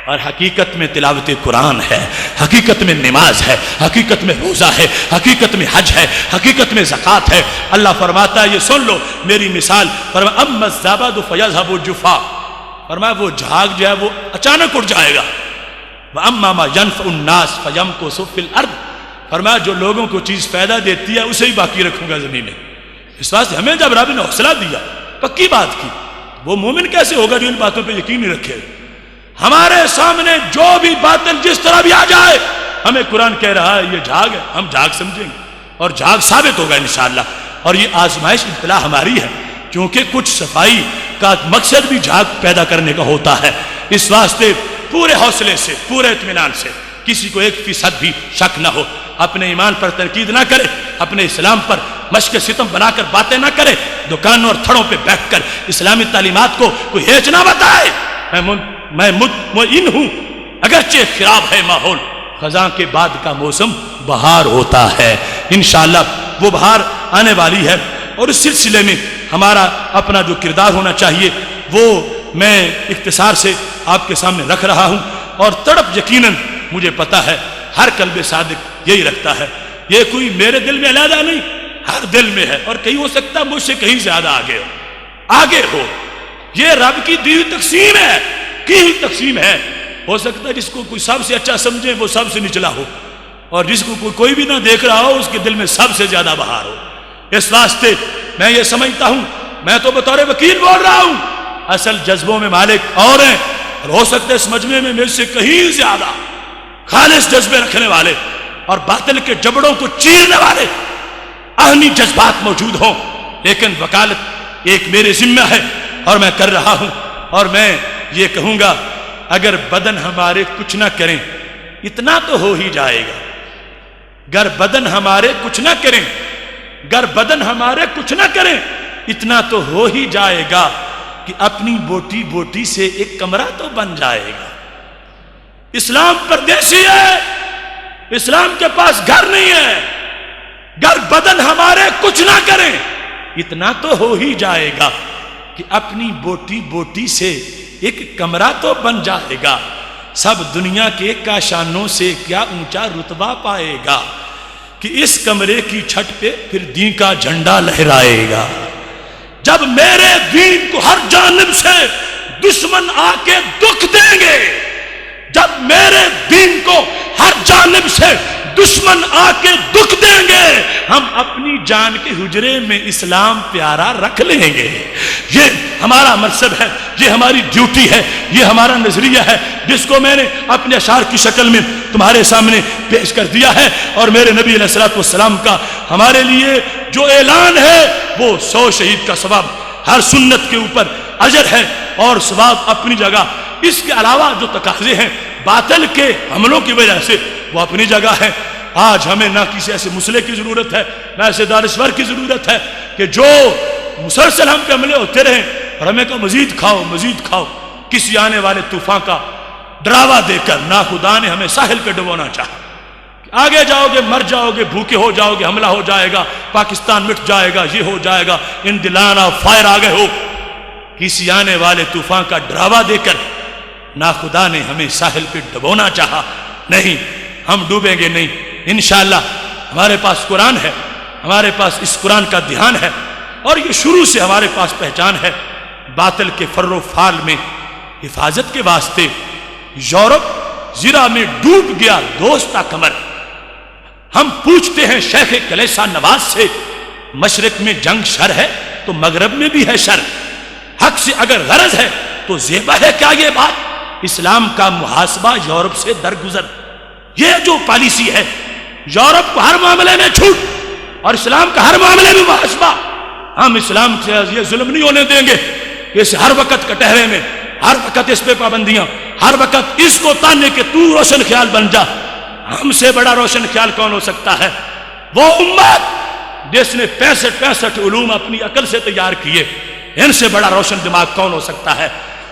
اور حقیقت میں تلاوت قرآن ہے، حقیقت میں نماز ہے، حقیقت میں روزہ ہے، حقیقت میں حج ہے، حقیقت میں زکوٰۃ ہے. اللہ فرماتا ہے یہ سن لو میری مثال. فرمایا اما الزبد فیذهب جفا. فرمایا وہ جھاگ جو ہے وہ اچانک اڑ جائے گا. واما ما ينفع الناس فيمكث في الارض. فرمایا جو لوگوں کو چیز فائدہ دیتی ہے اسے ہی باقی رکھوں گا زمین میں. اس واسطے ہمیں جب رب نے حوصلہ دیا، پکی بات کی، وہ مومن کیسے ہوگا جو ان باتوں پہ یقین نہیں رکھے؟ ہمارے سامنے جو بھی باطل جس طرح بھی آ جائے، ہمیں قرآن کہہ رہا ہے یہ جھاگ ہے، ہم جھاگ سمجھیں گے اور جھاگ ثابت ہوگا انشاءاللہ. اور یہ آزمائش ابتلا ہماری ہے کیونکہ کچھ صفائی کا مقصد بھی جھاگ پیدا کرنے کا ہوتا ہے. اس واسطے پورے حوصلے سے، پورے اطمینان سے، کسی کو 1% بھی شک نہ ہو، اپنے ایمان پر تنقید نہ کرے، اپنے اسلام پر مشق ستم بنا کر باتیں نہ کرے، دکانوں اور تھڑوں پہ بیٹھ کر اسلامی تعلیمات کو کوئی ہیچ نہ بتائے. میں مطمئن ہوں اگرچہ خراب ہے ماحول، خزاں کے بعد کا موسم بہار ہوتا ہے. انشاءاللہ وہ بہار آنے والی ہے اور اس سلسلے میں ہمارا اپنا جو کردار ہونا چاہیے وہ میں اختصار سے آپ کے سامنے رکھ رہا ہوں، اور تڑپ یقیناً مجھے پتہ ہے ہر قلب صادق یہی رکھتا ہے. یہ کوئی میرے دل میں علیحدہ نہیں، ہر دل میں ہے، اور کہیں ہو سکتا ہے مجھ سے کہیں زیادہ آگے ہو. یہ رب کی دی ہوئی تقسیم ہے، کی ہوئی تقسیم ہے. ہو سکتا ہے جس کو کوئی سب سے اچھا سمجھے وہ سب سے نچلا ہو، اور جس کو کوئی بھی نہ دیکھ رہا ہو اس کے دل میں سب سے زیادہ بہار ہو. اس واسطے میں یہ سمجھتا ہوں، میں تو بطور وکیل بول رہا ہوں، اصل جذبوں میں مالک اور ہیں، اور ہو سکتا ہے اس مجمع میں میرے سے کہیں زیادہ خالص جذبے رکھنے والے اور باطل کے جبڑوں کو چیرنے والے اہنی جذبات موجود ہوں. لیکن وکالت ایک میرے ذمہ ہے اور میں کر رہا ہوں. اور میں یہ کہوں گا، اگر بدن ہمارے کچھ نہ کریں اتنا تو ہو ہی جائے گا. گر بدن ہمارے کچھ نہ کریں، گر بدن ہمارے کچھ نہ کریں اتنا تو ہو ہی جائے گا کہ اپنی بوٹی بوٹی سے ایک کمرہ تو بن جائے گا. اسلام پردیسی ہے، اسلام کے پاس گھر نہیں ہے. گر بدن ہمارے کچھ نہ کریں اتنا تو ہو ہی جائے گا کہ اپنی بوٹی بوٹی سے ایک کمرہ تو بن جائے گا. سب دنیا کے کاشانوں سے کیا اونچا رتبہ پائے گا کہ اس کمرے کی چھت پہ پھر دین کا جھنڈا لہرائے گا. جب میرے دین کو ہر جانب سے دشمن آ کے دکھ دیں گے، جب میرے دین کو ہر جانب سے دشمن آ کے دکھ دیں گے، ہم اپنی جان کے حجرے میں اسلام پیارا رکھ لیں گے. یہ ہمارا منصب ہے، یہ ہماری ڈیوٹی ہے، یہ ہمارا نظریہ ہے جس کو میں نے اپنے اشعار کی شکل میں تمہارے سامنے پیش کر دیا ہے. اور میرے نبی علیہ السلام کا ہمارے لیے جو اعلان ہے وہ 100 شہید کا ثواب، ہر سنت کے اوپر اجر ہے اور ثواب اپنی جگہ. اس کے علاوہ جو تقاضے ہیں باطل کے حملوں کی وجہ سے وہ اپنی جگہ ہے. آج ہمیں نہ کسی ایسے مسئلے کی ضرورت ہے، نہ ایسے دانشور کی ضرورت ہے کہ جو مسلسل ہم پہ حملے ہوتے رہیں اور ہمیں کہا مزید کھاؤ مزید کھاؤ. کسی آنے والے طوفان کا ڈراوا دے کر نہ خدا نے ہمیں ساحل پہ ڈبونا چاہا. آگے جاؤ گے مر جاؤ گے، بھوکے ہو جاؤ گے، حملہ ہو جائے گا، پاکستان مٹ جائے گا، یہ ہو جائے گا، ان دلانا فائر آ گئے ہو. کسی آنے والے طوفان کا ڈراوا دے کر نہ خدا نے ہمیں ساحل پہ ڈبونا چاہا. نہیں، ہم ڈوبیں گے نہیں انشاءاللہ. ہمارے پاس قرآن ہے، ہمارے پاس اس قرآن کا دھیان ہے، اور یہ شروع سے ہمارے پاس پہچان ہے. باطل کے فر و فال میں حفاظت کے واسطے یورپ زرہ میں ڈوب گیا دوستہ کمر. ہم پوچھتے ہیں شیخ کلیسا نواز سے، مشرق میں جنگ شر ہے تو مغرب میں بھی ہے شر. حق سے اگر غرض ہے تو زیبا ہے کیا یہ بات؟ اسلام کا محاسبہ یورپ سے درگزر. یہ جو پالیسی ہے، یورپ کو ہر معاملے میں چھوٹ اور اسلام کا ہر معاملے میں محاسبہ. ہم اسلام سے یہ ظلم نہیں ہونے دیں گے. اس ہر وقت کٹہرے میں، ہر وقت اس پہ پابندیاں، ہر وقت اس کو تانے کہ تو روشن خیال بن جا. ہم سے بڑا روشن خیال کون ہو سکتا ہے؟ وہ امت جس نے 65 علوم اپنی عقل سے تیار کیے، ان سے بڑا روشن دماغ کون ہو سکتا ہے؟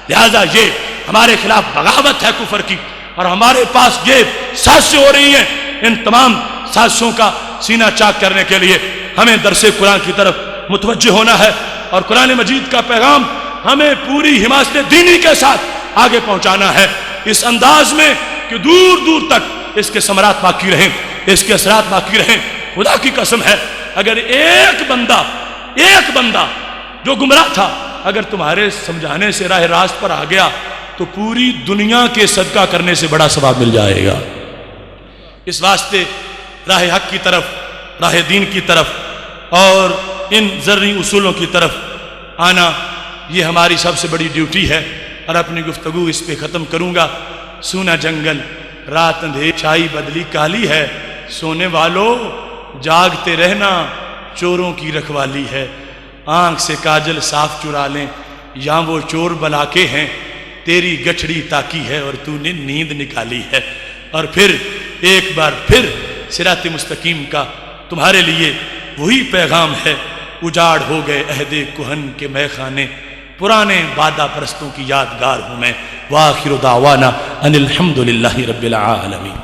لہذا یہ ہمارے خلاف بغاوت ہے کفر کی، اور ہمارے پاس یہ سازشیں ہو رہی ہیں. ان تمام سازشوں کا سینہ چاک کرنے کے لیے ہمیں درس قرآن کی طرف متوجہ ہونا ہے، اور قرآن مجید کا پیغام ہمیں پوری حمایت دینی کے ساتھ آگے پہنچانا ہے، اس انداز میں کہ دور دور تک اس کے ثمرات باقی رہیں، اس کے اثرات باقی رہیں. خدا کی قسم ہے، اگر ایک بندہ جو گمراہ تھا اگر تمہارے سمجھانے سے راہ راست پر آ گیا تو پوری دنیا کے صدقہ کرنے سے بڑا ثواب مل جائے گا. اس واسطے راہ حق کی طرف، راہ دین کی طرف اور ان زرعی اصولوں کی طرف آنا یہ ہماری سب سے بڑی ڈیوٹی ہے. اور اپنی گفتگو اس پہ ختم کروں گا. سونا جنگل رات اندھیری چھائی بدلی کالی ہے، سونے والوں جاگتے رہنا چوروں کی رکھوالی ہے. آنکھ سے کاجل صاف چرا لیں یا وہ چور بلا کے ہیں، تیری گٹھڑی تاکی ہے اور تو نے نیند نکالی ہے. اور پھر ایک بار پھر صراط مستقیم کا تمہارے لیے وہی پیغام ہے. اجاڑ ہو گئے عہد کہن کے مے خانے، پرانے وعدہ پرستوں کی یادگار ہوں میں. وآخر دعوانا ان الحمد للہ رب العالمین.